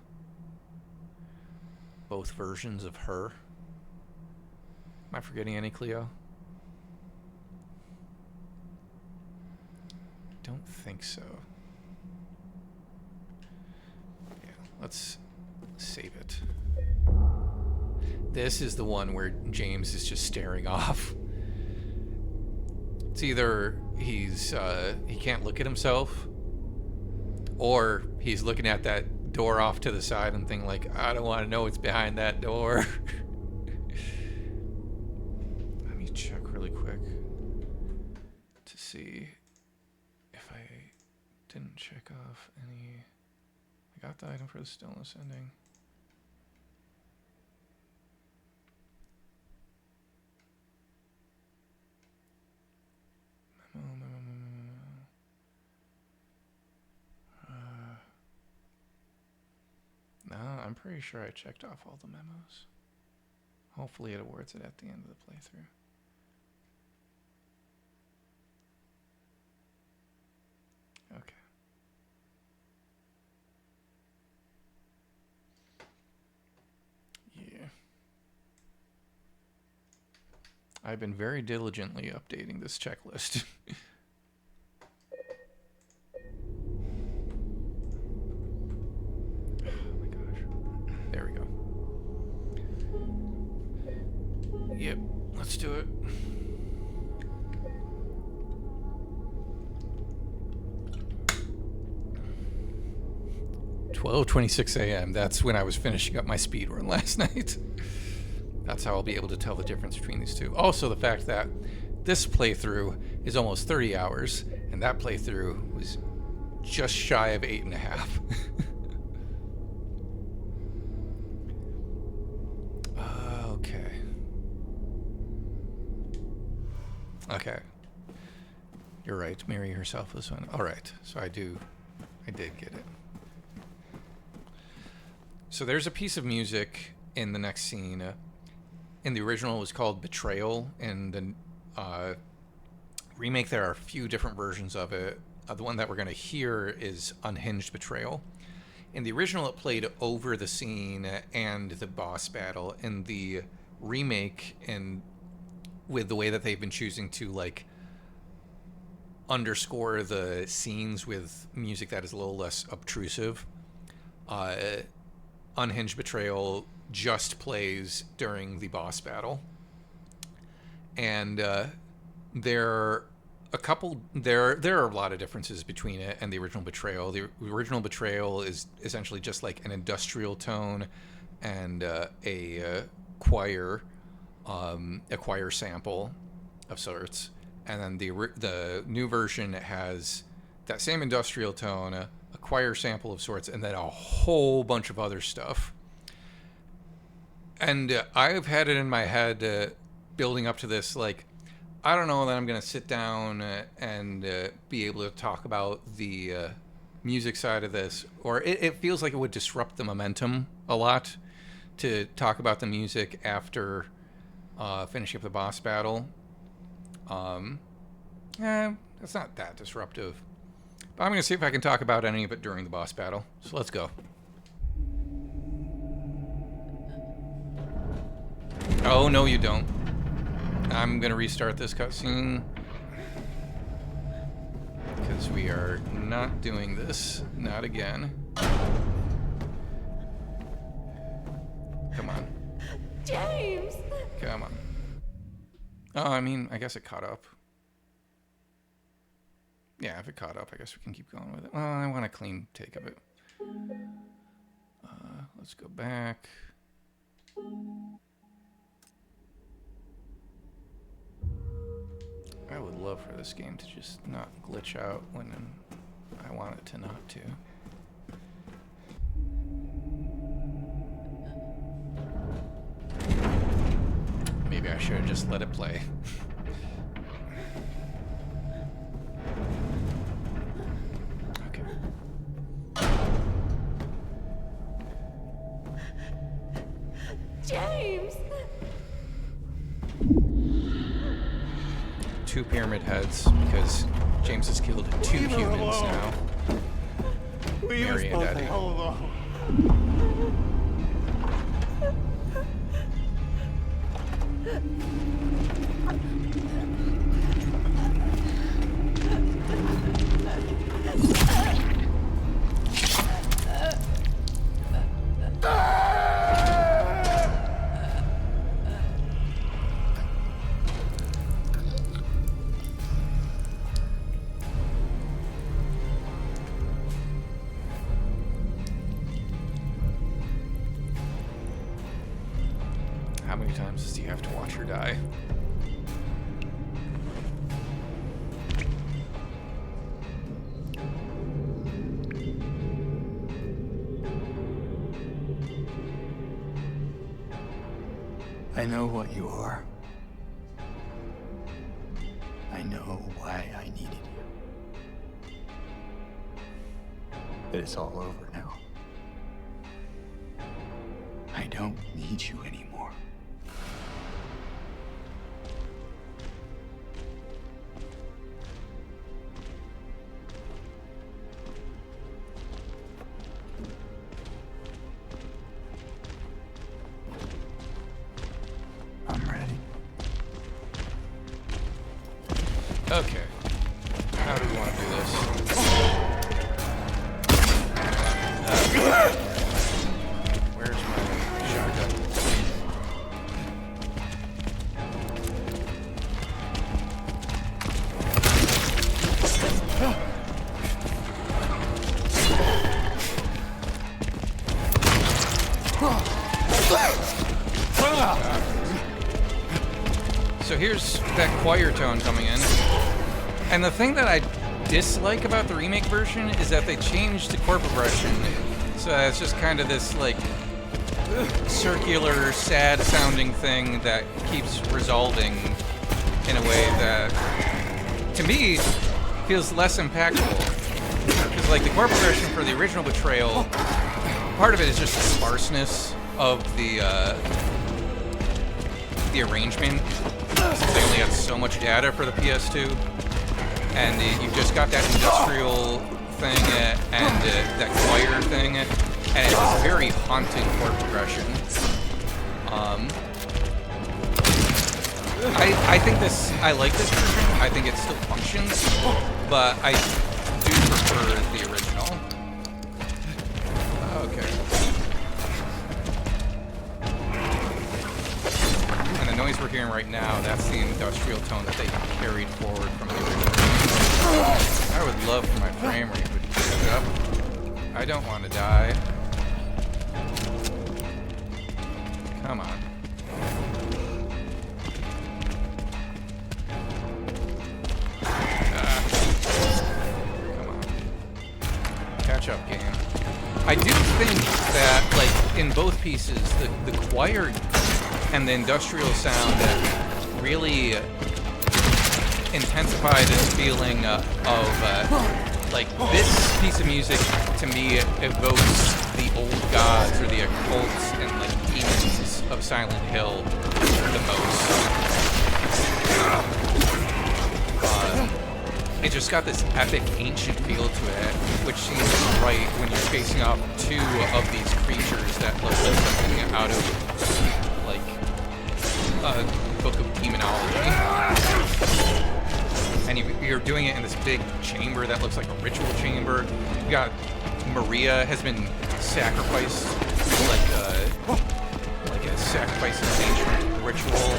Both versions of her. Am I forgetting any, Cleo? Don't think so. Yeah, let's save it. This is the one where James is just staring off. It's either he can't look at himself, or he's looking at that door off to the side and thinking like, I don't want to know what's behind that door. Let me check really quick to see if I didn't check off any. I got the item for the Stillness ending. No, I'm pretty sure I checked off all the memos. Hopefully it awards it at the end of the playthrough. Okay. Yeah. I've been very diligently updating this checklist. Oh my gosh. There we go. Yep, let's do it. 12:26 a.m. That's when I was finishing up my speedrun last night. That's how I'll be able to tell the difference between these two. Also, the fact that this playthrough is almost 30 hours, and that playthrough was just shy of 8.5. Okay. Okay. You're right. Mary herself was one. All right. So I did get it. So there's a piece of music in the next scene. In the original, it was called Betrayal. In the remake, there are a few different versions of it. The one that we're going to hear is Unhinged Betrayal. In the original, it played over the scene and the boss battle. In the remake, and with the way that they've been choosing to like underscore the scenes with music that is a little less obtrusive, Unhinged Betrayal just plays during the boss battle. And there are a lot of differences between it and the original Betrayal. The original Betrayal is essentially just like an industrial tone and a choir sample of sorts. And then the new version has that same industrial tone, a choir sample of sorts, and then a whole bunch of other stuff. And I've had it in my head building up to this, like, I don't know that I'm going to sit down and be able to talk about the music side of this, or it feels like it would disrupt the momentum a lot to talk about the music after finishing up the boss battle. It's not that disruptive. But I'm going to see if I can talk about any of it during the boss battle. So let's go. Oh, no, you don't. I'm going to restart this cutscene. Because we are not doing this. Not again. Come on. James! Come on. Oh, I mean, I guess it caught up. Yeah, if it caught up, I guess we can keep going with it. Well, I want a clean take of it. Let's go back. I would love for this game to just not glitch out when I want it to not to. Maybe I should have just let it play. Okay. James! 2 pyramid heads, because James has killed 2 humans now. Mary and Eddie. How many times do you have to watch her die? I know what you are. I know why I needed you. But it's all over now. I don't need you anymore. Okay. How do we want to do this? Where's my shotgun? So here's that choir tone coming in. And the thing that I dislike about the remake version is that they changed the chord progression. So it's just kind of this like circular, sad sounding thing that keeps resolving in a way that, to me, feels less impactful. Because like the chord progression for the original Betrayal, part of it is just the sparseness of the arrangement. Since they only had so much data for the PS2, and you've just got that industrial thing and that choir thing, and it's a very haunting chord progression. I think I like this version. I think it still functions, but I do prefer the original. Okay. Noise we're hearing right now, that's the industrial tone that they carried forward from the original. I would love for my frame rate to pick up. I don't want to die. Come on. Come on. Catch up, game. I do think that, like, in both pieces, the choir and the industrial sound that really intensify this feeling of like this piece of music to me evokes the old gods or the occults and like demons of Silent Hill the most. It just got this epic ancient feel to it, which seems right when you're facing off two of these creatures that look like something out of like a book of demonology, and you're doing it in this big chamber that looks like a ritual chamber. You got Maria has been sacrificed, like a sacrifice in an ancient ritual.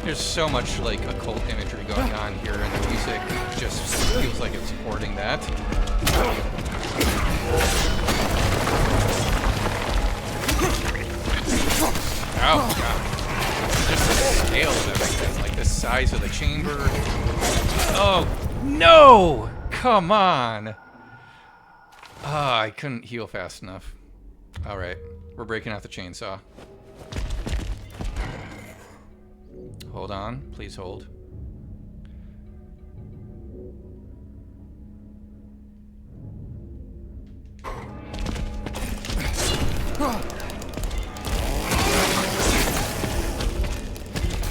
There's so much like occult imagery going on here, and the music just feels like it's supporting that. Oh god. Just the scale of everything, like the size of the chamber. Oh, no! Come on! Ah, I couldn't heal fast enough. Alright, we're breaking out the chainsaw. Hold on, please hold.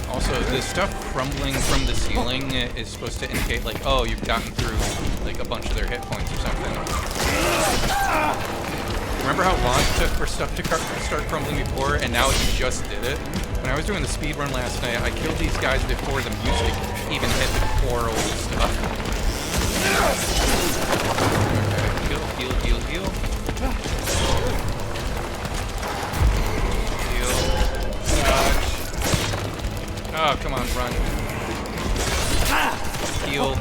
Also, the stuff crumbling from the ceiling is supposed to indicate, like, oh, you've gotten through, like, a bunch of their hit points or something. Remember how long it took for stuff to start crumbling before, and now it just did it? When I was doing the speedrun last night, I killed these guys before the music even hit the choral stuff. Okay, heal, heal, heal, heal. Heal. Dodge. Oh, come on, run. Heal.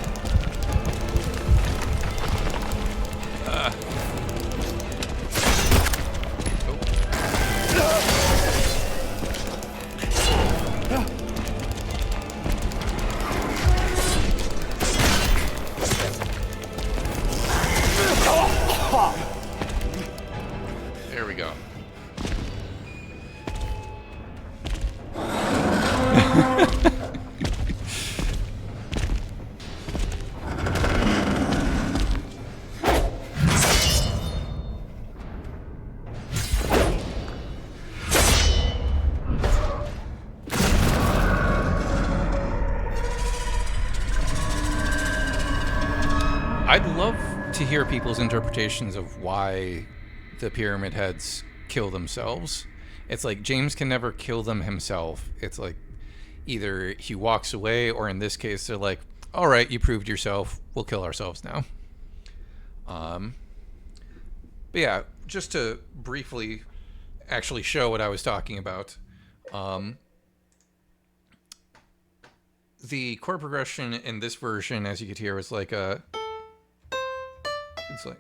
There we go. I'd love to hear people's interpretations of why the Pyramid Heads kill themselves. It's like James can never kill them himself. It's like either he walks away, or in this case, they're like, all right, you proved yourself. We'll kill ourselves now. But yeah, just to briefly actually show what I was talking about. The chord progression in this version, as you could hear, was like a... It's like...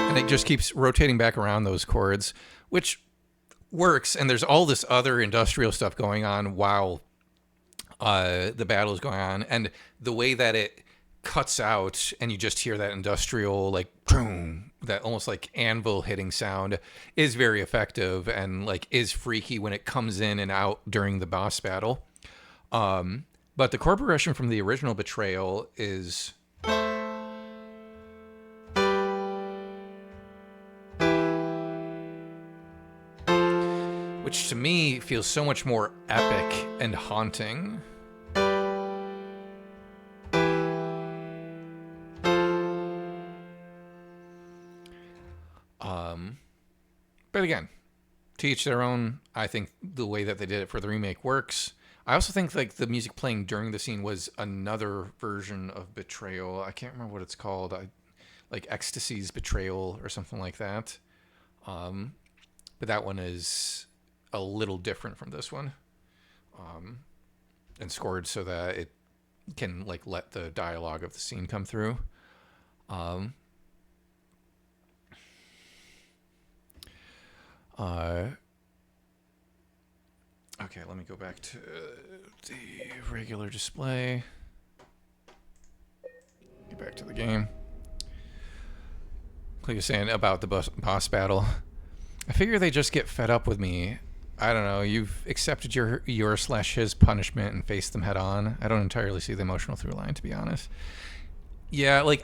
And it just keeps rotating back around those chords, which works. And there's all this other industrial stuff going on while the battle is going on. And the way that it cuts out and you just hear that industrial, like, boom, that almost like anvil hitting sound is very effective and like is freaky when it comes in and out during the boss battle. But the chord progression from the original Betrayal is... which to me feels so much more epic and haunting. But again, to each their own. I think the way that they did it for the remake works. I also think like the music playing during the scene was another version of Betrayal. I can't remember what it's called. Like Ecstasy's Betrayal or something like that. But that one is a little different from this one, and scored so that it can like let the dialogue of the scene come through. Okay, let me go back to the regular display. Get back to the game. Like you're saying about the boss battle, I figure they just get fed up with me. I don't know. You've accepted your/his punishment and faced them head on. I don't entirely see the emotional through line, to be honest. Yeah, like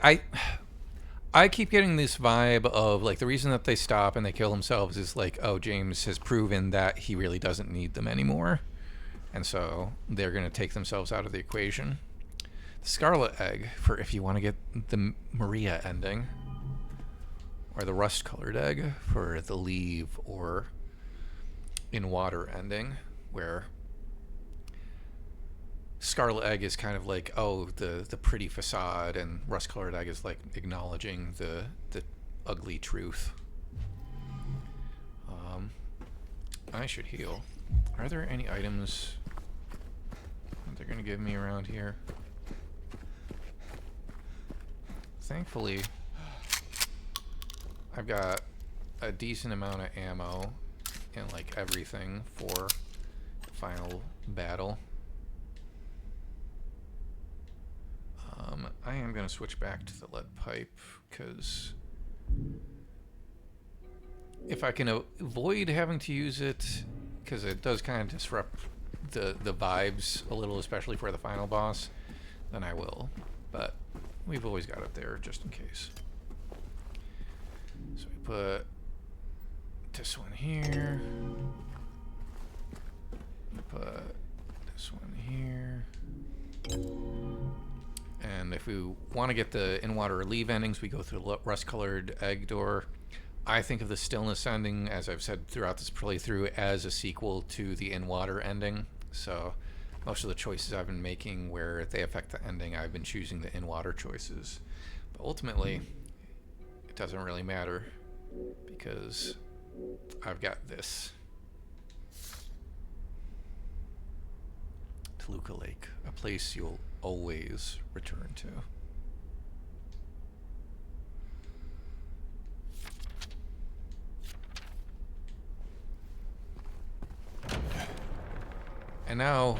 I keep getting this vibe of like the reason that they stop and they kill themselves is like, oh, James has proven that he really doesn't need them anymore, and so they're gonna take themselves out of the equation. The Scarlet Egg for if you want to get the Maria ending, or the Rust-Colored Egg for the Leave or In Water ending, where Scarlet Egg is kind of like, oh, the pretty facade, and Rust-Colored Egg is like acknowledging the ugly truth. I should heal. Are there any items that they're gonna give me around here? Thankfully, I've got a decent amount of ammo and like everything for the final battle. I am going to switch back to the lead pipe because if I can avoid having to use it, because it does kind of disrupt the vibes a little, especially for the final boss, then I will. But we've always got it there just in case. So we put this one here. We put this one here. And if we want to get the in-water leave endings, we go through the Rust-Colored Egg door. I think of the Stillness ending, as I've said throughout this playthrough, as a sequel to the in-water ending. So most of the choices I've been making where they affect the ending, I've been choosing the in-water choices. But ultimately, it doesn't really matter because I've got this. Toluca Lake, a place you'll always return to. And now,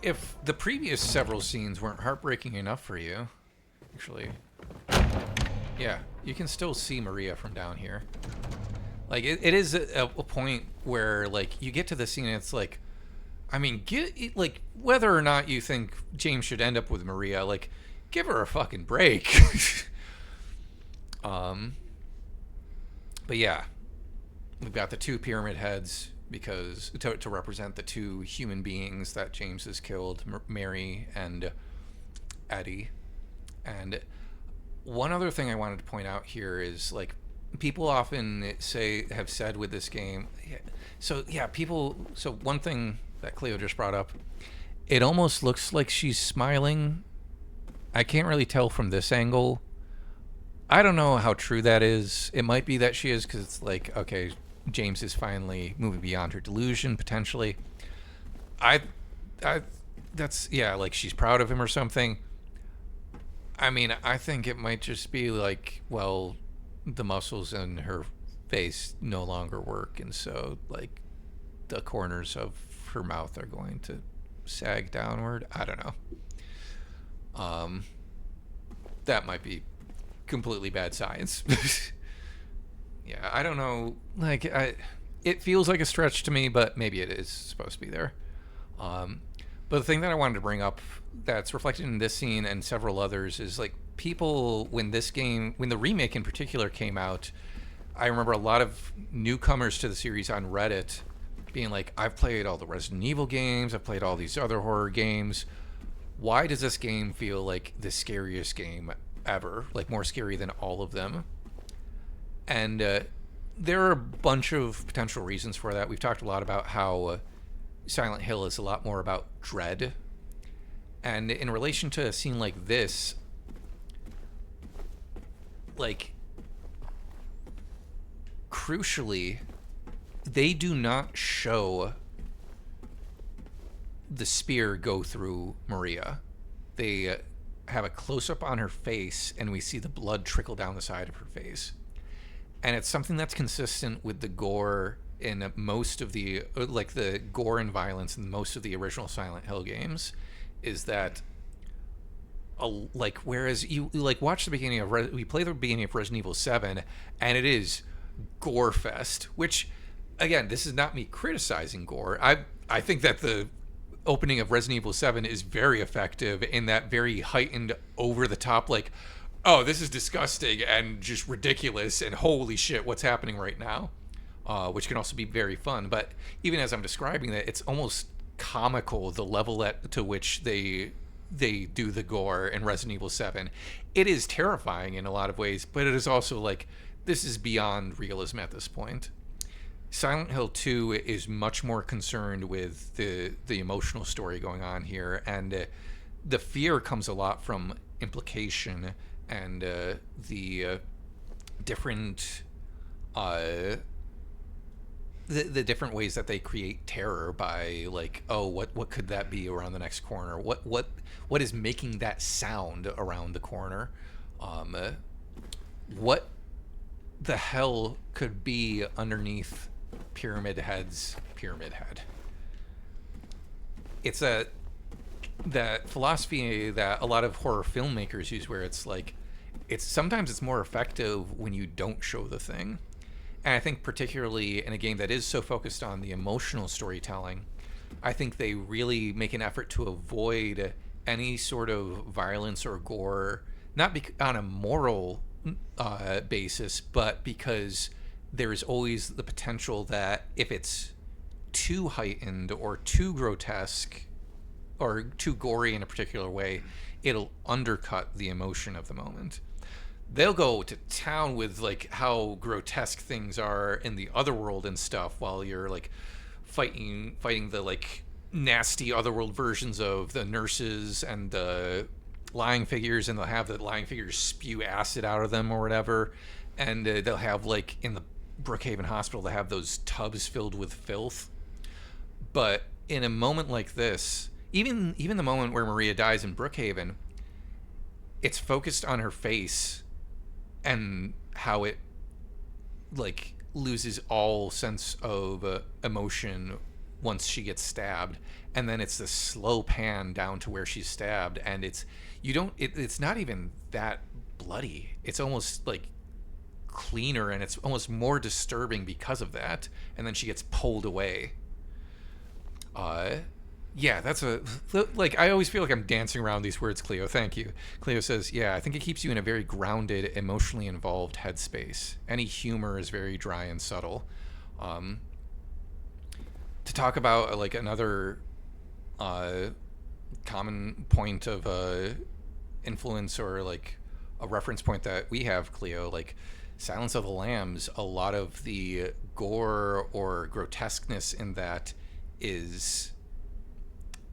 if the previous several scenes weren't heartbreaking enough for you, actually, yeah, you can still see Maria from down here. Like, it is a point where, like, you get to the scene and it's like, I mean, like, whether or not you think James should end up with Maria, like, give her a fucking break. But yeah, we've got the two pyramid heads because to represent the two human beings that James has killed, Mary and Eddie. And One other thing I wanted to point out here is like people often have said with this game. So one thing that Cleo just brought up, it almost looks like she's smiling. I can't really tell from this angle. I don't know how true that is. It might be that she is because it's like, okay, James is finally moving beyond her delusion potentially. That's like she's proud of him or something. I mean, I think it might just be like, well, the muscles in her face no longer work, and so like the corners of her mouth are going to sag downward. I don't know. That might be completely bad science. Yeah, I don't know. Like, it feels like a stretch to me, but maybe it is supposed to be there. But the thing that I wanted to bring up that's reflected in this scene and several others is like people, when the remake in particular came out, I remember a lot of newcomers to the series on Reddit being like, I've played all the Resident Evil games, I've played all these other horror games. Why does this game feel like the scariest game ever? Like more scary than all of them? And there are a bunch of potential reasons for that. We've talked a lot about how Silent Hill is a lot more about dread. And in relation to a scene like this, like, crucially, they do not show the spear go through Maria. They have a close-up on her face, and we see the blood trickle down the side of her face. And it's something that's consistent with the gore in most of the, like the gore and violence in most of the original Silent Hill games, is that, like, whereas you like watch the beginning of, we play the beginning of Resident Evil 7, and it is gore fest, which, again, this is not me criticizing gore. I think that the opening of Resident Evil 7 is very effective in that very heightened, over the top, like, oh, this is disgusting and just ridiculous and holy shit, what's happening right now? Which can also be very fun. But even as I'm describing that, it's almost comical, the level to which they do the gore in Resident Evil 7. It is terrifying in a lot of ways, but it is also like, this is beyond realism at this point. Silent Hill 2 is much more concerned with the emotional story going on here, and the fear comes a lot from implication and the different the different ways that they create terror by, like, oh, what could that be around the next corner? What is making that sound around the corner? What the hell could be underneath Pyramid Head's Pyramid Head? It's that philosophy that a lot of horror filmmakers use, where it's like, sometimes it's more effective when you don't show the thing. And I think particularly in a game that is so focused on the emotional storytelling, I think they really make an effort to avoid any sort of violence or gore, not on a moral basis, but because there is always the potential that if it's too heightened or too grotesque or too gory in a particular way, it'll undercut the emotion of the moment. They'll go to town with like how grotesque things are in the otherworld and stuff, while you're like fighting the like nasty otherworld versions of the nurses and the lying figures, and they'll have the lying figures spew acid out of them or whatever, and they'll have, like, in the Brookhaven Hospital, they have those tubs filled with filth. But in a moment like this, even the moment where Maria dies in Brookhaven, it's focused on her face and how it, like, loses all sense of emotion once she gets stabbed, and then it's this slow pan down to where she's stabbed, and it's not even that bloody. It's almost like cleaner, and it's almost more disturbing because of that, and then she gets pulled away. Yeah, that's like, I always feel like I'm dancing around these words, Cleo. Thank you. Cleo says, yeah, I think it keeps you in a very grounded, emotionally involved headspace. Any humor is very dry and subtle. To talk about, like, another common point of influence or, like, a reference point that we have, Cleo, like Silence of the Lambs, a lot of the gore or grotesqueness in that is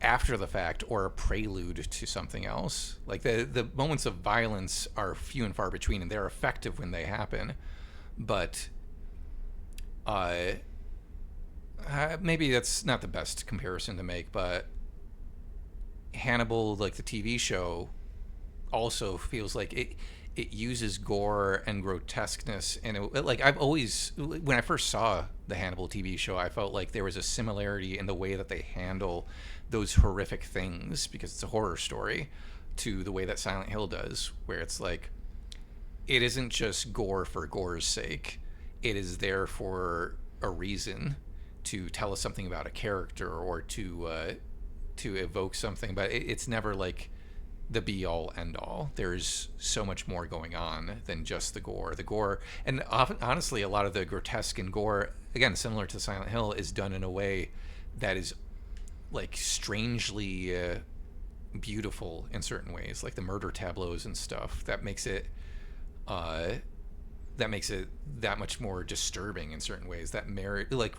after the fact or a prelude to something else. Like the moments of violence are few and far between, and they're effective when they happen. But maybe that's not the best comparison to make, but Hannibal, like the TV show, also feels like it uses gore and grotesqueness, and like I've always, when I first saw the Hannibal TV show, I felt like there was a similarity in the way that they handle those horrific things, because it's a horror story, to the way that Silent Hill does, where it's like it isn't just gore for gore's sake. It is there for a reason, to tell us something about a character or to evoke something, but it's never like the be all end all. There's so much more going on than just the gore. The gore, and often, honestly, a lot of the grotesque and gore, again, similar to Silent Hill, is done in a way that is like strangely beautiful in certain ways, like the murder tableaus and stuff. That makes it that much more disturbing in certain ways. That merit, like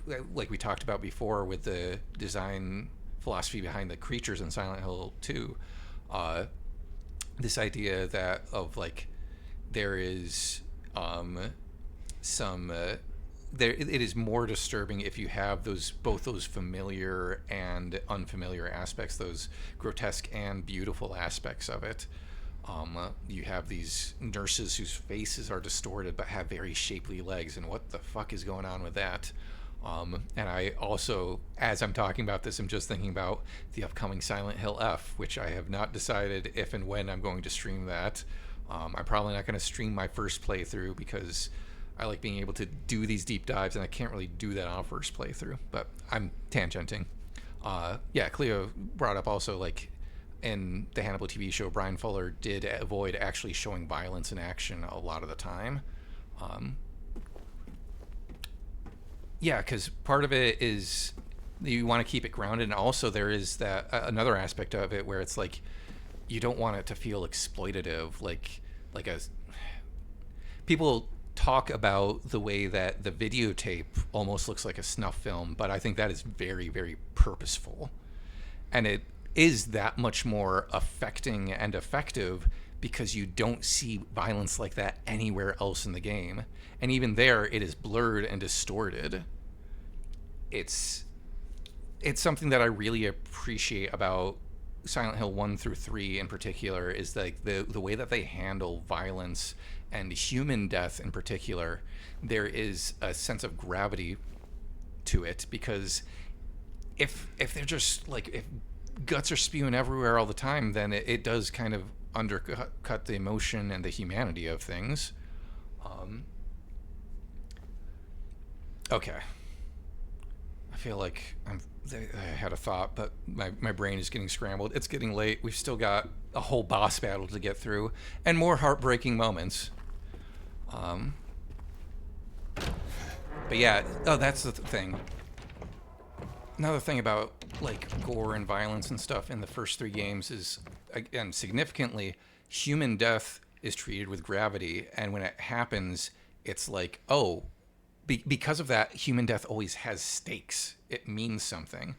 we talked about before with the design philosophy behind the creatures in Silent Hill 2. This idea that of like there is some there, it is more disturbing if you have both those familiar and unfamiliar aspects, those grotesque and beautiful aspects of it. You have these nurses whose faces are distorted but have very shapely legs, and what the fuck is going on with that? And I also, as I'm talking about this, I'm just thinking about the upcoming Silent Hill F, which I have not decided if and when I'm going to stream that. I'm probably not going to stream my first playthrough, because I like being able to do these deep dives, and I can't really do that on a first playthrough, but I'm tangenting. Yeah, Cleo brought up also, like, in the Hannibal TV show, Brian Fuller did avoid actually showing violence in action a lot of the time. Yeah, because part of it is you want to keep it grounded, and also there is that another aspect of it where it's like you don't want it to feel exploitative, like people talk about the way that the videotape almost looks like a snuff film, but I think that is very, very purposeful, and it is that much more affecting and effective because you don't see violence like that anywhere else in the game. And even there, it is blurred and distorted. It's something that I really appreciate about Silent Hill 1 through 3 in particular, is like the way that they handle violence and human death in particular. There is a sense of gravity to it, because if they're just like, if guts are spewing everywhere all the time, then it does kind of undercut the emotion and the humanity of things. Okay. I feel like I had a thought, but my brain is getting scrambled. It's getting late. We've still got a whole boss battle to get through, and more heartbreaking moments. But yeah, that's the thing. Another thing about like gore and violence and stuff in the first 3 games is, again, significantly, human death is treated with gravity, and when it happens, it's like, oh, because of that, human death always has stakes. It means something.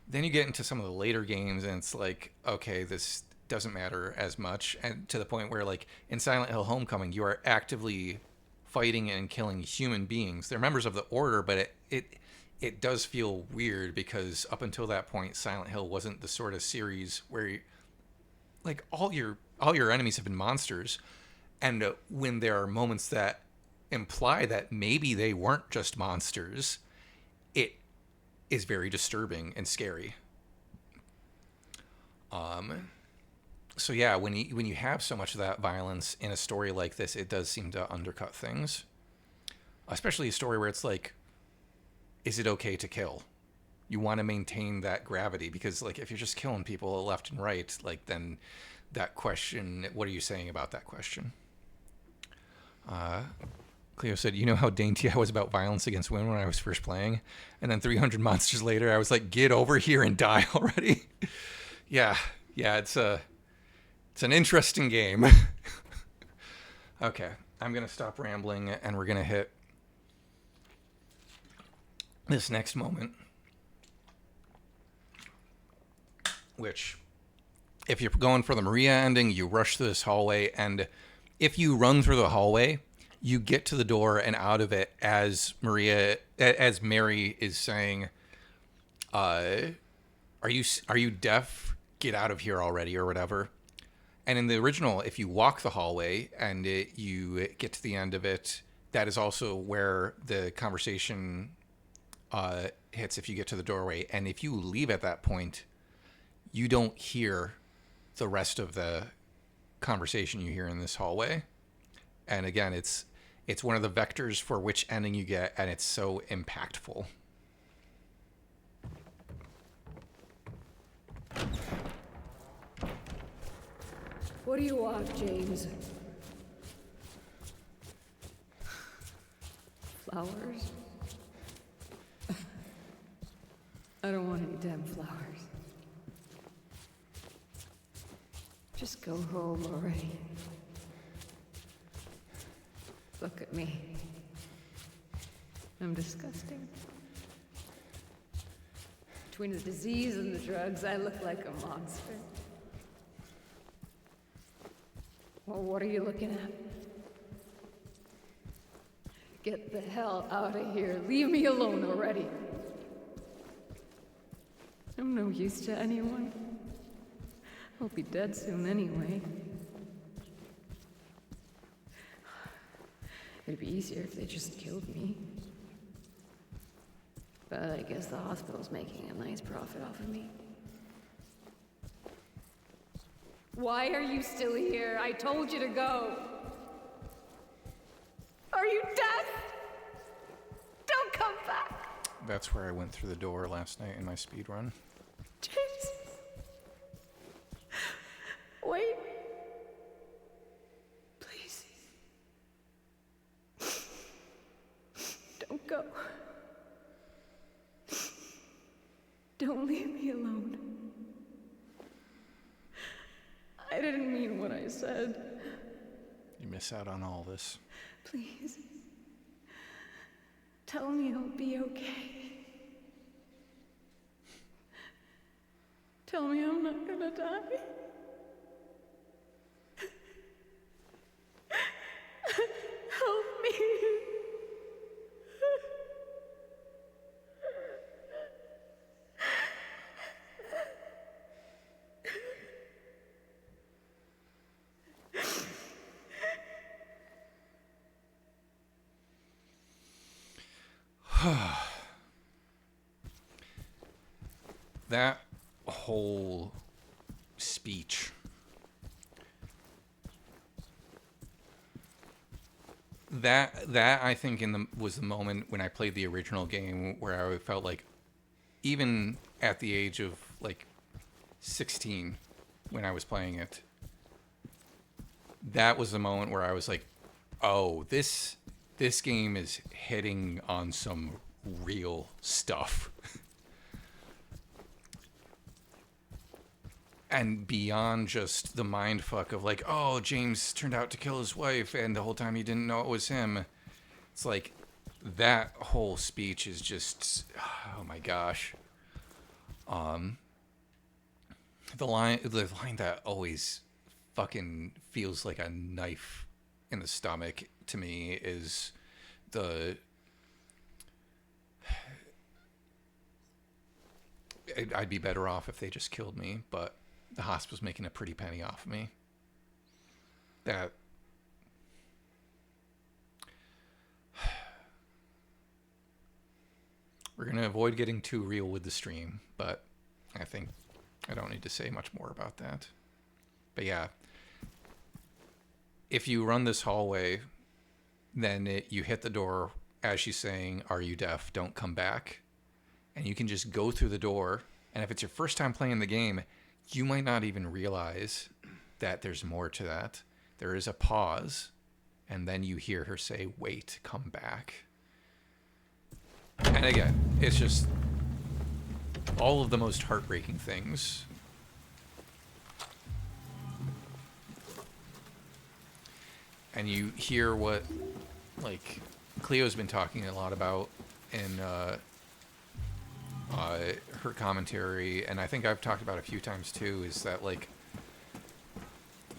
Then you get into some of the later games, and it's like, okay, this doesn't matter as much, and to the point where, like, in Silent Hill Homecoming, you are actively fighting and killing human beings. They're members of the Order, but it does feel weird, because up until that point, Silent Hill wasn't the sort of series where like all your enemies have been monsters, and when there are moments that imply that maybe they weren't just monsters, it is very disturbing and scary. So yeah, when you have so much of that violence in a story like this, it does seem to undercut things, especially a story where it's like, is it okay to kill? You want to maintain that gravity, because like if you're just killing people left and right, like then that question, what are you saying about that question? Cleo said, you know how dainty I was about violence against women when I was first playing? And then 300 monsters later, I was like, get over here and die already. Yeah, it's an interesting game. Okay, I'm going to stop rambling and we're going to hit this next moment. Which, if you're going for the Maria ending, you rush through this hallway, and if you run through the hallway, you get to the door and out of it as Mary is saying, "Are you deaf? Get out of here already," or whatever. And in the original, if you walk the hallway and you get to the end of it, that is also where the conversation hits. If you get to the doorway, and if you leave at that point, you don't hear the rest of the conversation you hear in this hallway. And again, it's one of the vectors for which ending you get, and it's so impactful. What do you want, James? Flowers? I don't want any damn flowers. Just go home already. Look at me. I'm disgusting. Between the disease and the drugs, I look like a monster. Well, what are you looking at? Get the hell out of here. Leave me alone already. I'm no use to anyone. I'll be dead soon anyway. It'd be easier if they just killed me. But I guess the hospital's making a nice profit off of me. Why are you still here? I told you to go. Are you deaf? Don't come back. That's where I went through the door last night in my speed run. James. Wait. Please. Don't go. Don't leave me alone. I didn't mean what I said. You miss out on all this. Please. Tell me I'll be okay. Tell me I'm not gonna die. Help me. That whole speech, that I think was the moment when I played the original game where I felt like, even at the age of like 16 when I was playing it, that was the moment where I was like, oh, this game is hitting on some real stuff. And beyond just the mindfuck of like, oh, James turned out to kill his wife and the whole time he didn't know it was him. It's like, that whole speech is just, oh my gosh. The line that always fucking feels like a knife in the stomach to me is I'd be better off if they just killed me, but the hospital's making a pretty penny off of me. That we're going to avoid getting too real with the stream, but I think I don't need to say much more about that. But yeah, if you run this hallway, then you hit the door as she's saying, "Are you deaf? Don't come back." And you can just go through the door. And if it's your first time playing the game, you might not even realize that there's more to that. There is a pause, and then you hear her say, "Wait, come back." And again, it's just all of the most heartbreaking things. and you hear what, like, Cleo's been talking a lot about in her commentary, and I think I've talked about a few times too, is that, like,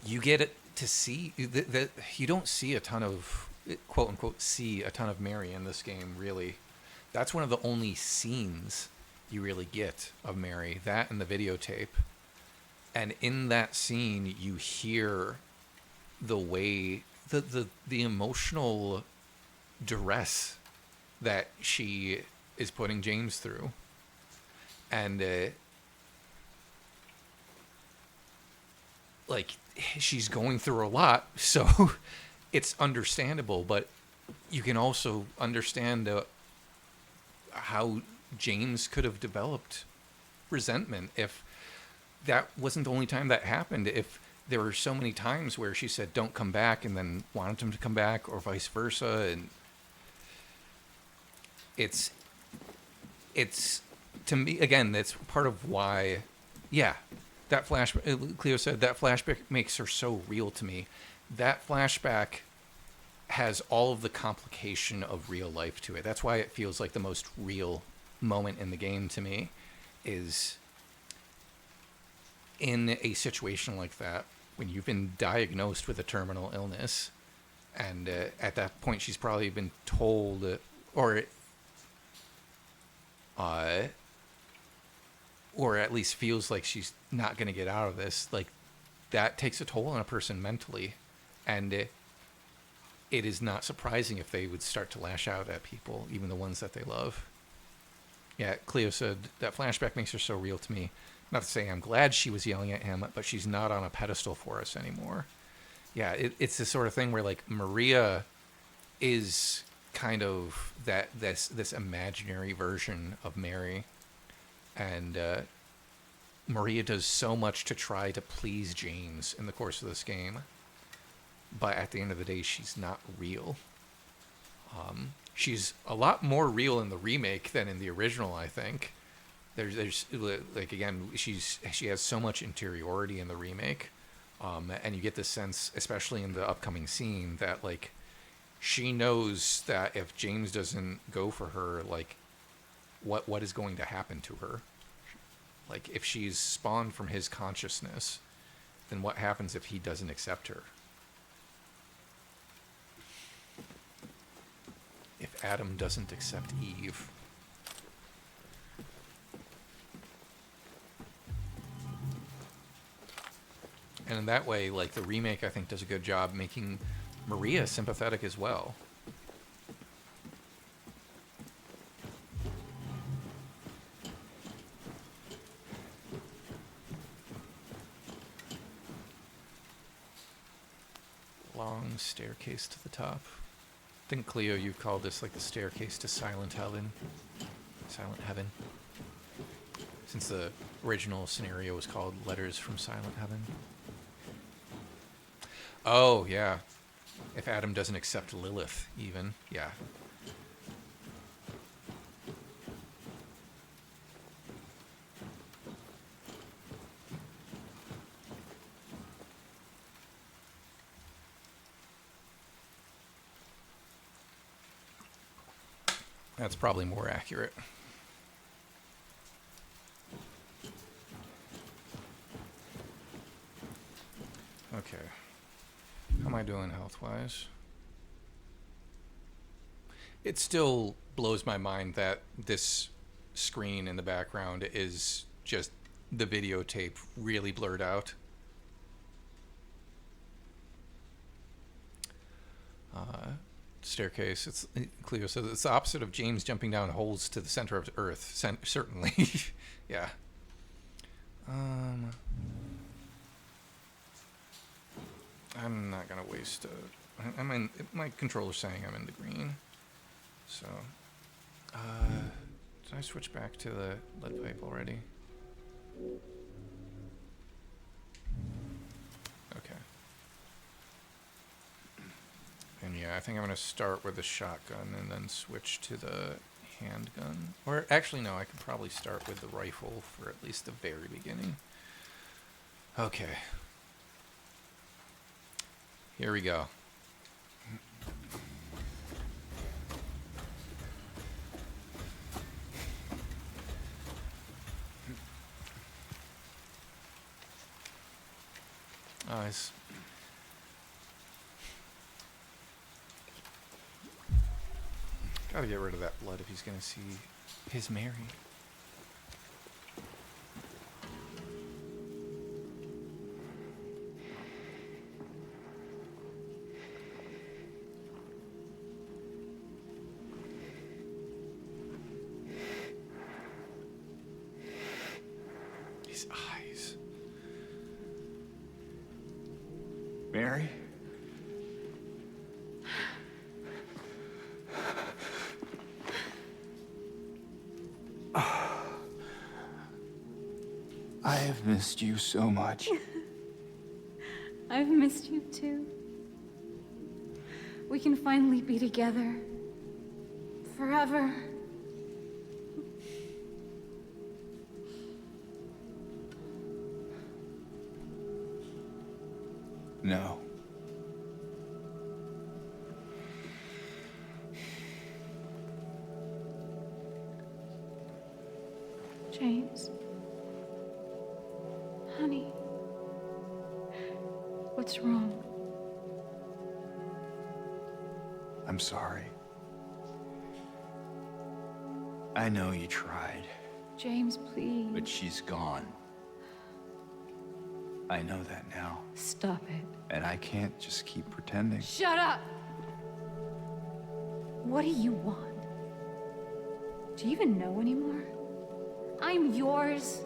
you get it to see that you don't see a ton of, quote unquote, see a ton of Mary in this game, really. That's one of the only scenes you really get of Mary, that and the videotape. And in that scene, you hear the way, the emotional duress that she is putting James through. And, like, she's going through a lot, so it's understandable, but you can also understand how James could have developed resentment if that wasn't the only time that happened. If there were so many times where she said, don't come back, and then wanted him to come back, or vice versa. And it's to me, again, that's part of why, yeah, that flashback, Cleo said, that flashback makes her so real to me. That flashback has all of the complication of real life to it. That's why it feels like the most real moment in the game to me, is in a situation like that, when you've been diagnosed with a terminal illness, and at that point she's probably been told, or at least feels like she's not going to get out of this. Like, that takes a toll on a person mentally, and it is not surprising if they would start to lash out at people, even the ones that they love. Yeah, Cleo said, that flashback makes her so real to me. Not to say I'm glad she was yelling at him, but she's not on a pedestal for us anymore. Yeah, it's the sort of thing where, like, Maria is kind of this imaginary version of Mary, and Maria does so much to try to please James in the course of this game, but at the end of the day, she's not real. She's a lot more real in the remake than in the original, I think. There's like, again, she has so much interiority in the remake, and you get this sense, especially in the upcoming scene, that, like, she knows that if James doesn't go for her, like, what is going to happen to her. Like, if she's spawned from his consciousness, then what happens if he doesn't accept her? If Adam doesn't accept Eve. And in that way, like, the remake, I think, does a good job making Maria sympathetic as well. Long staircase to the top. I think, Cleo, you called this, like, the staircase to Silent Heaven. Silent Heaven. Since the original scenario was called Letters from Silent Heaven. Oh, yeah. If Adam doesn't accept Lilith, even. Yeah. That's probably more accurate. Okay. How am I doing health-wise? It still blows my mind that this screen in the background is just the videotape really blurred out. Staircase. It's Cleo says it's the opposite of James jumping down holes to the center of the earth. Certainly. Yeah. I'm not gonna waste I'm in, my controller's saying I'm in the green. So did I switch back to the lead pipe already? Okay. And yeah, I think I'm gonna start with the shotgun and then switch to the handgun. Or actually no, I could probably start with the rifle for at least the very beginning. Okay. Here we go. otherwise. Gotta get rid of that blood if he's gonna see his Mary. His eyes. Mary? I have missed you so much. I've missed you too. We can finally be together. Forever. No. James. Honey. What's wrong? I'm sorry. I know you tried, James, please. but she's gone. I know that now, Stop it. and I can't just keep pretending. Shut up! What do you want? Do you even know anymore? I'm yours.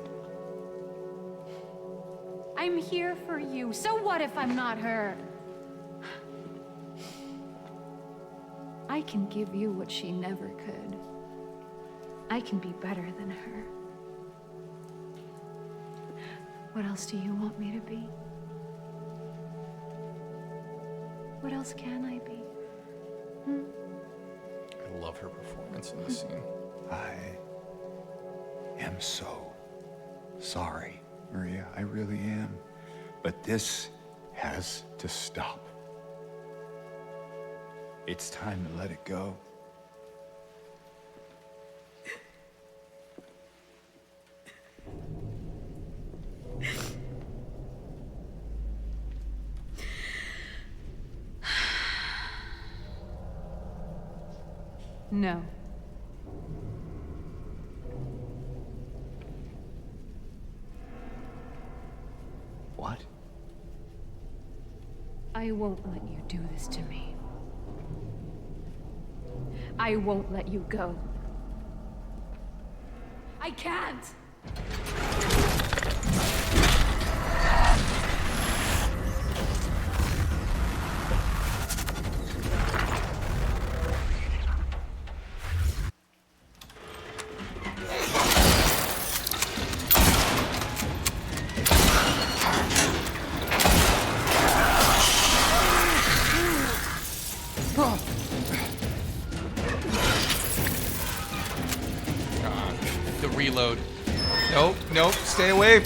I'm here for you. So what if I'm not her? I can give you what she never could. I can be better than her. What else do you want me to be? What else can I be? I love her performance in this scene. I am so sorry, Maria. I really am. But this has to stop. It's time to let it go. No. What? I won't let you do this to me. I won't let you go. I can't! The reload. Nope, nope, stay away.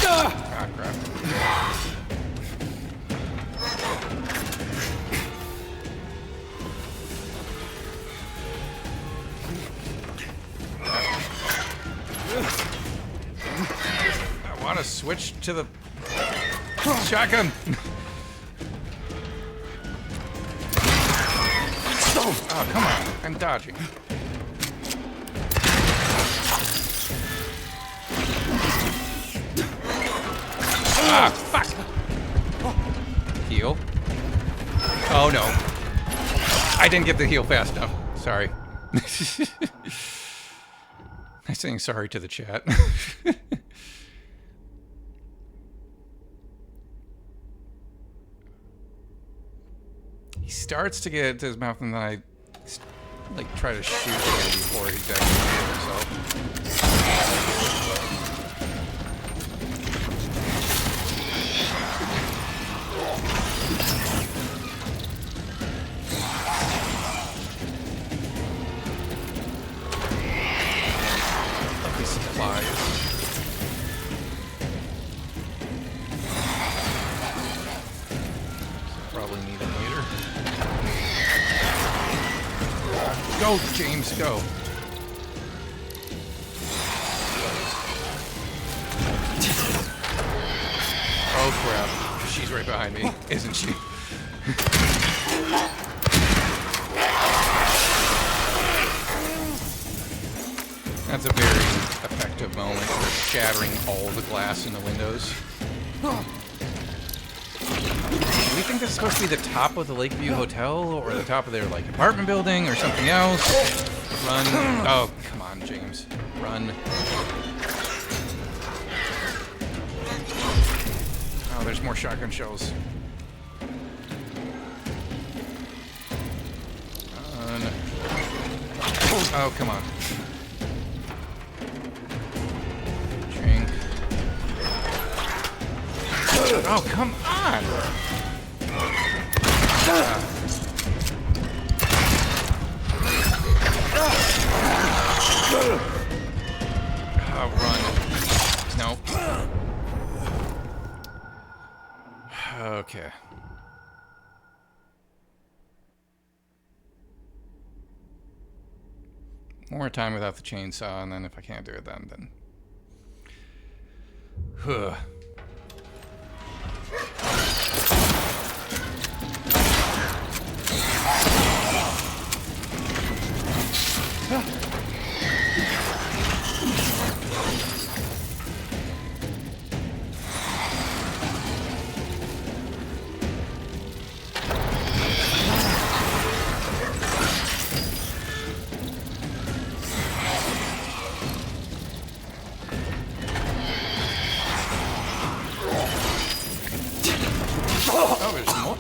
Ah, crap. I want to switch to the shotgun. Oh, come on. I'm dodging. Ah, fuck. Heal. Oh, no. I didn't get the heal fast enough. Sorry. I'm saying sorry to the chat. He starts to get it to his mouth, and then I like try to shoot him before he actually hit himself. Like his supplies. Probably need them later. Go, James, go. She's right behind me, isn't she? That's a very effective moment for shattering all the glass in the windows. Do we think this is supposed to be the top of the Lakeview Hotel, or the top of their, like, apartment building, or something else? Run. Oh, come on, James. Run. Oh, there's more shotgun shells. Run. Oh, come on. Drink. Oh, come on! Oh, run. No. Okay. More time without the chainsaw, and then if I can't do it then... Huh. Oh, there's more.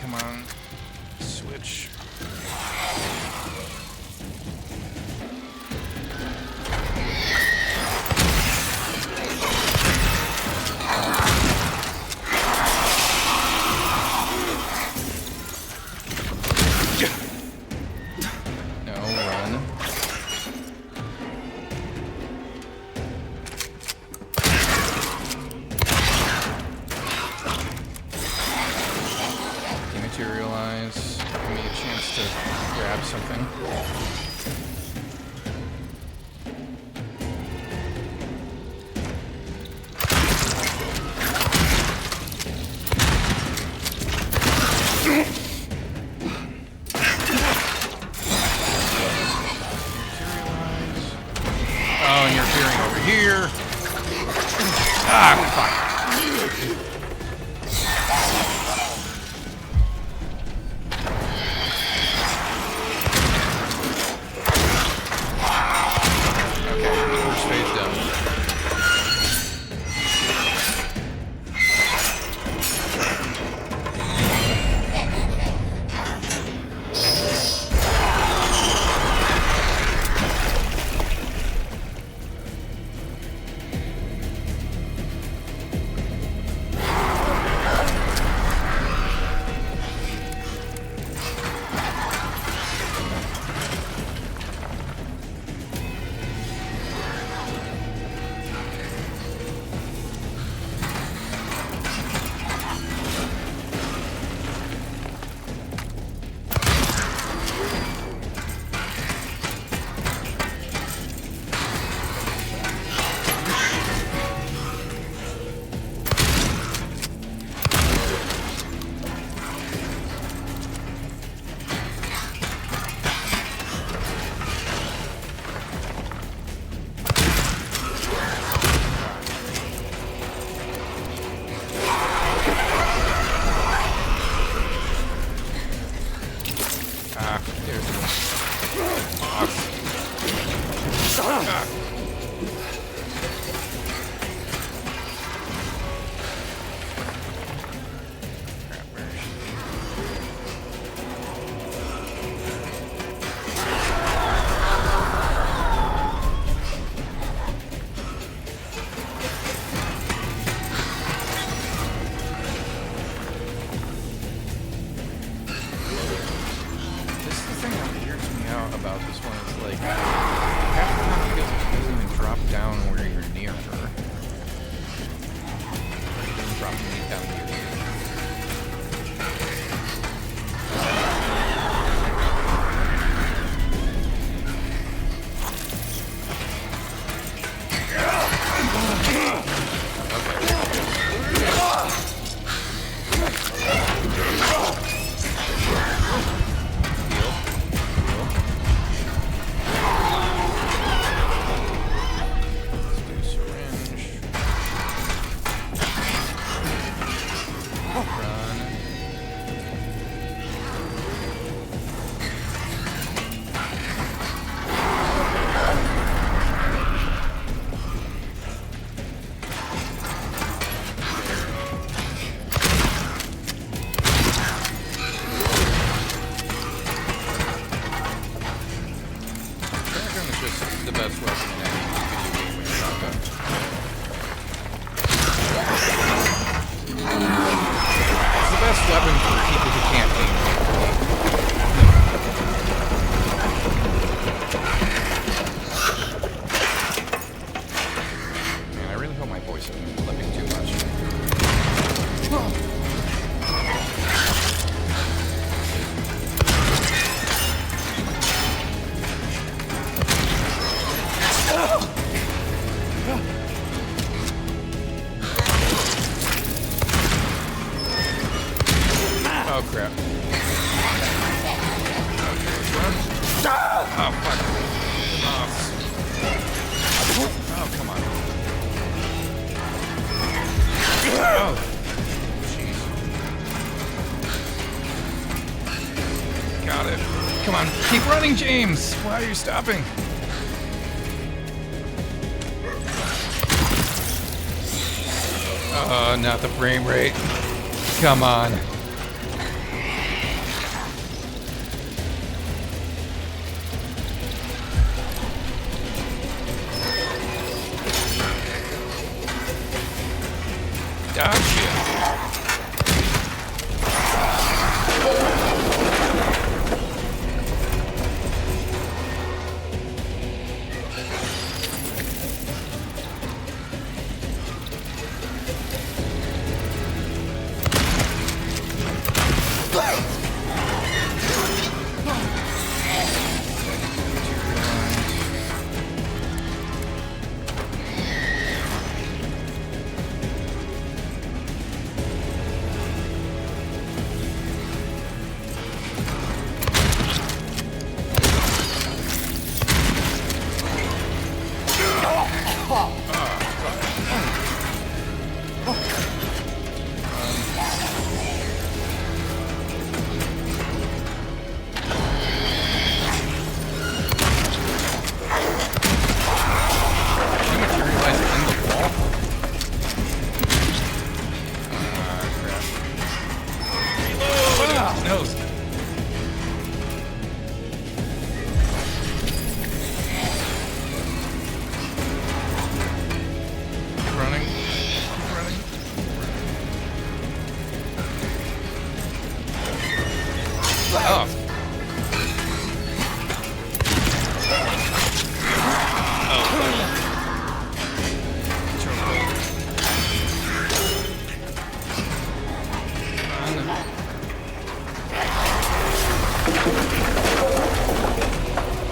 Come on. Switch. No, run. Dematerialize. Give me a chance to grab something. Oh, and you're appearing over here. Ah, fuck. Okay, first phase done. About this one is like half the time it doesn't even drop down where you're near her. It doesn't drop me down near you. best weapon in any video game when you're shotgun. It's the best weapon for people who can't aim. Man, I really hope my voice isn't clipping too much. Oh crap. Oh fuck. Oh come on. Oh. Jeez. Got it. Come on. Keep running, James. Why are you stopping? Oh, not the frame rate. Come on. Gotcha.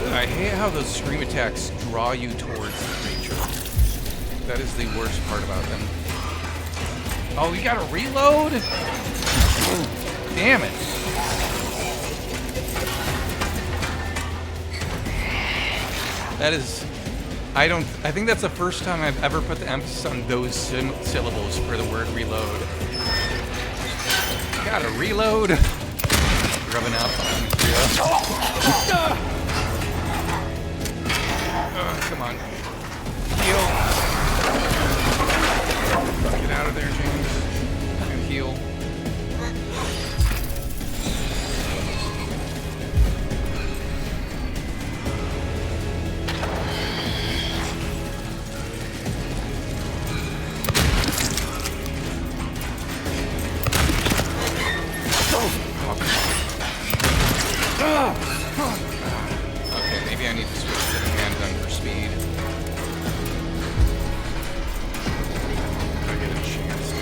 I hate how those scream attacks draw you towards the creature. That is the worst part about them. Oh, you gotta reload? Damn it. That is... I think that's the first time I've ever put the emphasis on those syllables for the word reload. Gotta reload. Rubbing out on come on. Heal. Get out of there, James. And heal. Okay, maybe I need to switch to the handgun for speed. If I get a chance to.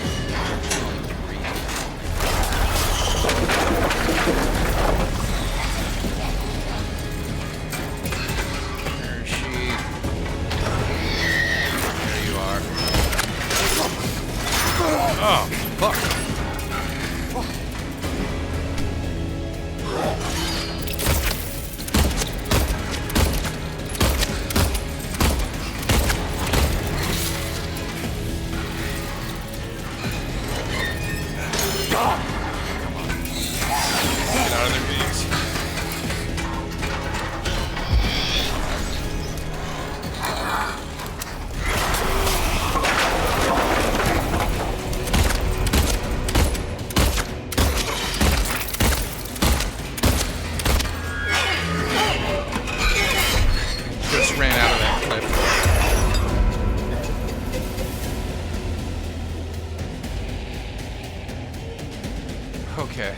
Okay.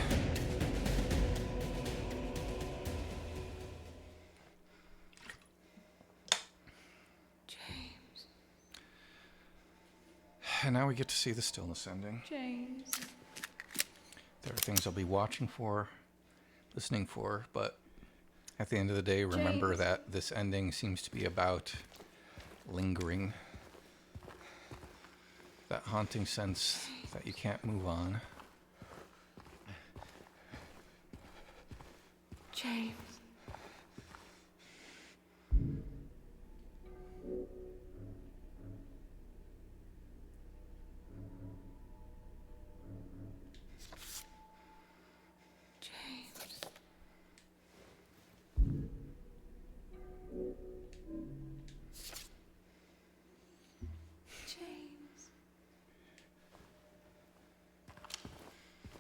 James. And now we get to see the Stillness ending. James. There are things I'll be watching for, listening for, but at the end of the day, remember James. that this ending seems to be about lingering. That haunting sense that you can't move on. James.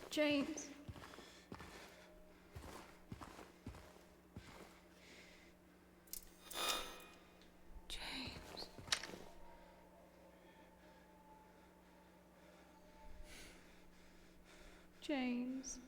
James. James. James.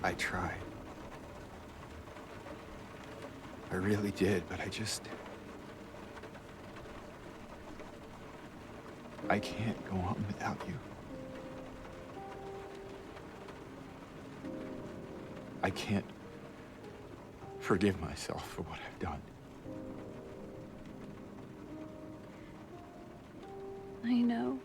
I tried. I really did, but I can't go on without you. I can't forgive myself for what I've done. I know.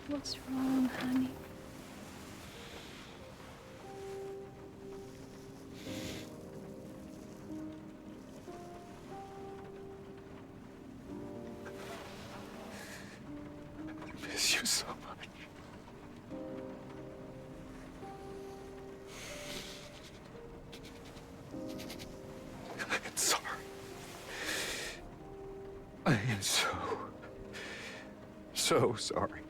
What's wrong, honey? I miss you so much. I'm sorry. I am so sorry.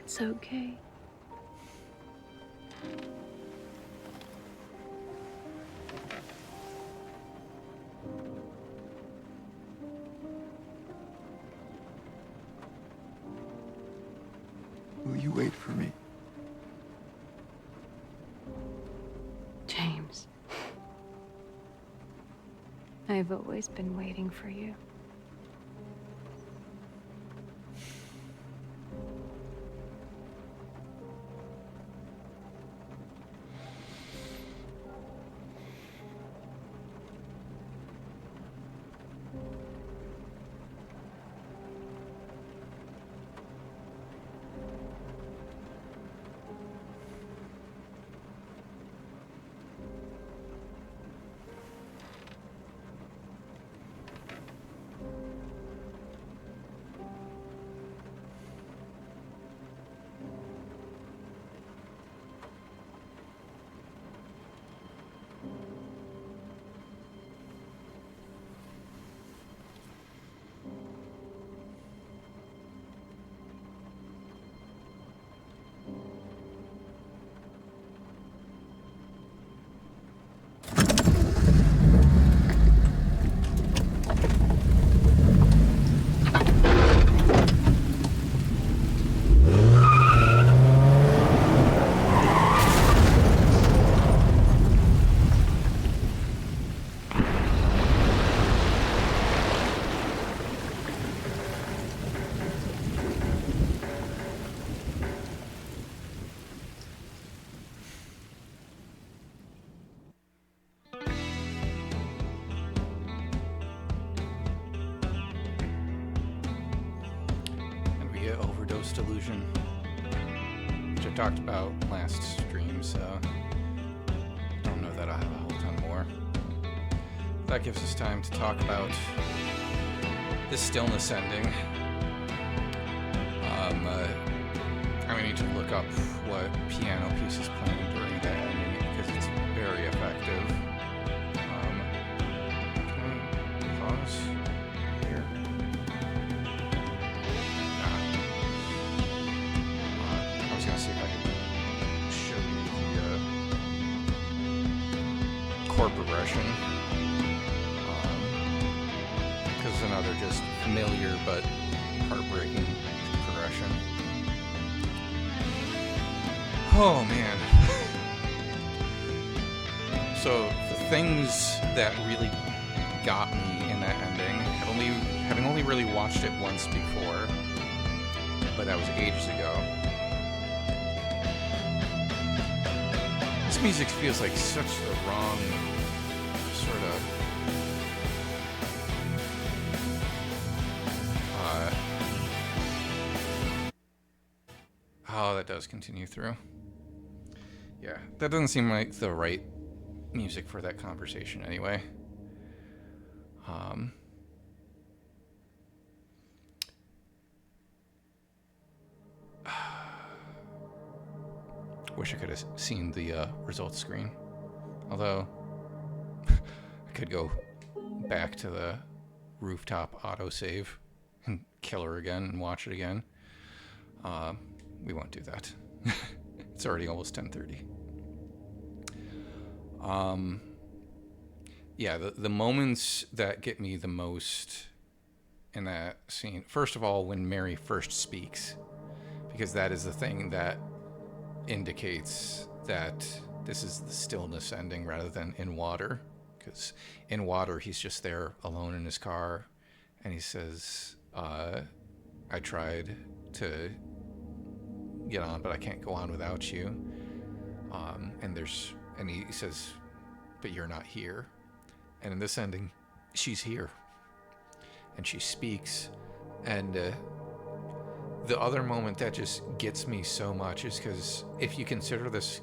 It's okay. Will you wait for me? James. I've always been waiting for you. Overdose Delusion, which I talked about last stream, so don't know that I'll have a whole ton more. That gives us time to talk about the Stillness ending. need to look up what piano piece is playing during that ending because it's very effective. Can I pause here? I was gonna see if I could show you the chord progression. Because it's another just familiar but heartbreaking progression. Oh man. So the things that really got me in that ending, having only really watched it once before, but that was ages ago. This music feels like such the wrong sort of oh, that does continue through. Yeah, that doesn't seem like the right music for that conversation anyway. Wish I could have seen the results screen. Although, I could go back to the rooftop autosave and kill her again and watch it again. We won't do that. It's already almost 10:30. Yeah, the moments that get me the most in that scene, first of all, when Mary first speaks, because that is the thing that indicates that this is the Stillness ending rather than In Water, because In Water he's just there alone in his car and he says, I tried to get on, but I can't go on without you. And he says, but you're not here. And in this ending, she's here. And she speaks. And the other moment that just gets me so much is because if you consider this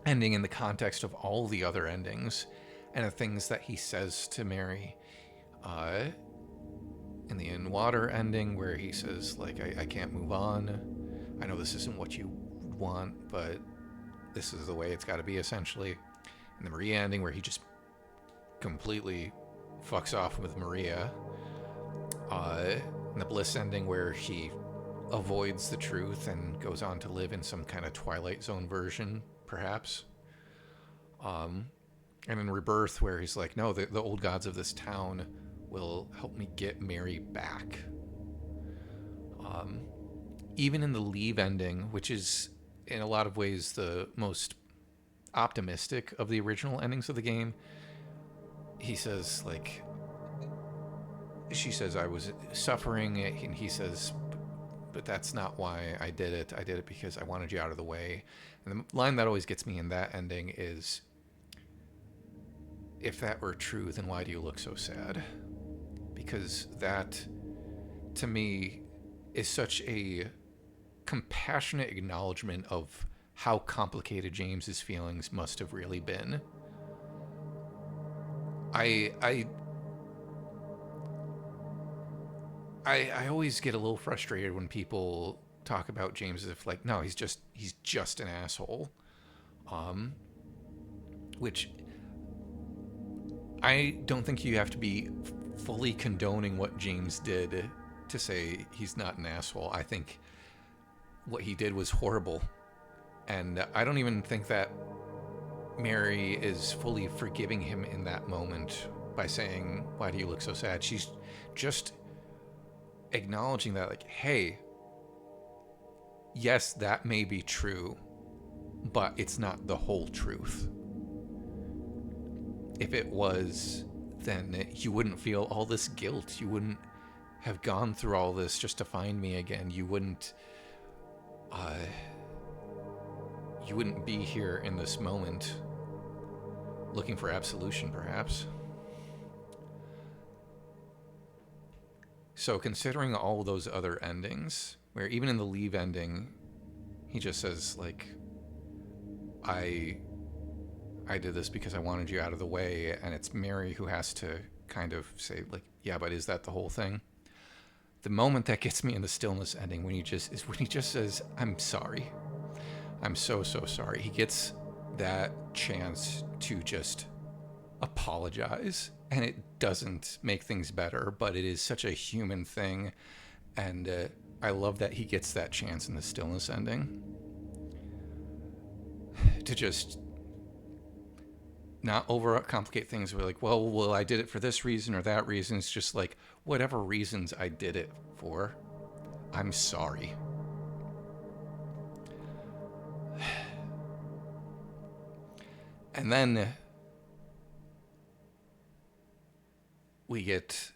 ending in the context of all the other endings and the things that he says to Mary, in the In Water ending where he says, like, I can't move on. I know this isn't what you want, but this is the way it's got to be, essentially. In the Maria ending where he just completely fucks off with Maria. In the Bliss ending where he avoids the truth and goes on to live in some kind of Twilight Zone version, perhaps. And in Rebirth where he's like, no, the old gods of this town will help me get Mary back. Even in the Leave ending, which is in a lot of ways the most optimistic of the original endings of the game, he says, like, she says, I was suffering, and he says, but that's not why I did it. I did it because I wanted you out of the way. And the line that always gets me in that ending is, if that were true, then why do you look so sad? Because that, to me, is such a compassionate acknowledgement of how complicated James's feelings must have really been. I always get a little frustrated when people talk about James as if, like, no, he's just an asshole. Which I don't think you have to be fully condoning what James did to say he's not an asshole. I think what he did was horrible. And I don't even think that Mary is fully forgiving him in that moment by saying, why do you look so sad? She's just acknowledging that, like, hey, yes, that may be true, but it's not the whole truth. If it was, then you wouldn't feel all this guilt. You wouldn't have gone through all this just to find me again. You wouldn't be here in this moment looking for absolution, perhaps. So considering all those other endings, where even in the Leave ending, he just says, like, I did this because I wanted you out of the way, and it's Mary who has to kind of say, like, yeah, but is that the whole thing? the moment that gets me in the Stillness ending when he just says, "I'm sorry. I'm so sorry." He gets that chance to just apologize, and it doesn't make things better, but it is such a human thing, and I love that he gets that chance in the Stillness ending to just not overcomplicate things. We're like, well, I did it for this reason or that reason. It's just like, whatever reasons I did it for, I'm sorry. And then we get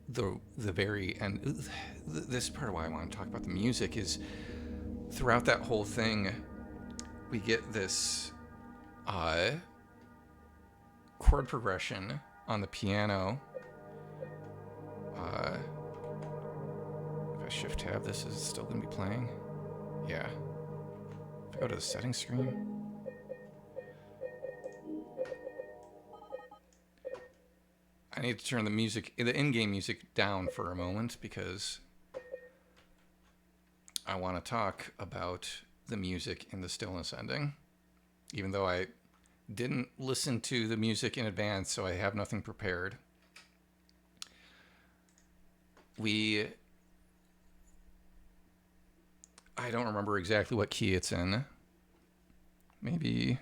the very end. This part of why I want to talk about the music is throughout that whole thing, we get this chord progression on the piano. If I shift tab, this is still going to be playing. Yeah. If I go to the settings screen. I need to turn the in-game music down for a moment because I want to talk about the music in the Stillness ending. Even though I didn't listen to the music in advance, so I have nothing prepared. I don't remember exactly what key it's in. Maybe...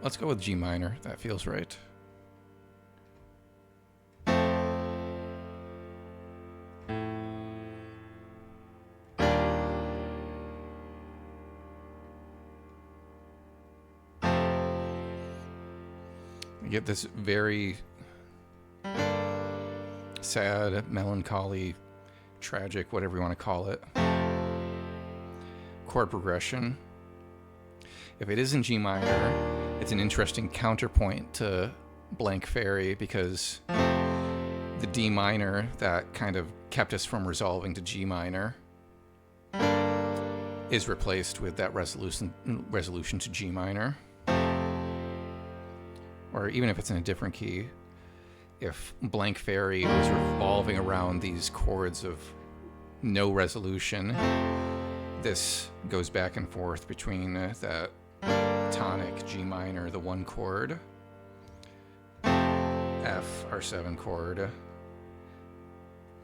let's go with G minor. That feels right. We get this very sad, melancholy, tragic, whatever you want to call it, chord progression. If it is in G minor, it's an interesting counterpoint to Blank Fairy because the D minor that kind of kept us from resolving to G minor is replaced with that resolution to G minor. Or even if it's in a different key, if Blank Fairy was revolving around these chords of no resolution, this goes back and forth between that tonic G minor, the 1 chord, F, our 7 chord,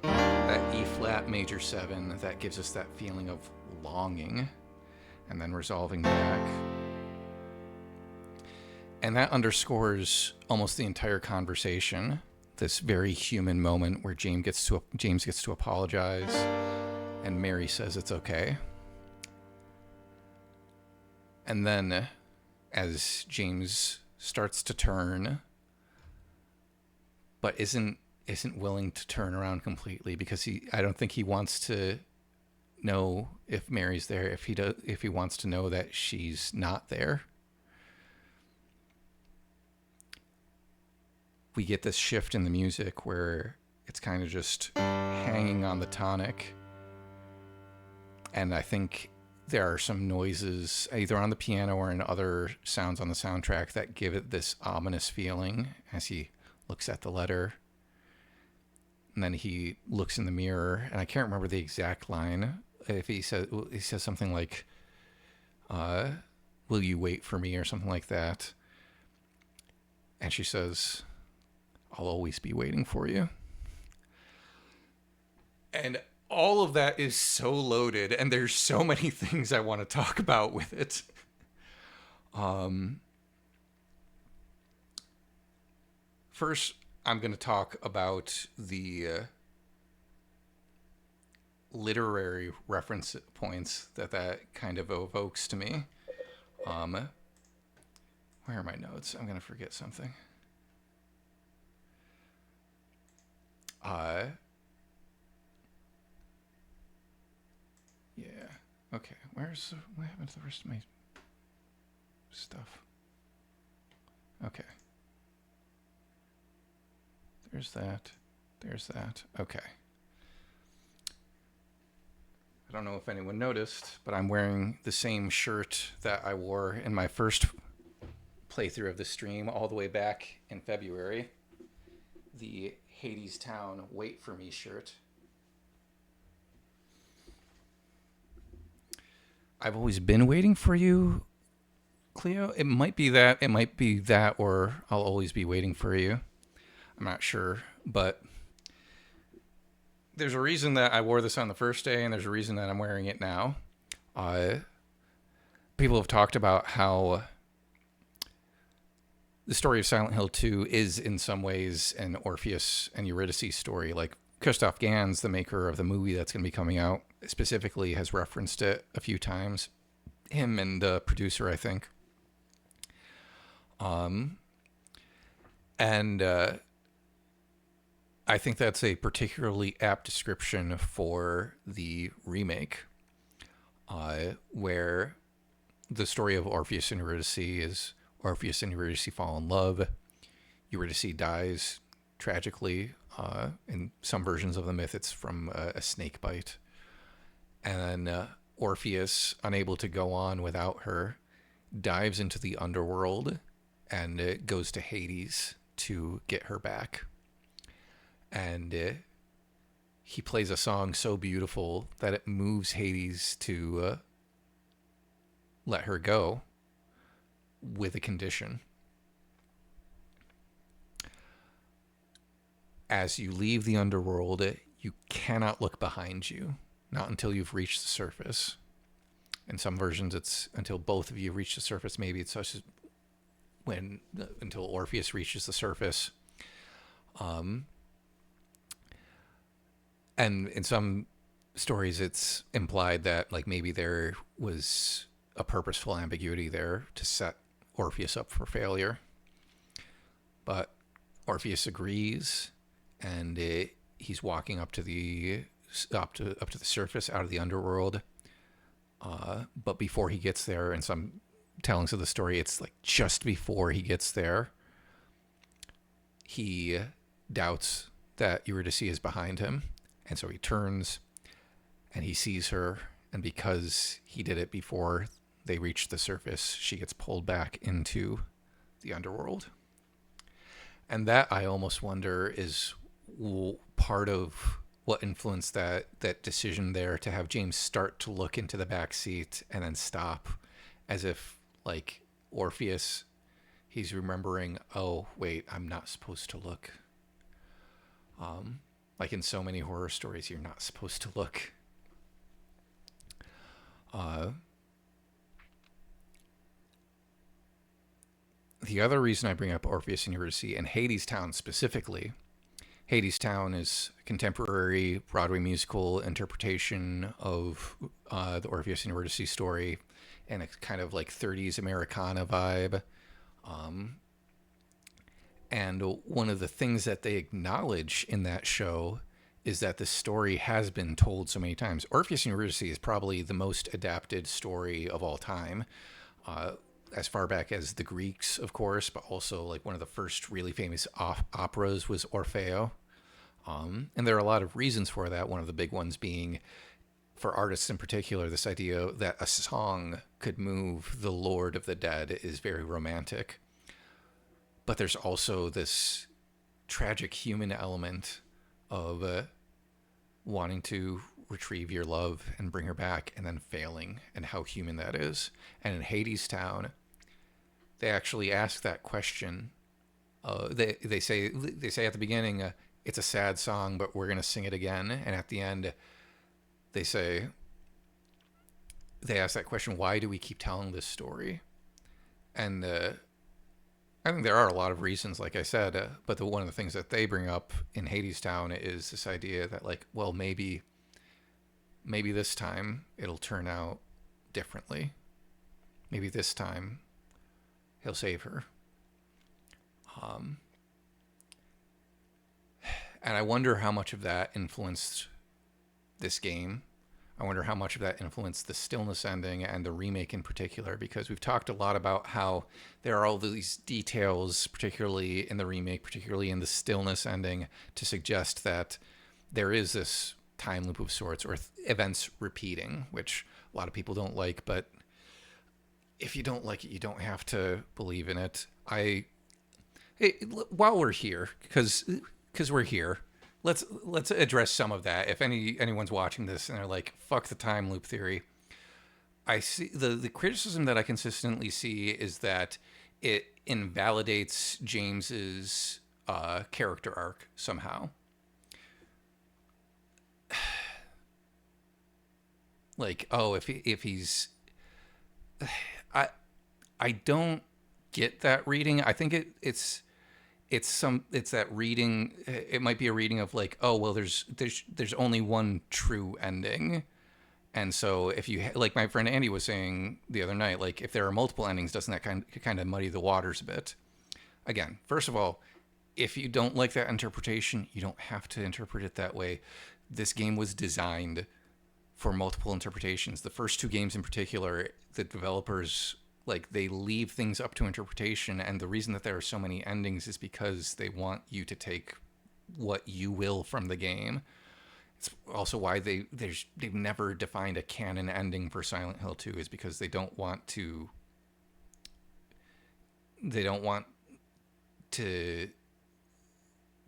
that E flat major 7 that gives us that feeling of longing, and then resolving back. And that underscores almost the entire conversation, this very human moment where James gets to apologize, and Mary says it's okay. And then, as James starts to turn, but isn't willing to turn around completely because I don't think he wants to know if Mary's there. If he wants to know that she's not there. We get this shift in the music where it's kind of just hanging on the tonic. And I think there are some noises either on the piano or in other sounds on the soundtrack that give it this ominous feeling as he looks at the letter. And then he looks in the mirror, and I can't remember the exact line. If he says something like, "Will you wait for me?" or something like that. And she says, "I'll always be waiting for you." And all of that is so loaded, and there's so many things I want to talk about with it. First, I'm going to talk about the literary reference points that kind of evokes to me. Where are my notes? I'm going to forget something. Yeah. Okay. What happened to the rest of my stuff? Okay. There's that. Okay. I don't know if anyone noticed, but I'm wearing the same shirt that I wore in my first playthrough of the stream all the way back in February. The Hades Town Wait For Me shirt. I've always been waiting for you, Cleo. It might be that, or I'll always be waiting for you. I'm not sure, but there's a reason that I wore this on the first day, and there's a reason that I'm wearing it now. People have talked about how the story of Silent Hill 2 is in some ways an Orpheus and Eurydice story. Like Christoph Gans, the maker of the movie that's going to be coming out, specifically has referenced it a few times. Him and the producer, I think. And I think that's a particularly apt description for the remake, where the story of Orpheus and Eurydice is Orpheus and Eurydice fall in love. Eurydice dies tragically. In some versions of the myth, it's from a snake bite. And then Orpheus, unable to go on without her, dives into the underworld and goes to Hades to get her back. And he plays a song so beautiful that it moves Hades to let her go with a condition. As you leave the underworld, you cannot look behind you, not until you've reached the surface. In some versions, it's until both of you reach the surface. Maybe it's such as until Orpheus reaches the surface. And in some stories, it's implied that like maybe there was a purposeful ambiguity there to set Orpheus up for failure. But Orpheus agrees, and he's walking up to the surface out of the underworld. But before he gets there, in some tellings of the story, it's like just before he gets there, he doubts that Eurydice is behind him. And so he turns and he sees her. And because he did it before they reach the surface, she gets pulled back into the underworld. And that, I almost wonder, is part of what influenced that decision there to have James start to look into the back seat and then stop, as if like Orpheus, he's remembering, oh wait, I'm not supposed to look. Like in so many horror stories, you're not supposed to look. The other reason I bring up Orpheus and Eurydice and Hades Town specifically, Hades Town is a contemporary Broadway musical interpretation of the Orpheus and Eurydice story, and a kind of like 30s Americana vibe. And one of the things that they acknowledge in that show is that the story has been told so many times. Orpheus and Eurydice is probably the most adapted story of all time, as far back as the Greeks, of course, but also like one of the first really famous operas was Orfeo. And there are a lot of reasons for that. One of the big ones being, for artists in particular, this idea that a song could move the Lord of the Dead is very romantic. But there's also this tragic human element of wanting to retrieve your love and bring her back and then failing, and how human that is. And in Hades Town, they actually ask that question. They say at the beginning, it's a sad song, but we're going to sing it again. And at the end, they ask that question, why do we keep telling this story? And I think there are a lot of reasons, like I said, but one of the things that they bring up in Hades Town is this idea that, like, well, maybe this time it'll turn out differently. Maybe this time he'll save her. And I wonder how much of that influenced this game. I wonder how much of that influenced the Stillness ending and the remake in particular, because we've talked a lot about how there are all these details, particularly in the remake, particularly in the Stillness ending, to suggest that there is this time loop of sorts, or events repeating, which a lot of people don't like, but if you don't like it, you don't have to believe in it. While we're here, because we're here, let's address some of that. If anyone's watching this and they're like, fuck the time loop theory, I see the criticism that I consistently see is that it invalidates James's character arc somehow. Like, oh, if he's, I don't get that reading. I think it's that reading. It might be a reading of like, oh well, there's only one true ending, and so if you, like my friend Andy was saying the other night, like if there are multiple endings, doesn't that kind of muddy the waters a bit? Again, first of all, if you don't like that interpretation, you don't have to interpret it that way. This game was designed for multiple interpretations. The first two games in particular, the developers, like, they leave things up to interpretation, and the reason that there are so many endings is because they want you to take what you will from the game. It's also why they've never defined a canon ending for Silent Hill 2, is because they don't want to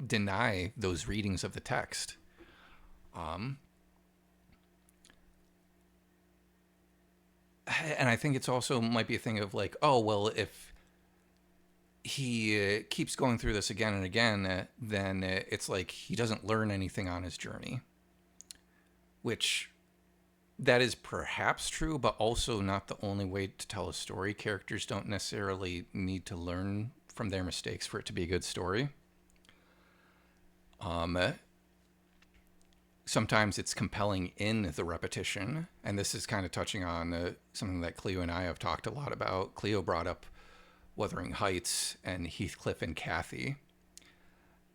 deny those readings of the text. And I think it's also might be a thing of like, oh, well, if he keeps going through this again and again, then it's like he doesn't learn anything on his journey. Which, that is perhaps true, but also not the only way to tell a story. Characters don't necessarily need to learn from their mistakes for it to be a good story. Sometimes it's compelling in the repetition, and this is kind of touching on something that Cleo and I have talked a lot about. Cleo brought up Wuthering Heights and Heathcliff and Kathy,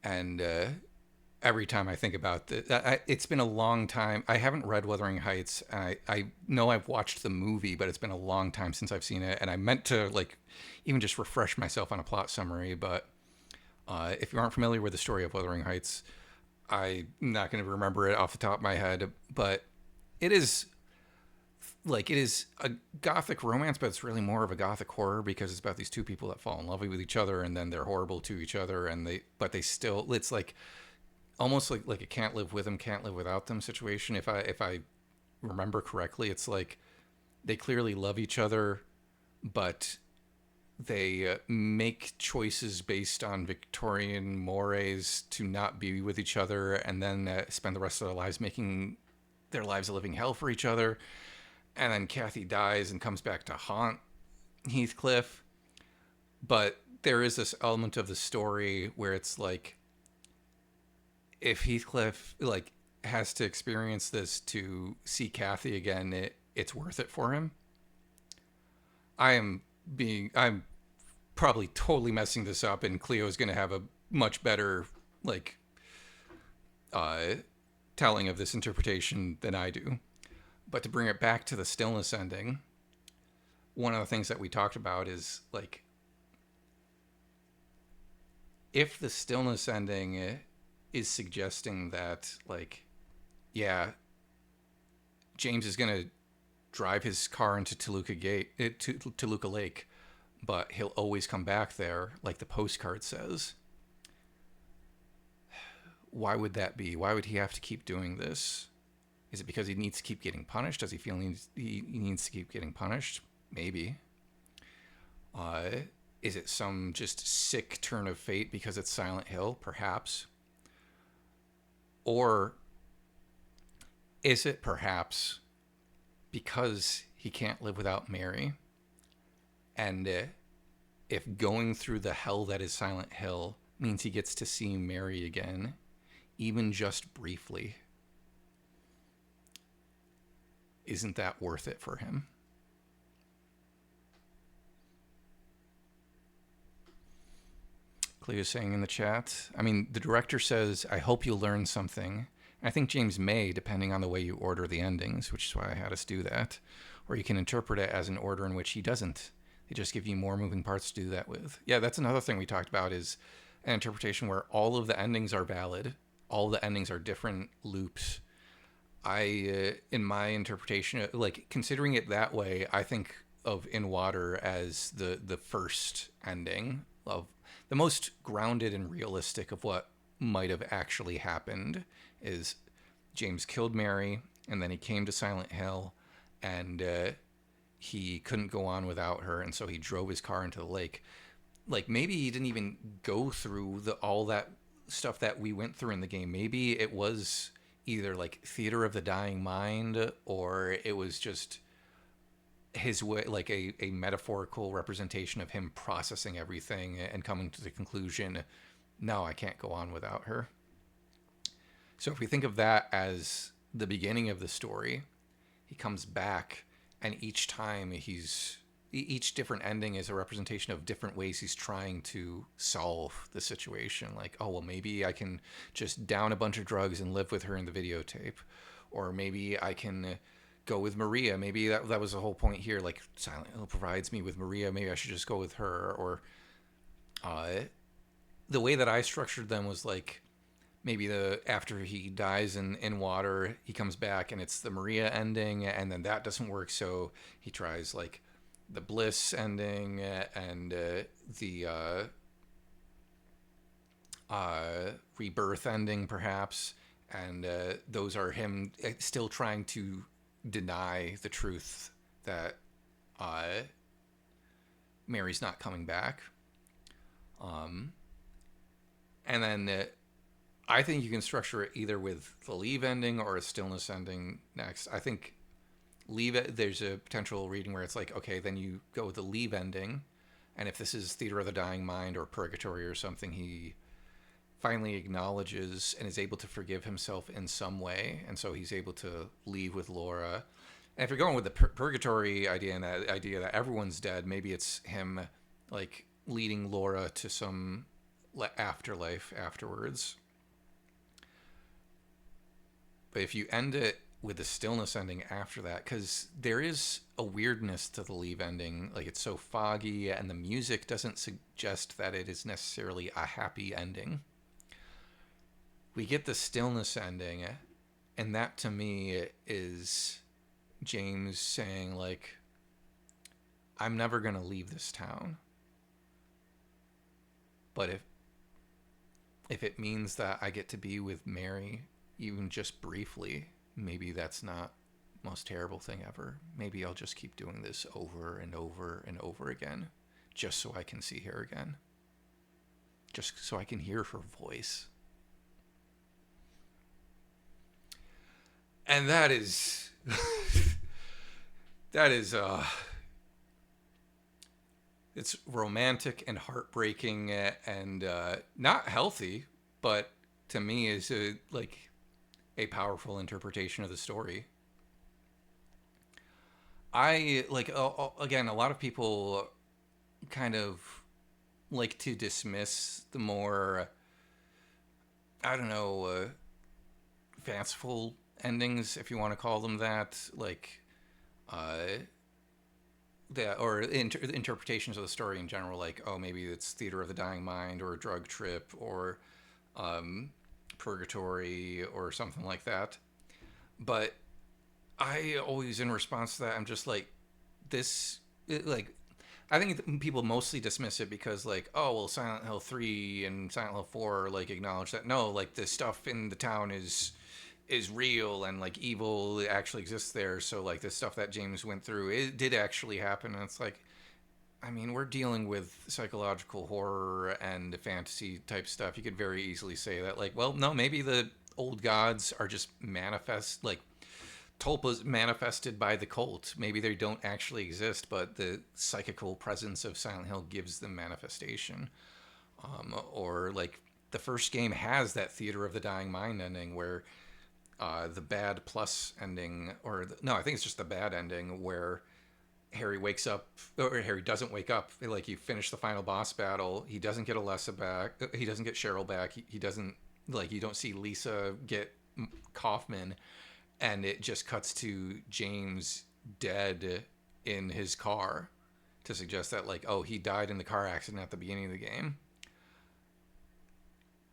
and every time I think about it's been a long time. I haven't read Wuthering Heights, and I know I've watched the movie, but it's been a long time since I've seen it, and I meant to like even just refresh myself on a plot summary, but if you aren't familiar with the story of Wuthering Heights, I'm not going to remember it off the top of my head, but it is a gothic romance, but it's really more of a gothic horror, because it's about these two people that fall in love with each other, and then they're horrible to each other, and they still, it's like almost like a can't live with them, can't live without them situation. If I remember correctly, it's like they clearly love each other, but they make choices based on Victorian mores to not be with each other, and then spend the rest of their lives making their lives a living hell for each other. And then Kathy dies and comes back to haunt Heathcliff. But there is this element of the story where it's like, if Heathcliff like has to experience this to see Kathy again, it's worth it for him. I'm probably totally messing this up, and Cleo's going to have a much better like telling of this interpretation than I do. But to bring it back to the Stillness ending, one of the things that we talked about is like, if the Stillness ending is suggesting that like, yeah, James is going to drive his car into Toluca Lake, but he'll always come back there, like the postcard says. Why would that be? Why would he have to keep doing this? Is it because he needs to keep getting punished? Does he feel he needs to keep getting punished? Maybe. Is it some just sick turn of fate because it's Silent Hill? Perhaps. Or is it perhaps because he can't live without Mary? And if going through the hell that is Silent Hill means he gets to see Mary again, even just briefly, isn't that worth it for him? Cleo's saying in the chat, I mean, the director says, I hope you'll learn something. I think James may, depending on the way you order the endings, which is why I had us do that. Or you can interpret it as an order in which he doesn't. They just give you more moving parts to do that with. Yeah, that's another thing we talked about, is an interpretation where all of the endings are valid. All the endings are different loops. in my interpretation, like considering it that way, I think of In Water as the first ending of the most grounded and realistic of what might have actually happened. Is James killed Mary, and then he came to Silent Hill, and he couldn't go on without her, and so he drove his car into the lake. Like maybe he didn't even go through all that stuff that we went through in the game. Maybe it was either like theater of the dying mind, or it was just his way, like a metaphorical representation of him processing everything and coming to the conclusion, no, I can't go on without her. So if we think of that as the beginning of the story, he comes back, and each time each different ending is a representation of different ways he's trying to solve the situation. Like, oh, well, maybe I can just down a bunch of drugs and live with her in the videotape. Or maybe I can go with Maria. Maybe that was the whole point here. Like, Silent Hill provides me with Maria. Maybe I should just go with her. Or the way that I structured them was like, maybe after he dies in water, he comes back and it's the Maria ending, and then that doesn't work. So he tries like the Bliss ending and the Rebirth ending, perhaps. And those are him still trying to deny the truth that Mary's not coming back. And then I think you can structure it either with the Leave ending or a Stillness ending next. I think Leave, there's a potential reading where it's like, okay, then you go with the Leave ending, and if this is Theater of the Dying Mind or Purgatory or something, he finally acknowledges and is able to forgive himself in some way, and so he's able to leave with Laura. And if you're going with the Purgatory idea and that idea that everyone's dead, maybe it's him like leading Laura to some afterlife afterwards. But if you end it with the Stillness ending after that, because there is a weirdness to the Leave ending, like it's so foggy and the music doesn't suggest that it is necessarily a happy ending. We get the Stillness ending, and that to me is James saying like, I'm never going to leave this town. But if it means that I get to be with Mary, even just briefly, maybe that's not the most terrible thing ever. Maybe I'll just keep doing this over and over and over again, just so I can see her again. Just so I can hear her voice. And that is... it's romantic and heartbreaking and not healthy, but to me is a powerful interpretation of the story. I again, a lot of people kind of like to dismiss the more, I don't know, fanciful endings, if you want to call them that, or interpretations of the story in general, like, oh, maybe it's Theater of the Dying Mind or a drug trip or Purgatory or something like that. But I always, in response to that, I'm just like, I think people mostly dismiss it because, like, oh, well, Silent Hill 3 and Silent Hill 4, acknowledge that, no, the stuff in the town is real and, evil actually exists there. So, this stuff that James went through, it did actually happen. And it's like, I mean, we're dealing with psychological horror and fantasy type stuff. You could very easily say that, well, no, maybe the old gods are just Tulpa's manifested by the cult. Maybe they don't actually exist, but the psychical presence of Silent Hill gives them manifestation. Or the first game has that Theater of the Dying Mind ending where the bad plus ending, I think it's just the bad ending where Harry wakes up, or Harry doesn't wake up. You finish the final boss battle, he doesn't get Alessa back, he doesn't get Cheryl back, he doesn't, you don't see Lisa get Kaufman, and it just cuts to James dead in his car to suggest that, oh, he died in the car accident at the beginning of the game.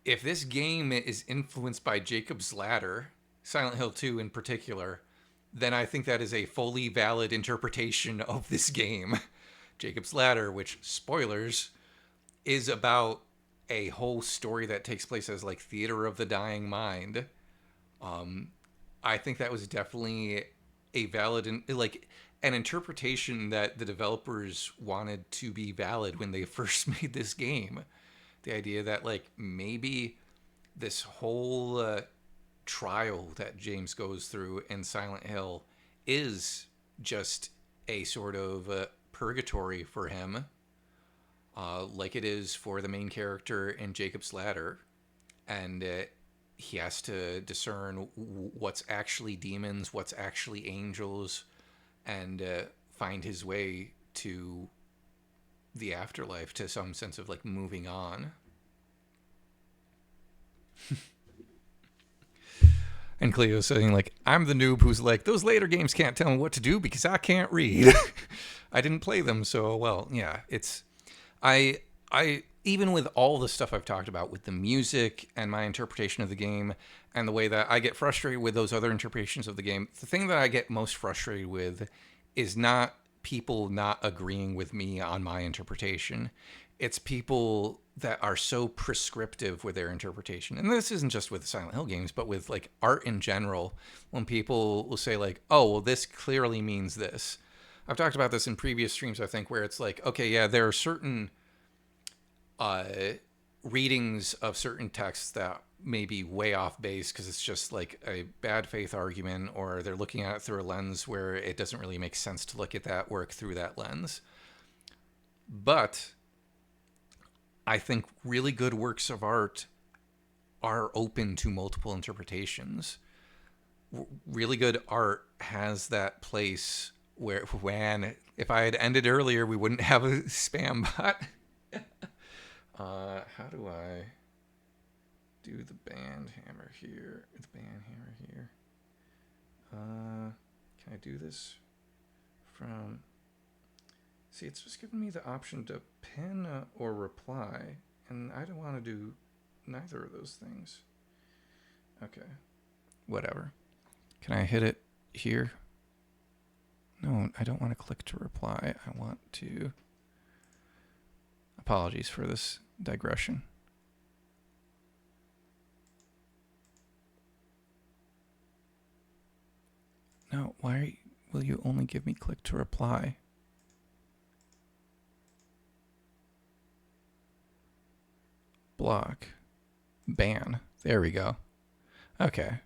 If this game is influenced by Jacob's Ladder, Silent Hill 2 in particular, then I think that is a fully valid interpretation of this game. Jacob's Ladder, which, spoilers, is about a whole story that takes place as like theater of the dying mind. I think that was definitely a valid like an interpretation that the developers wanted to be valid when they first made this game. The idea that like maybe this whole trial that James goes through in Silent Hill is just a sort of purgatory for him, like it is for the main character in Jacob's Ladder, and he has to discern what's actually demons, what's actually angels, and find his way to the afterlife, to some sense of like moving on. And Cleo's saying like, I'm the noob who's like, those later games can't tell me what to do because I can't read. I didn't play them, so well, yeah, it's I even with all the stuff I've talked about with the music and my interpretation of the game and the way that I get frustrated with those other interpretations of the game, the thing that I get most frustrated with is not people not agreeing with me on my interpretation. It's people that are so prescriptive with their interpretation. And this isn't just with Silent Hill games, but with like art in general. When people will say like, oh, well, this clearly means this. I've talked about this in previous streams, I think, where it's like, okay, yeah, there are certain readings of certain texts that may be way off base because it's just like a bad faith argument, or they're looking at it through a lens where it doesn't really make sense to look at that work through that lens. But I think really good works of art are open to multiple interpretations. Really good art has that place where, when, if I had ended earlier, we wouldn't have a spam bot. How do I do the band hammer here? The band hammer here. Can I do this from... See, it's just giving me the option to pin or reply, and I don't want to do neither of those things. Okay. Whatever. Can I hit it here? No, I don't want to click to reply. I want to... Apologies for this digression. No, why will you only give me click to reply? Block. Ban. There we go. Okay.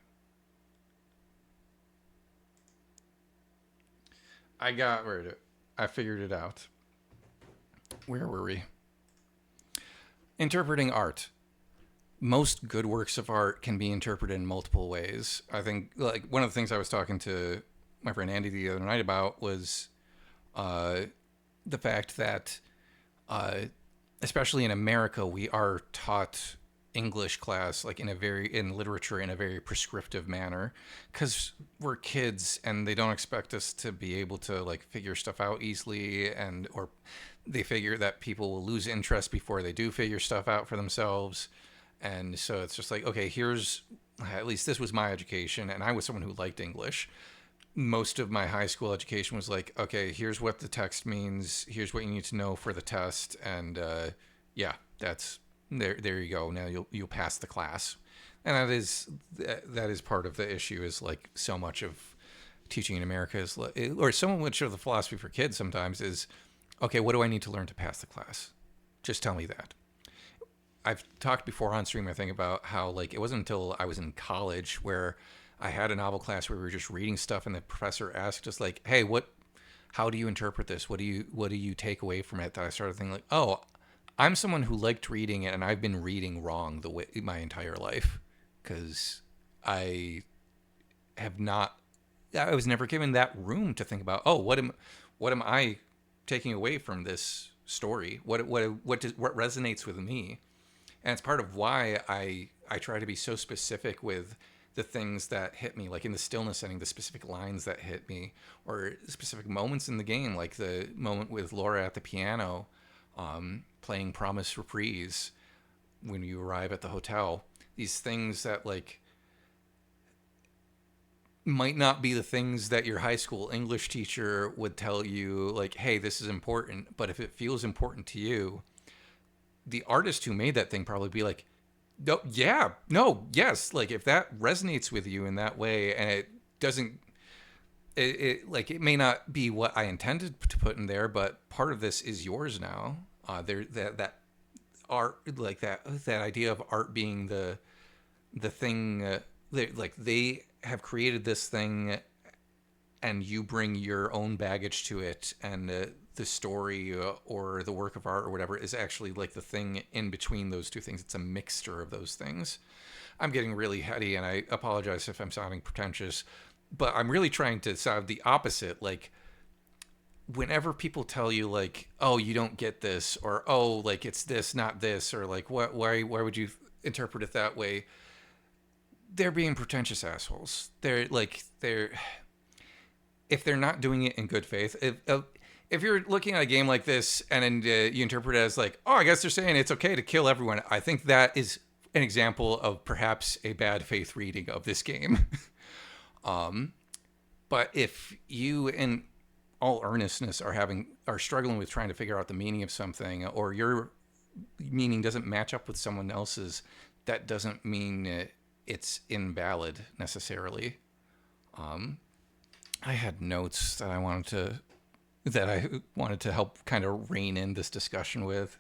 I figured it out. Where were we? Interpreting art. Most good works of art can be interpreted in multiple ways. I think like one of the things I was talking to my friend Andy the other night about was the fact that especially in America, we are taught English class like in literature in a very prescriptive manner because we're kids and they don't expect us to be able to like figure stuff out easily, or they figure that people will lose interest before they do figure stuff out for themselves. And so it's just like, okay, at least this was my education, and I was someone who liked English. Most of my high school education was like, okay, here's what the text means, here's what you need to know for the test, and yeah, that's there you go. Now you'll pass the class. And that is part of the issue, is like so much of teaching in America is, or so much of the philosophy for kids sometimes is, okay, what do I need to learn to pass the class? Just tell me that. I've talked before on stream, I think, about how like it wasn't until I was in college where I had a novel class where we were just reading stuff and the professor asked us like, hey, how do you interpret this? What do you take away from it? That I started thinking like, oh, I'm someone who liked reading it, and I've been reading wrong my entire life because I was never given that room to think about, oh, what am I taking away from this story? What resonates with me? And it's part of why I try to be so specific with the things that hit me, like in the Stillness setting, the specific lines that hit me, or specific moments in the game, like the moment with Laura at the piano, playing Promise Reprise when you arrive at the hotel. These things that like might not be the things that your high school English teacher would tell you, like, hey, this is important. But if it feels important to you, the artist who made that thing probably be like, no, yeah, no, yes. Like, if that resonates with you in that way, and it doesn't, it may not be what I intended to put in there, but part of this is yours now. That art, like that idea of art being the thing, like they have created this thing, and you bring your own baggage to it, and the story or the work of art or whatever is actually like the thing in between those two things. It's a mixture of those things. I'm getting really heady, and I apologize if I'm sounding pretentious, but I'm really trying to sound the opposite. Like, whenever people tell you, like, oh, you don't get this, or oh, like, it's this, not this, or like, why would you interpret it that way? They're being pretentious assholes. If they're not doing it in good faith, if you're looking at a game like this and you interpret it as like, oh, I guess they're saying it's okay to kill everyone, I think that is an example of perhaps a bad faith reading of this game. But if you, in all earnestness, are struggling with trying to figure out the meaning of something, or your meaning doesn't match up with someone else's, that doesn't mean it's invalid necessarily. I had notes that I wanted to help kind of rein in this discussion with.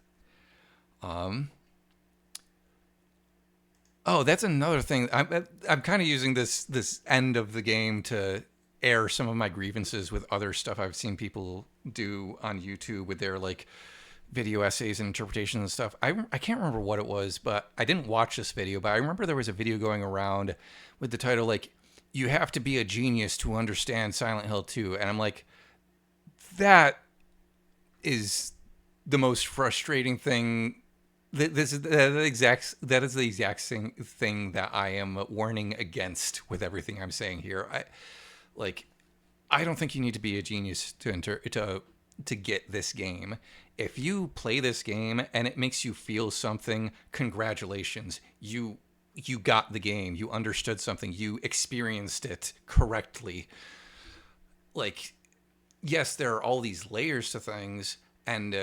Oh, that's another thing. I'm kind of using this end of the game to air some of my grievances with other stuff I've seen people do on YouTube with their like video essays and interpretations and stuff. I can't remember what it was, but I didn't watch this video, but I remember there was a video going around with the title like, you have to be a genius to understand Silent Hill 2. And I'm like, that is the most frustrating thing. That is the exact thing that I am warning against with everything I'm saying here. I don't think you need to be a genius to get this game. If you play this game and it makes you feel something, congratulations. You got the game. You understood something. You experienced it correctly. Like, yes, there are all these layers to things, and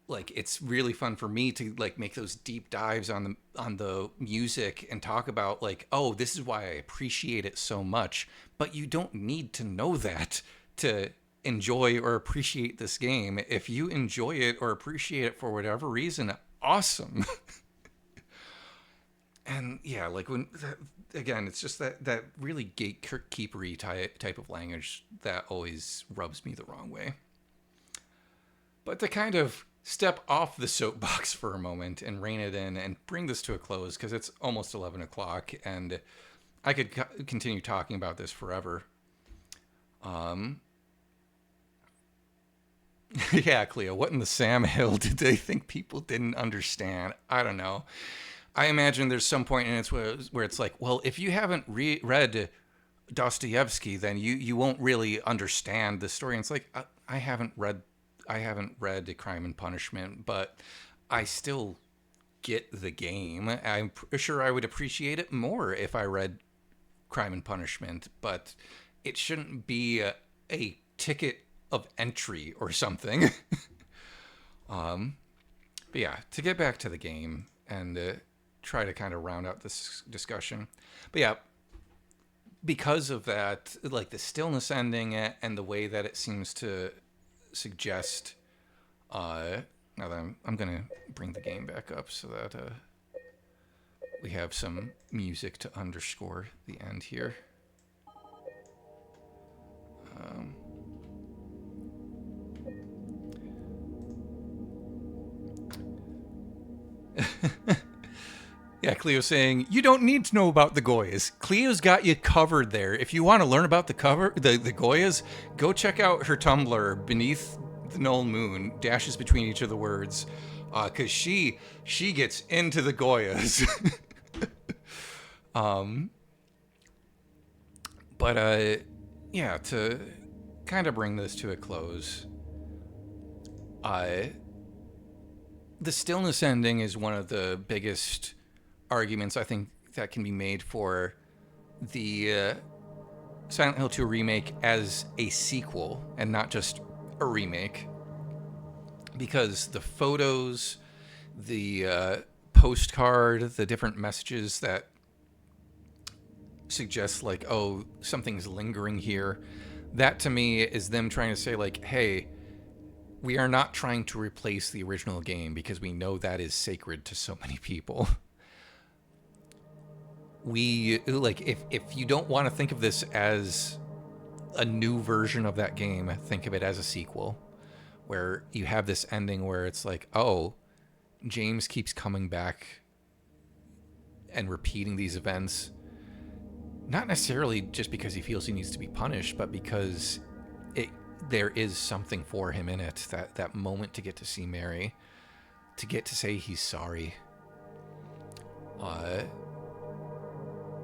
like, it's really fun for me to like make those deep dives on the music and talk about like, oh, this is why I appreciate it so much. But you don't need to know that to enjoy or appreciate this game. If you enjoy it or appreciate it for whatever reason, awesome. And yeah, like again, it's just that really gatekeepery type of language that always rubs me the wrong way. But to kind of step off the soapbox for a moment and rein it in and bring this to a close, because it's almost 11 o'clock and I could continue talking about this forever. Yeah, Cleo, what in the Sam Hill did they think people didn't understand? I don't know. I imagine there's some point in it where it's like, well, if you haven't read Dostoevsky, then you won't really understand the story. And it's like, I haven't read Crime and Punishment, but I still get the game. I'm sure I would appreciate it more if I read Crime and Punishment, but it shouldn't be a ticket of entry or something. But yeah, to get back to the game and try to kind of round out this discussion. But yeah, because of that, like the Stillness ending and the way that it seems to suggest, now that I'm going to bring the game back up so that we have some music to underscore the end here. Yeah, Cleo's saying, you don't need to know about the Goyas. Cleo's got you covered there. If you want to learn about the Goyas, go check out her Tumblr, Beneath the Null Moon, dashes between each of the words, because she gets into the Goyas. But yeah, to kind of bring this to a close, the Stillness ending is one of the biggest arguments I think that can be made for the Silent Hill 2 remake as a sequel and not just a remake, because the photos, the postcard, the different messages that suggest like, oh, something's lingering here, that to me is them trying to say like, hey, we are not trying to replace the original game because we know that is sacred to so many people. We, like, if you don't want to think of this as a new version of that game, think of it as a sequel, where you have this ending where it's like, oh, James keeps coming back and repeating these events, not necessarily just because he feels he needs to be punished, but because there is something for him in it, that moment to get to see Mary, to get to say he's sorry.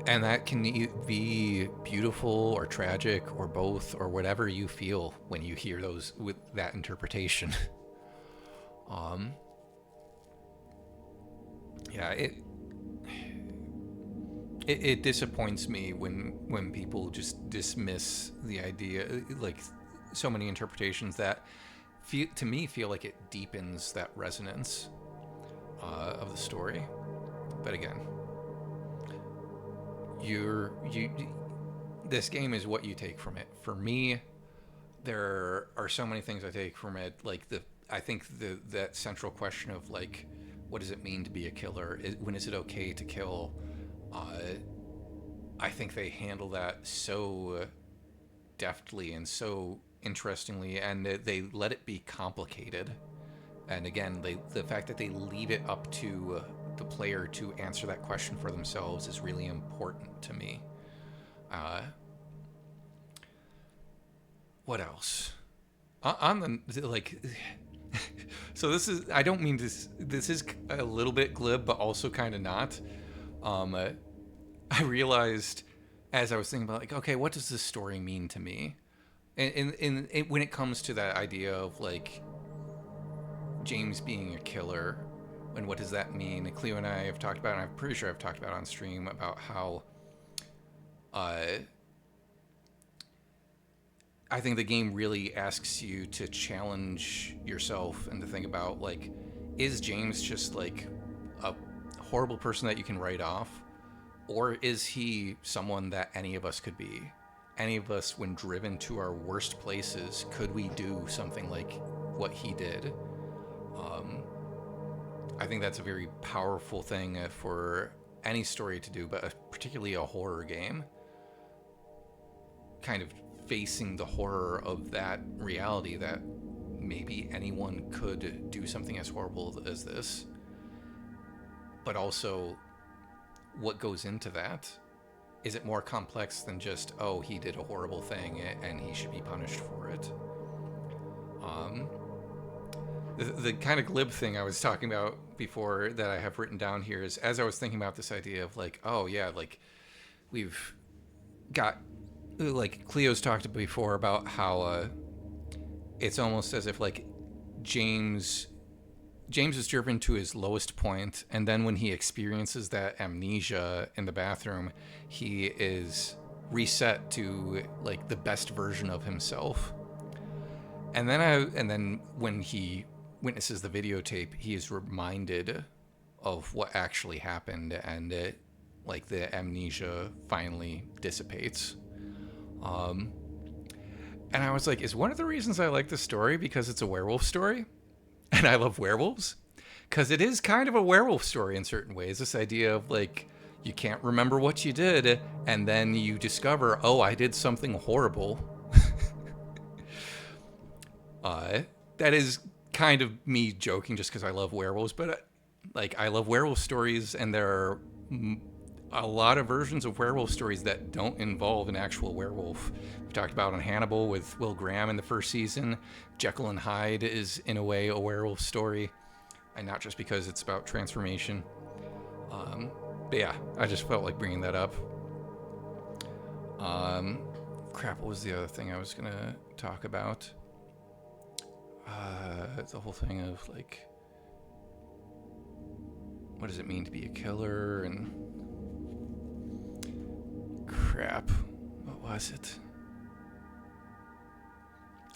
And that can be beautiful or tragic or both or whatever you feel when you hear those with that interpretation. Yeah, it disappoints me when people just dismiss the idea, like so many interpretations that to me feel like it deepens that resonance of the story. But again, this game is what you take from it. For me, there are so many things I take from it. Like I think that central question of like, what does it mean to be a killer? When is it okay to kill? I think they handle that so deftly and so interestingly, and they let it be complicated. And again, the fact that they leave it up to the player to answer that question for themselves is really important to me. What else? On the like, so this is, I don't mean this is a little bit glib, but also kind of not. I realized as I was thinking about like, okay, what does this story mean to me? And when it comes to that idea of like James being a killer, and what does that mean? And Cleo and I have talked about, and I'm pretty sure I've talked about on stream, about how I think the game really asks you to challenge yourself and to think about like, is James just like a horrible person that you can write off? Or is he someone that any of us could be? Any of us, when driven to our worst places, could we do something like what he did? I think that's a very powerful thing for any story to do, but particularly a horror game. Kind of facing the horror of that reality that maybe anyone could do something as horrible as this. But also, what goes into that? Is it more complex than just, oh, he did a horrible thing and he should be punished for it? The kind of glib thing I was talking about before that I have written down here is, as I was thinking about this idea of like, oh yeah, like we've got, like Cleo's talked before about how it's almost as if like James is driven to his lowest point, and then when he experiences that amnesia in the bathroom, he is reset to like the best version of himself. And then when he witnesses the videotape, he is reminded of what actually happened, and like the amnesia finally dissipates. And I was like, is one of the reasons I like this story because it's a werewolf story? And I love werewolves, because it is kind of a werewolf story in certain ways. This idea of like, you can't remember what you did, and then you discover, oh, I did something horrible. That is kind of me joking just because I love werewolves, but like, I love werewolf stories, and there are a lot of versions of werewolf stories that don't involve an actual werewolf. We talked about on Hannibal with Will Graham in the first season. Jekyll and Hyde is in a way a werewolf story, and not just because it's about transformation. But yeah, I just felt like bringing that up. Crap, what was the other thing I was gonna talk about? The whole thing of like, what does it mean to be a killer, and crap, what was it?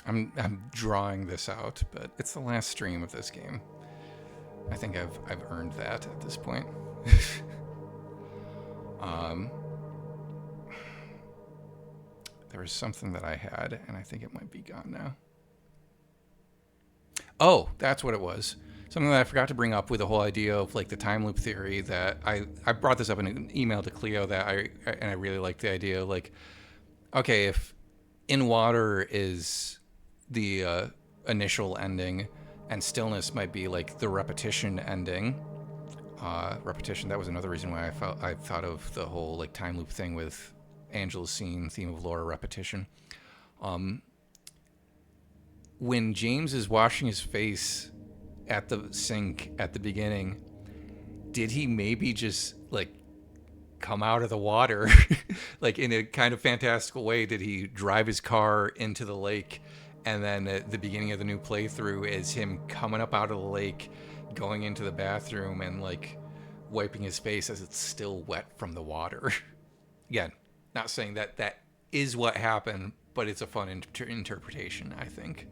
I'm drawing this out, but it's the last stream of this game. I think I've earned that at this point. There was something that I had, and I think it might be gone now. Oh, that's what it was. Something that I forgot to bring up with the whole idea of like the time loop theory that I brought this up in an email to Cleo that I really liked the idea. Like, okay, if In Water is the initial ending and Stillness might be like the repetition ending. Repetition, that was another reason why I thought of the whole like time loop thing with Angela's scene, theme of Laura, repetition. When James is washing his face at the sink at the beginning, did he maybe just like come out of the water like in a kind of fantastical way? Did he drive his car into the lake, and then at the beginning of the new playthrough is him coming up out of the lake, going into the bathroom and like wiping his face as it's still wet from the water? Again, not saying that that is what happened, but it's a fun interpretation, I think.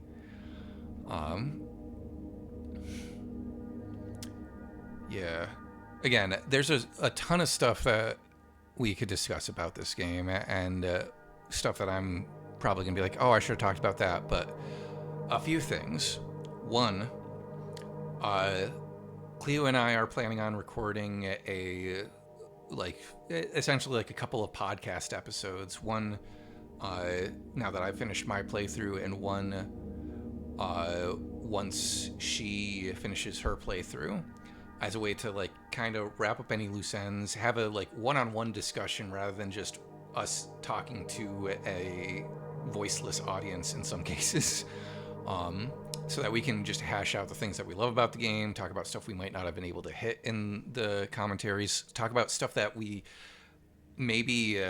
Yeah. Again, there's a ton of stuff that we could discuss about this game, and stuff that I'm probably going to be like, oh, I should have talked about that. But a few things. One, Cleo and I are planning on recording essentially like a couple of podcast episodes. One, now that I've finished my playthrough, and one once she finishes her playthrough, as a way to like kind of wrap up any loose ends, have a like one-on-one discussion rather than just us talking to a voiceless audience in some cases, so that we can just hash out the things that we love about the game, talk about stuff we might not have been able to hit in the commentaries, talk about stuff that we maybe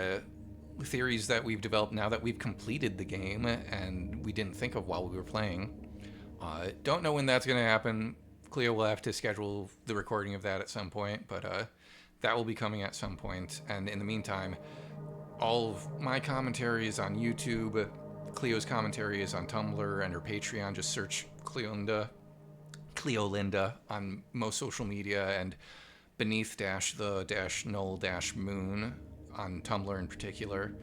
theories that we've developed now that we've completed the game and we didn't think of while we were playing. Don't know when that's going to happen. Cleo will have to schedule the recording of that at some point, but that will be coming at some point. And in the meantime, all of my commentary is on YouTube. Cleo's commentary is on Tumblr and her Patreon. Just search Cleo Linda on most social media, and beneath the null moon on Tumblr in particular,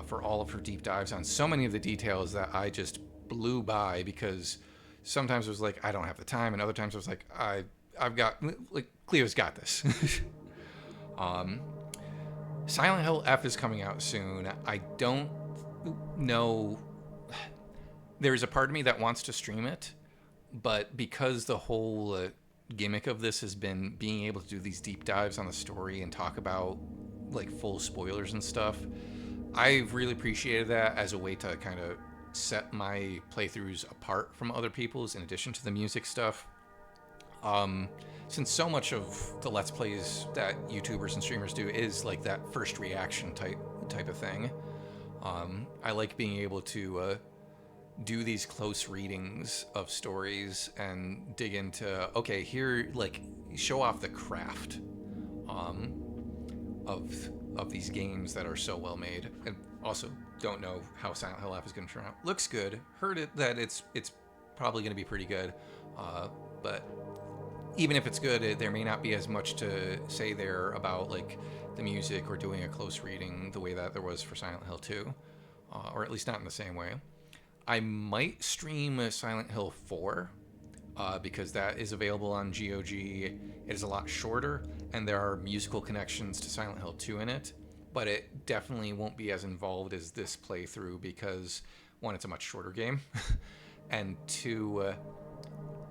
for all of her deep dives on so many of the details that I just blew by, because sometimes it was like, I don't have the time, and other times it was like, I've got, like, Cleo's got this. Silent Hill F is coming out soon. I don't know. There's a part of me that wants to stream it, but because the whole gimmick of this has been being able to do these deep dives on the story and talk about like full spoilers and stuff, I've really appreciated that as a way to kind of set my playthroughs apart from other people's, in addition to the music stuff. Since so much of the Let's Plays that YouTubers and streamers do is like that first reaction type of thing, I like being able to do these close readings of stories and dig into, okay, here, like, show off the craft of these games that are so well made. And also don't know how Silent Hill F is going to turn out. Looks good. Heard it that it's probably going to be pretty good, but even if it's good, there may not be as much to say there about like the music or doing a close reading the way that there was for Silent Hill 2, or at least not in the same way. I might stream Silent Hill 4, because that is available on GOG. It is a lot shorter, and there are musical connections to Silent Hill 2 in it, but it definitely won't be as involved as this playthrough because, one, it's a much shorter game, and two,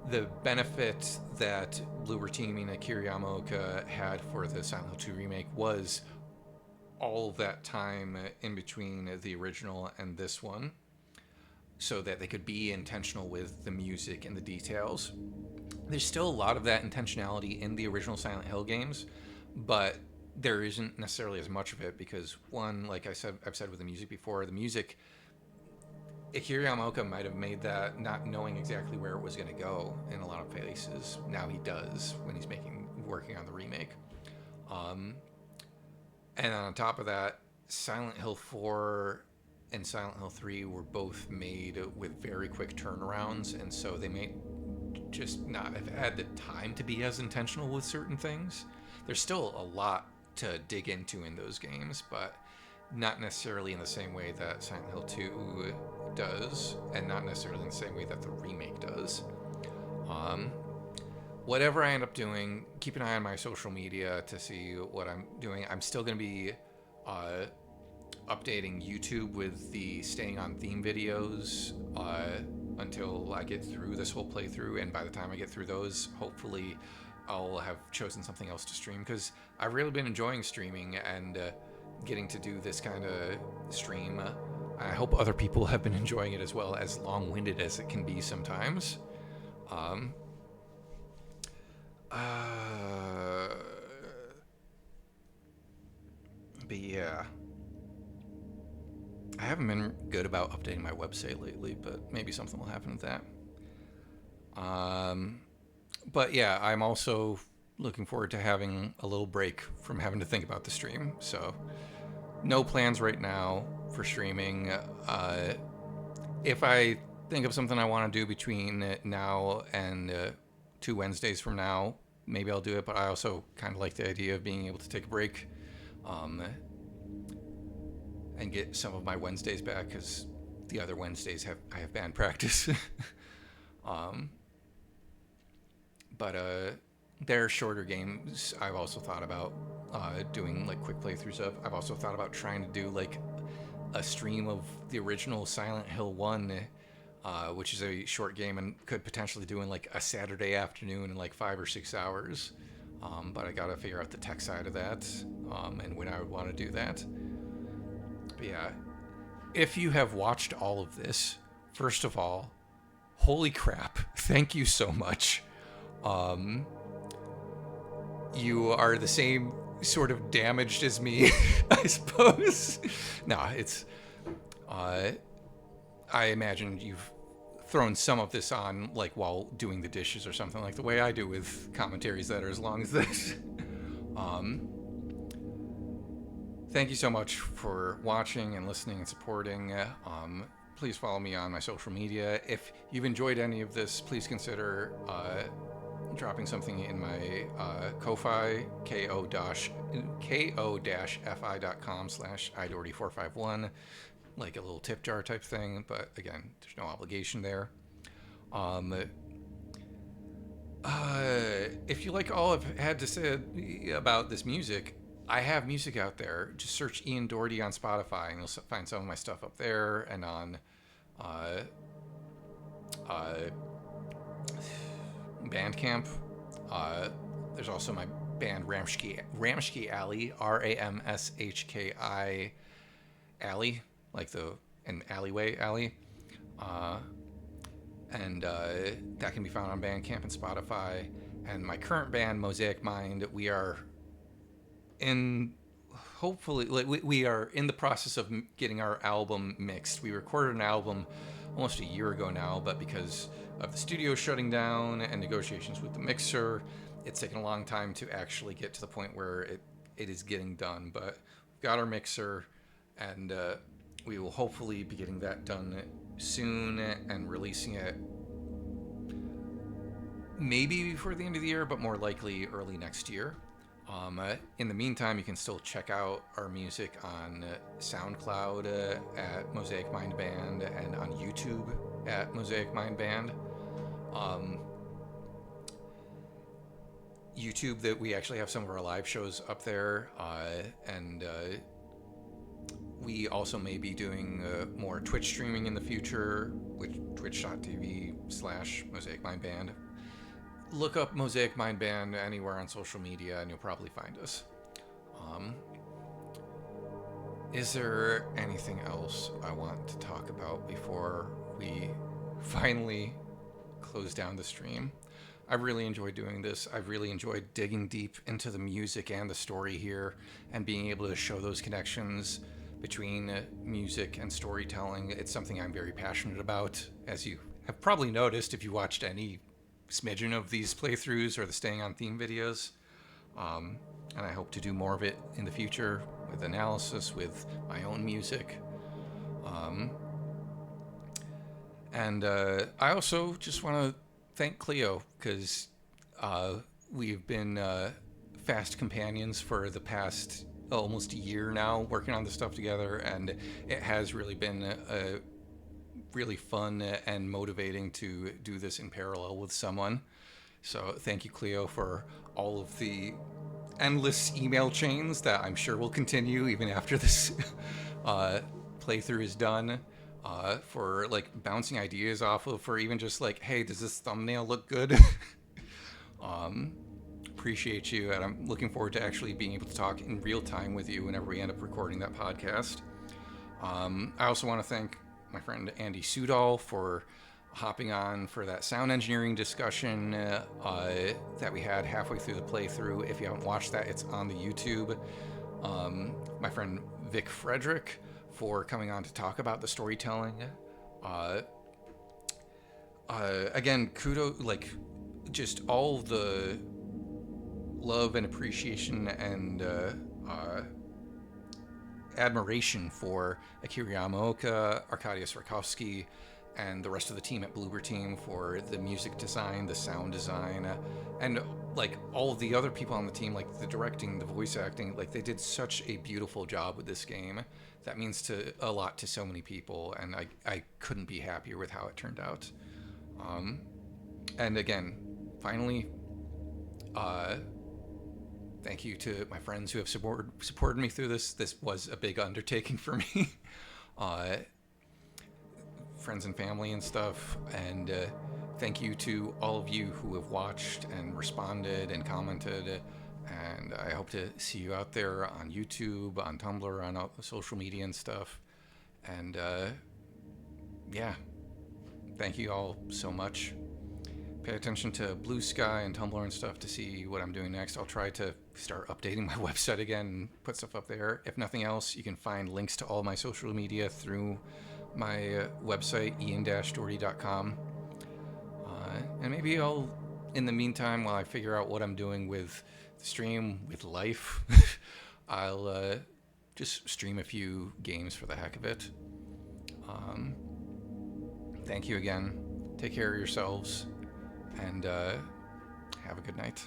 the benefit that Bloober Team and Akira Yamaoka had for the Silent Hill 2 remake was all of that time in between the original and this one, so that they could be intentional with the music and the details. There's still a lot of that intentionality in the original Silent Hill games, but there isn't necessarily as much of it because, one, like I've said with the music before, the music, Akira Yamaoka might have made that not knowing exactly where it was going to go in a lot of places. Now he does when he's working on the remake. And on top of that, Silent Hill 4 and Silent Hill 3 were both made with very quick turnarounds, and so they may just not have had the time to be as intentional with certain things. There's still a lot to dig into in those games, but not necessarily in the same way that Silent Hill 2 does, and not necessarily in the same way that the remake does. Whatever I end up doing, keep an eye on my social media to see what I'm doing. I'm still going to be updating YouTube with the staying on theme videos until I get through this whole playthrough, and by the time I get through those, hopefully I'll have chosen something else to stream, because I've really been enjoying streaming and getting to do this kind of stream. I hope other people have been enjoying it as well, as long-winded as it can be sometimes. But yeah, I haven't been good about updating my website lately, but maybe something will happen with that. But yeah, I'm also looking forward to having a little break from having to think about the stream. So no plans right now for streaming. If I think of something I want to do between now and 2 Wednesdays from now, maybe I'll do it. But I also kind of like the idea of being able to take a break and get some of my Wednesdays back, because the other Wednesdays I have band practice. But they're shorter games. I've also thought about doing like quick playthroughs of. I've also thought about trying to do like a stream of the original Silent Hill 1, which is a short game, and could potentially do in like a Saturday afternoon in like 5 or 6 hours. But I gotta figure out the tech side of that, and when I would want to do that. But yeah, if you have watched all of this, first of all, holy crap, thank you so much. You are the same sort of damaged as me, I suppose. No, it's, I imagine you've thrown some of this on like while doing the dishes or something, like the way I do with commentaries that are as long as this. Thank you so much for watching and listening and supporting. Please follow me on my social media. If you've enjoyed any of this, please consider dropping something in my Ko-Fi, ko-fi.com/idoherty451, like a little tip jar type thing, but again, there's no obligation there. If you like all I've had to say about this music, I have music out there. Just search Ian Doherty on Spotify, and you'll find some of my stuff up there, and on Bandcamp. There's also my band Ramshki Alley, Ramshki Alley, like an alleyway alley. And that can be found on Bandcamp and Spotify. And my current band, Mosaic Mind, we are we are in the process of getting our album mixed. We recorded an album almost a year ago now, but because of the studio shutting down and negotiations with the mixer, it's taken a long time to actually get to the point where it is getting done. But we've got our mixer, and we will hopefully be getting that done soon and releasing it maybe before the end of the year, but more likely early next year. In the meantime, you can still check out our music on SoundCloud at Mosaic Mind Band, and on YouTube at Mosaic Mind Band. YouTube, that we actually have some of our live shows up there, and we also may be doing more Twitch streaming in the future, with twitch.tv/Mosaic Mind Band. Look up Mosaic Mind Band anywhere on social media and you'll probably find us. Is there anything else I want to talk about before we finally close down the stream? I really enjoyed doing this. I've really enjoyed digging deep into the music and the story here, and being able to show those connections between music and storytelling. It's something I'm very passionate about, as you have probably noticed if you watched any smidgen of these playthroughs or the staying on theme videos. And I hope to do more of it in the future, with analysis, with my own music. And I also just want to thank Cleo, because we've been fast companions for the past almost a year now, working on this stuff together, and it has really been a really fun and motivating to do this in parallel with someone. So thank you, Cleo, for all of the endless email chains that I'm sure will continue even after this playthrough is done, for like bouncing ideas off of, for even just like, hey, does this thumbnail look good? Appreciate you, and I'm looking forward to actually being able to talk in real time with you whenever we end up recording that podcast. I also want to thank my friend Andy Sudol for hopping on for that sound engineering discussion that we had halfway through the playthrough. If you haven't watched that, it's on the YouTube. My friend Vic Frederick for coming on to talk about the storytelling. Again, kudos, like, just all the love and appreciation and admiration for Akira Yamaoka, Arkadiusz Rakowski, and the rest of the team at Bloober Team for the music design, the sound design, and like all of the other people on the team, like the directing, the voice acting. Like, they did such a beautiful job with this game. That means a lot to so many people, and I couldn't be happier with how it turned out. And again, finally, thank you to my friends who have supported me through this. This was a big undertaking for me. Friends and family and stuff. And thank you to all of you who have watched and responded and commented. And I hope to see you out there on YouTube, on Tumblr, on all the social media and stuff. And yeah, thank you all so much. Pay attention to Blue Sky and Tumblr and stuff to see what I'm doing next. I'll try to start updating my website again and put stuff up there. If nothing else, you can find links to all my social media through my website, ian-doherty.com. And maybe I'll, in the meantime, while I figure out what I'm doing with the stream, with life, I'll just stream a few games for the heck of it. Thank you again. Take care of yourselves. And have a good night.